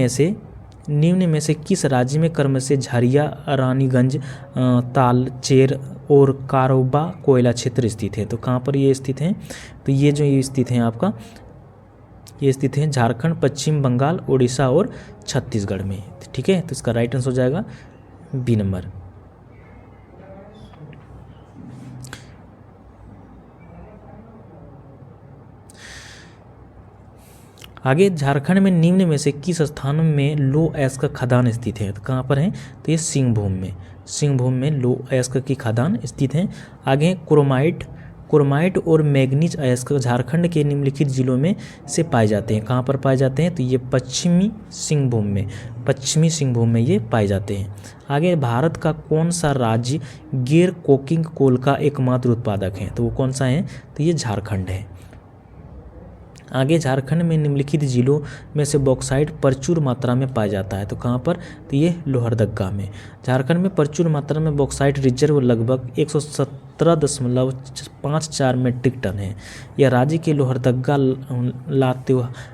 में से किस राज्य में क्रम से झरिया, रानीगंज, तालचेर और कारोबा कोयला क्षेत्र स्थित है? तो कहाँ पर ये स्थित हैं? तो ये जो ये स्थित हैं आपका, ये स्थित हैं झारखंड, पश्चिम बंगाल, उड़ीसा और छत्तीसगढ़ में। ठीक है, तो इसका राइट आंसर हो जाएगा बी नंबर। आगे झारखंड में निम्न में से किस स्थान में लो एस्क खदान स्थित है? तो कहाँ पर है? तो ये सिंहभूम में लो एस्क की खदान स्थित है। आगे क्रोमाइट और मैग्नीज अयस्क झारखंड के निम्नलिखित जिलों में से पाए जाते हैं। कहाँ पर पाए जाते हैं? तो ये पश्चिमी सिंहभूम में ये पाए जाते हैं। आगे भारत का कौन सा राज्य गैर कोकिंग कोल का एकमात्र उत्पादक है? तो वो कौन सा है? तो ये झारखंड है। आगे झारखंड में निम्नलिखित जिलों में से बॉक्साइट प्रचुर मात्रा में पाया जाता है। तो कहाँ पर? तो ये लोहरदगा में। झारखंड में प्रचुर मात्रा में बॉक्साइट रिजर्व लगभग 117.54 मीट्रिक टन है। यह राज्य के लोहरदगा,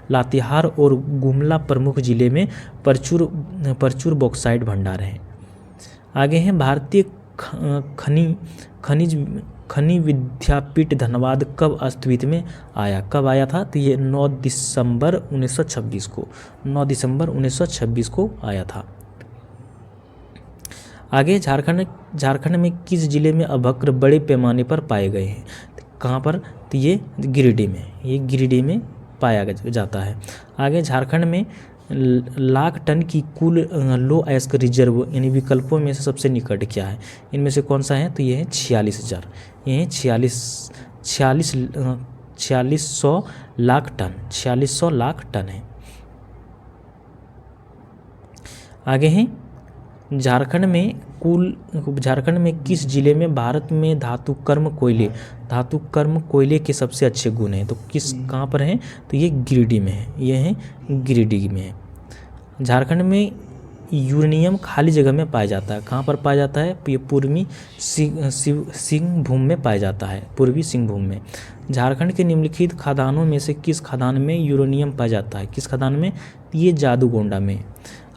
लातेहार और गुमला प्रमुख जिले में प्रचुर बॉक्साइट भंडार हैं। आगे हैं भारतीय खनिज विद्यापीठ धनबाद कब अस्तित्व में आया? कब आया था? तो ये 9 दिसंबर 1926 को आया था। आगे झारखंड में किस जिले में अभक्र बड़े पैमाने पर पाए गए हैं? कहाँ पर? तो ये गिरिडीह में पाया जाता है। आगे झारखंड में लाख टन की कुल लो एस्क रिजर्व यानी विकल्पों में से सबसे निकट क्या है? इनमें से कौन सा है? तो ये है 46,000, ये है 4600 लाख टन है। आगे हैं झारखंड में किस जिले में भारत में धातु कर्म कोयले के सबसे अच्छे गुण हैं? तो कहाँ पर हैं? तो ये गिरिडीह में है। झारखंड में यूरेनियम खाली जगह में पाया जाता है। कहाँ पर पाया जाता है? ये पूर्वी सिंहभूम में पाया जाता है, पूर्वी सिंहभूम में। झारखंड के निम्नलिखित खदानों में से किस खदान में यूरेनियम पाया जाता है? किस खदान में? ये जादूगोंडा में।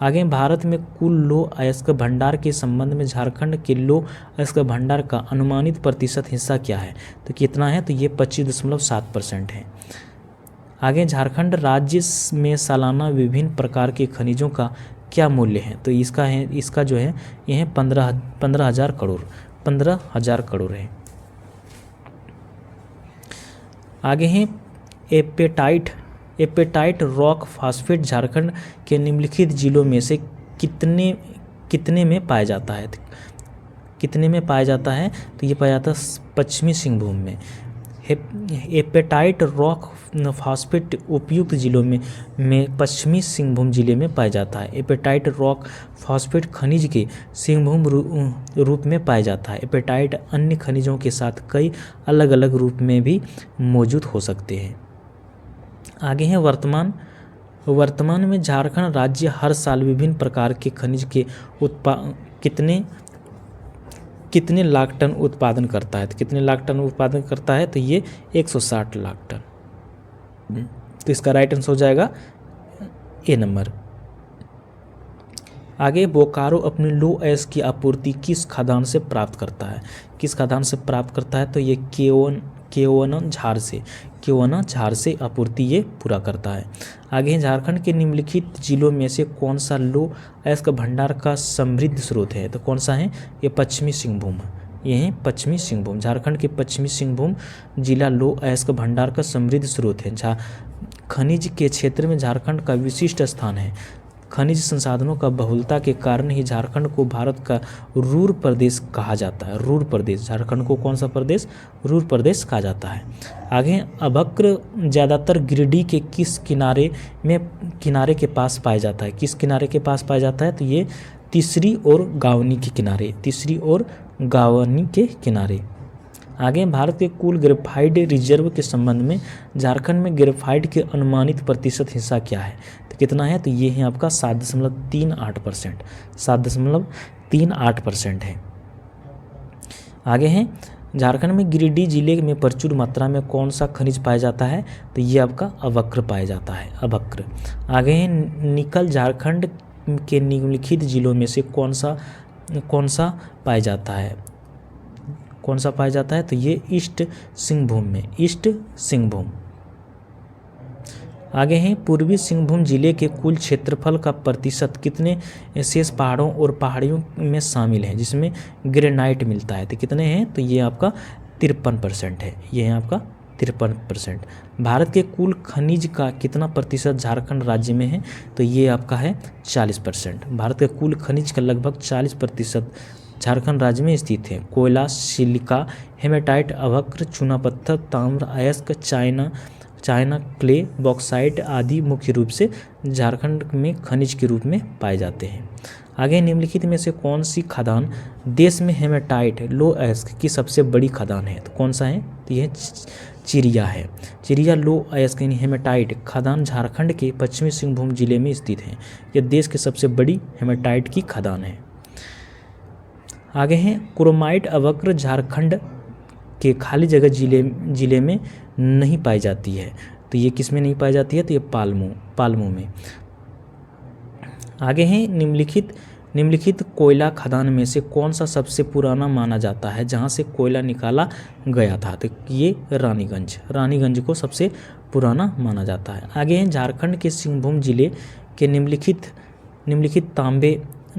आगे भारत में कुल लो अयस्क भंडार के संबंध में झारखंड के लो अयस्क भंडार का अनुमानित प्रतिशत हिस्सा क्या है? तो कितना है? तो ये 25.7% है। आगे झारखंड राज्य में सालाना विभिन्न प्रकार के खनिजों का क्या मूल्य है? तो इसका जो है ये है 15,000 करोड़ है। आगे हैं एपेटाइट रॉक फास्फेट झारखंड के निम्नलिखित जिलों में से कितने में पाया जाता है? तो ये पाया जाता है पश्चिमी सिंहभूम में। एपेटाइट रॉक फॉस्फेट उपयुक्त जिलों में पश्चिमी सिंहभूम जिले में पाया जाता है। एपेटाइट रॉक फॉस्फेट खनिज के सिंहभूम रूप में पाया जाता है। एपेटाइट अन्य खनिजों के साथ कई अलग अलग रूप में भी मौजूद हो सकते हैं। आगे हैं वर्तमान में झारखंड राज्य हर साल विभिन्न प्रकार के खनिज के कितने लाख टन उत्पादन करता है। तो कितने लाख टन उत्पादन करता है, तो ये 160 लाख टन। तो इसका राइट आंसर हो जाएगा ए नंबर। आगे बोकारो अपनी लो एस की आपूर्ति किस खदान से प्राप्त करता है। किस खदान से प्राप्त करता है, तो ये केवना झार से आपूर्ति ये पूरा करता है। आगे हैं झारखंड के निम्नलिखित जिलों में से कौन सा लो अयस्क भंडार का समृद्ध स्रोत है। तो कौन सा है, ये पश्चिमी सिंहभूम। ये है पश्चिमी सिंहभूम। झारखंड के पश्चिमी सिंहभूम जिला लो अयस्क भंडार का समृद्ध स्रोत है। खनिज के क्षेत्र में झारखंड का विशिष्ट स्थान है। खनिज संसाधनों का बहुलता के कारण ही झारखंड को भारत का रूर प्रदेश कहा जाता है। रूर प्रदेश, झारखंड को कौन सा प्रदेश, रूर प्रदेश कहा जाता है। आगे अभक्र ज़्यादातर गिरिडीह के किस किनारे के पास पाया जाता है। किस किनारे के पास पाया जाता है, तो ये तीसरी और गावनी के किनारे, तीसरी और गावनी के किनारे। आगे भारत के कुल ग्रेफाइट रिजर्व के संबंध में झारखंड में ग्रेफाइट के अनुमानित प्रतिशत हिस्सा क्या है, तो कितना है, तो ये है आपका 7.38%। 7.38% है। आगे हैं झारखंड में गिरिडीह जिले में प्रचुर मात्रा में कौन सा खनिज पाया जाता है, तो ये आपका अभक्र पाया जाता है, अभक्र। आगे हैं निकल झारखंड के निम्नलिखित जिलों में से कौन सा पाया जाता है। कौन सा पाया जाता है, तो ये ईस्ट सिंहभूम में, ईस्ट सिंहभूम। आगे हैं पूर्वी सिंहभूम जिले के कुल क्षेत्रफल का प्रतिशत कितने शेष पहाड़ों और पहाड़ियों में शामिल है जिसमें ग्रेनाइट मिलता है, तो कितने हैं, तो ये आपका 53% है। ये है आपका 53%। भारत के कुल खनिज का कितना प्रतिशत झारखंड राज्य में है, तो ये आपका है 40%। भारत के कुल खनिज का लगभग 40% झारखंड राज्य में स्थित है। कोयला, सिलिका, हेमेटाइट, अभक्र, चूना पत्थर, ताम्र, अयस्क, चाइना क्ले, बॉक्साइट आदि मुख्य रूप से झारखंड में खनिज के रूप में पाए जाते हैं। आगे निम्नलिखित में से कौन सी खदान देश में हेमेटाइट लो अयस्क की सबसे बड़ी खदान है, तो कौन सा है, तो यह चिरिया है। चिरिया लो अयस्क यानी हेमेटाइट खदान झारखंड के पश्चिमी सिंहभूम जिले में स्थित है। यह देश की सबसे बड़ी हेमेटाइट की खदान है। आगे हैं क्रोमाइट अभक्र झारखंड के खाली जगह जिले में नहीं पाई जाती है, तो ये किस में नहीं पाई जाती है, तो ये पालमू में। आगे हैं निम्नलिखित कोयला खदान में से कौन सा सबसे पुराना माना जाता है जहां से कोयला निकाला गया था, तो ये रानीगंज को सबसे पुराना माना जाता है। आगे हैं झारखंड के सिंहभूम जिले के निम्नलिखित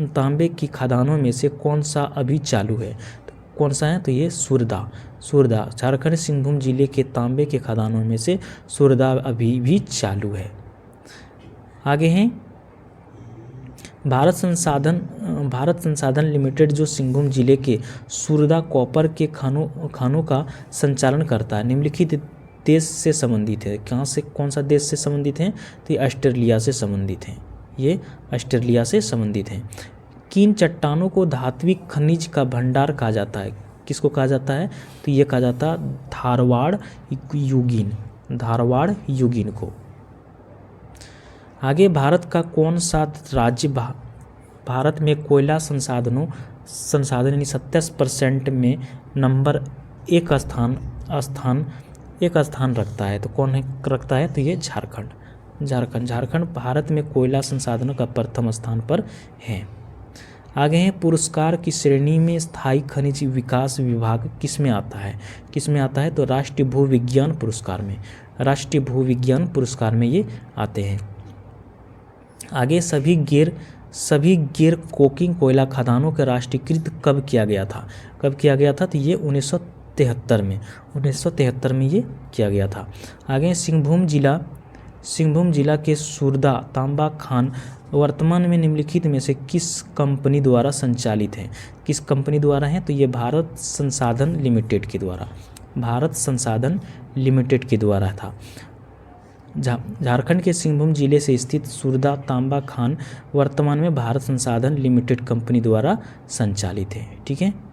तांबे की खदानों में से कौन सा अभी चालू है, तो कौन सा है, तो ये सुरदा। झारखंड सिंहभूम जिले के तांबे के खदानों में से सुरदा अभी भी चालू है। आगे हैं भारत संसाधन लिमिटेड जो सिंहभूम जिले के सुरदा कॉपर के खानों का संचालन करता है, निम्नलिखित देश से संबंधित है। कौन सा देश से संबंधित है, तो ये ऑस्ट्रेलिया से संबंधित है। ये ऑस्ट्रेलिया से संबंधित हैं। किन चट्टानों को धात्विक खनिज का भंडार कहा जाता है, किसको कहा जाता है, तो ये कहा जाता है धारवाड़ युगीन को। आगे भारत का कौन सा राज्य भारत में कोयला संसाधन यानी 27% में नंबर एक स्थान रखता है, तो कौन रखता है, तो ये झारखंड भारत में कोयला संसाधनों का प्रथम स्थान पर है। आगे हैं पुरस्कार की श्रेणी में स्थायी खनिज विकास विभाग किस में आता है, तो राष्ट्रीय भूविज्ञान पुरस्कार में ये आते हैं। आगे सभी गैर कोकिंग कोयला खदानों के राष्ट्रीयकृत कब किया गया था, तो ये 1973 में ये किया गया था। आगे सिंहभूम जिला के सुरदा तांबा खान वर्तमान में निम्नलिखित में से किस कंपनी द्वारा संचालित है, किस कंपनी द्वारा है, तो ये भारत संसाधन लिमिटेड के द्वारा भारत संसाधन लिमिटेड के द्वारा था। झारखंड के सिंहभूम जिले से स्थित सुरदा तांबा खान वर्तमान में भारत संसाधन लिमिटेड कंपनी द्वारा संचालित है। ठीक है।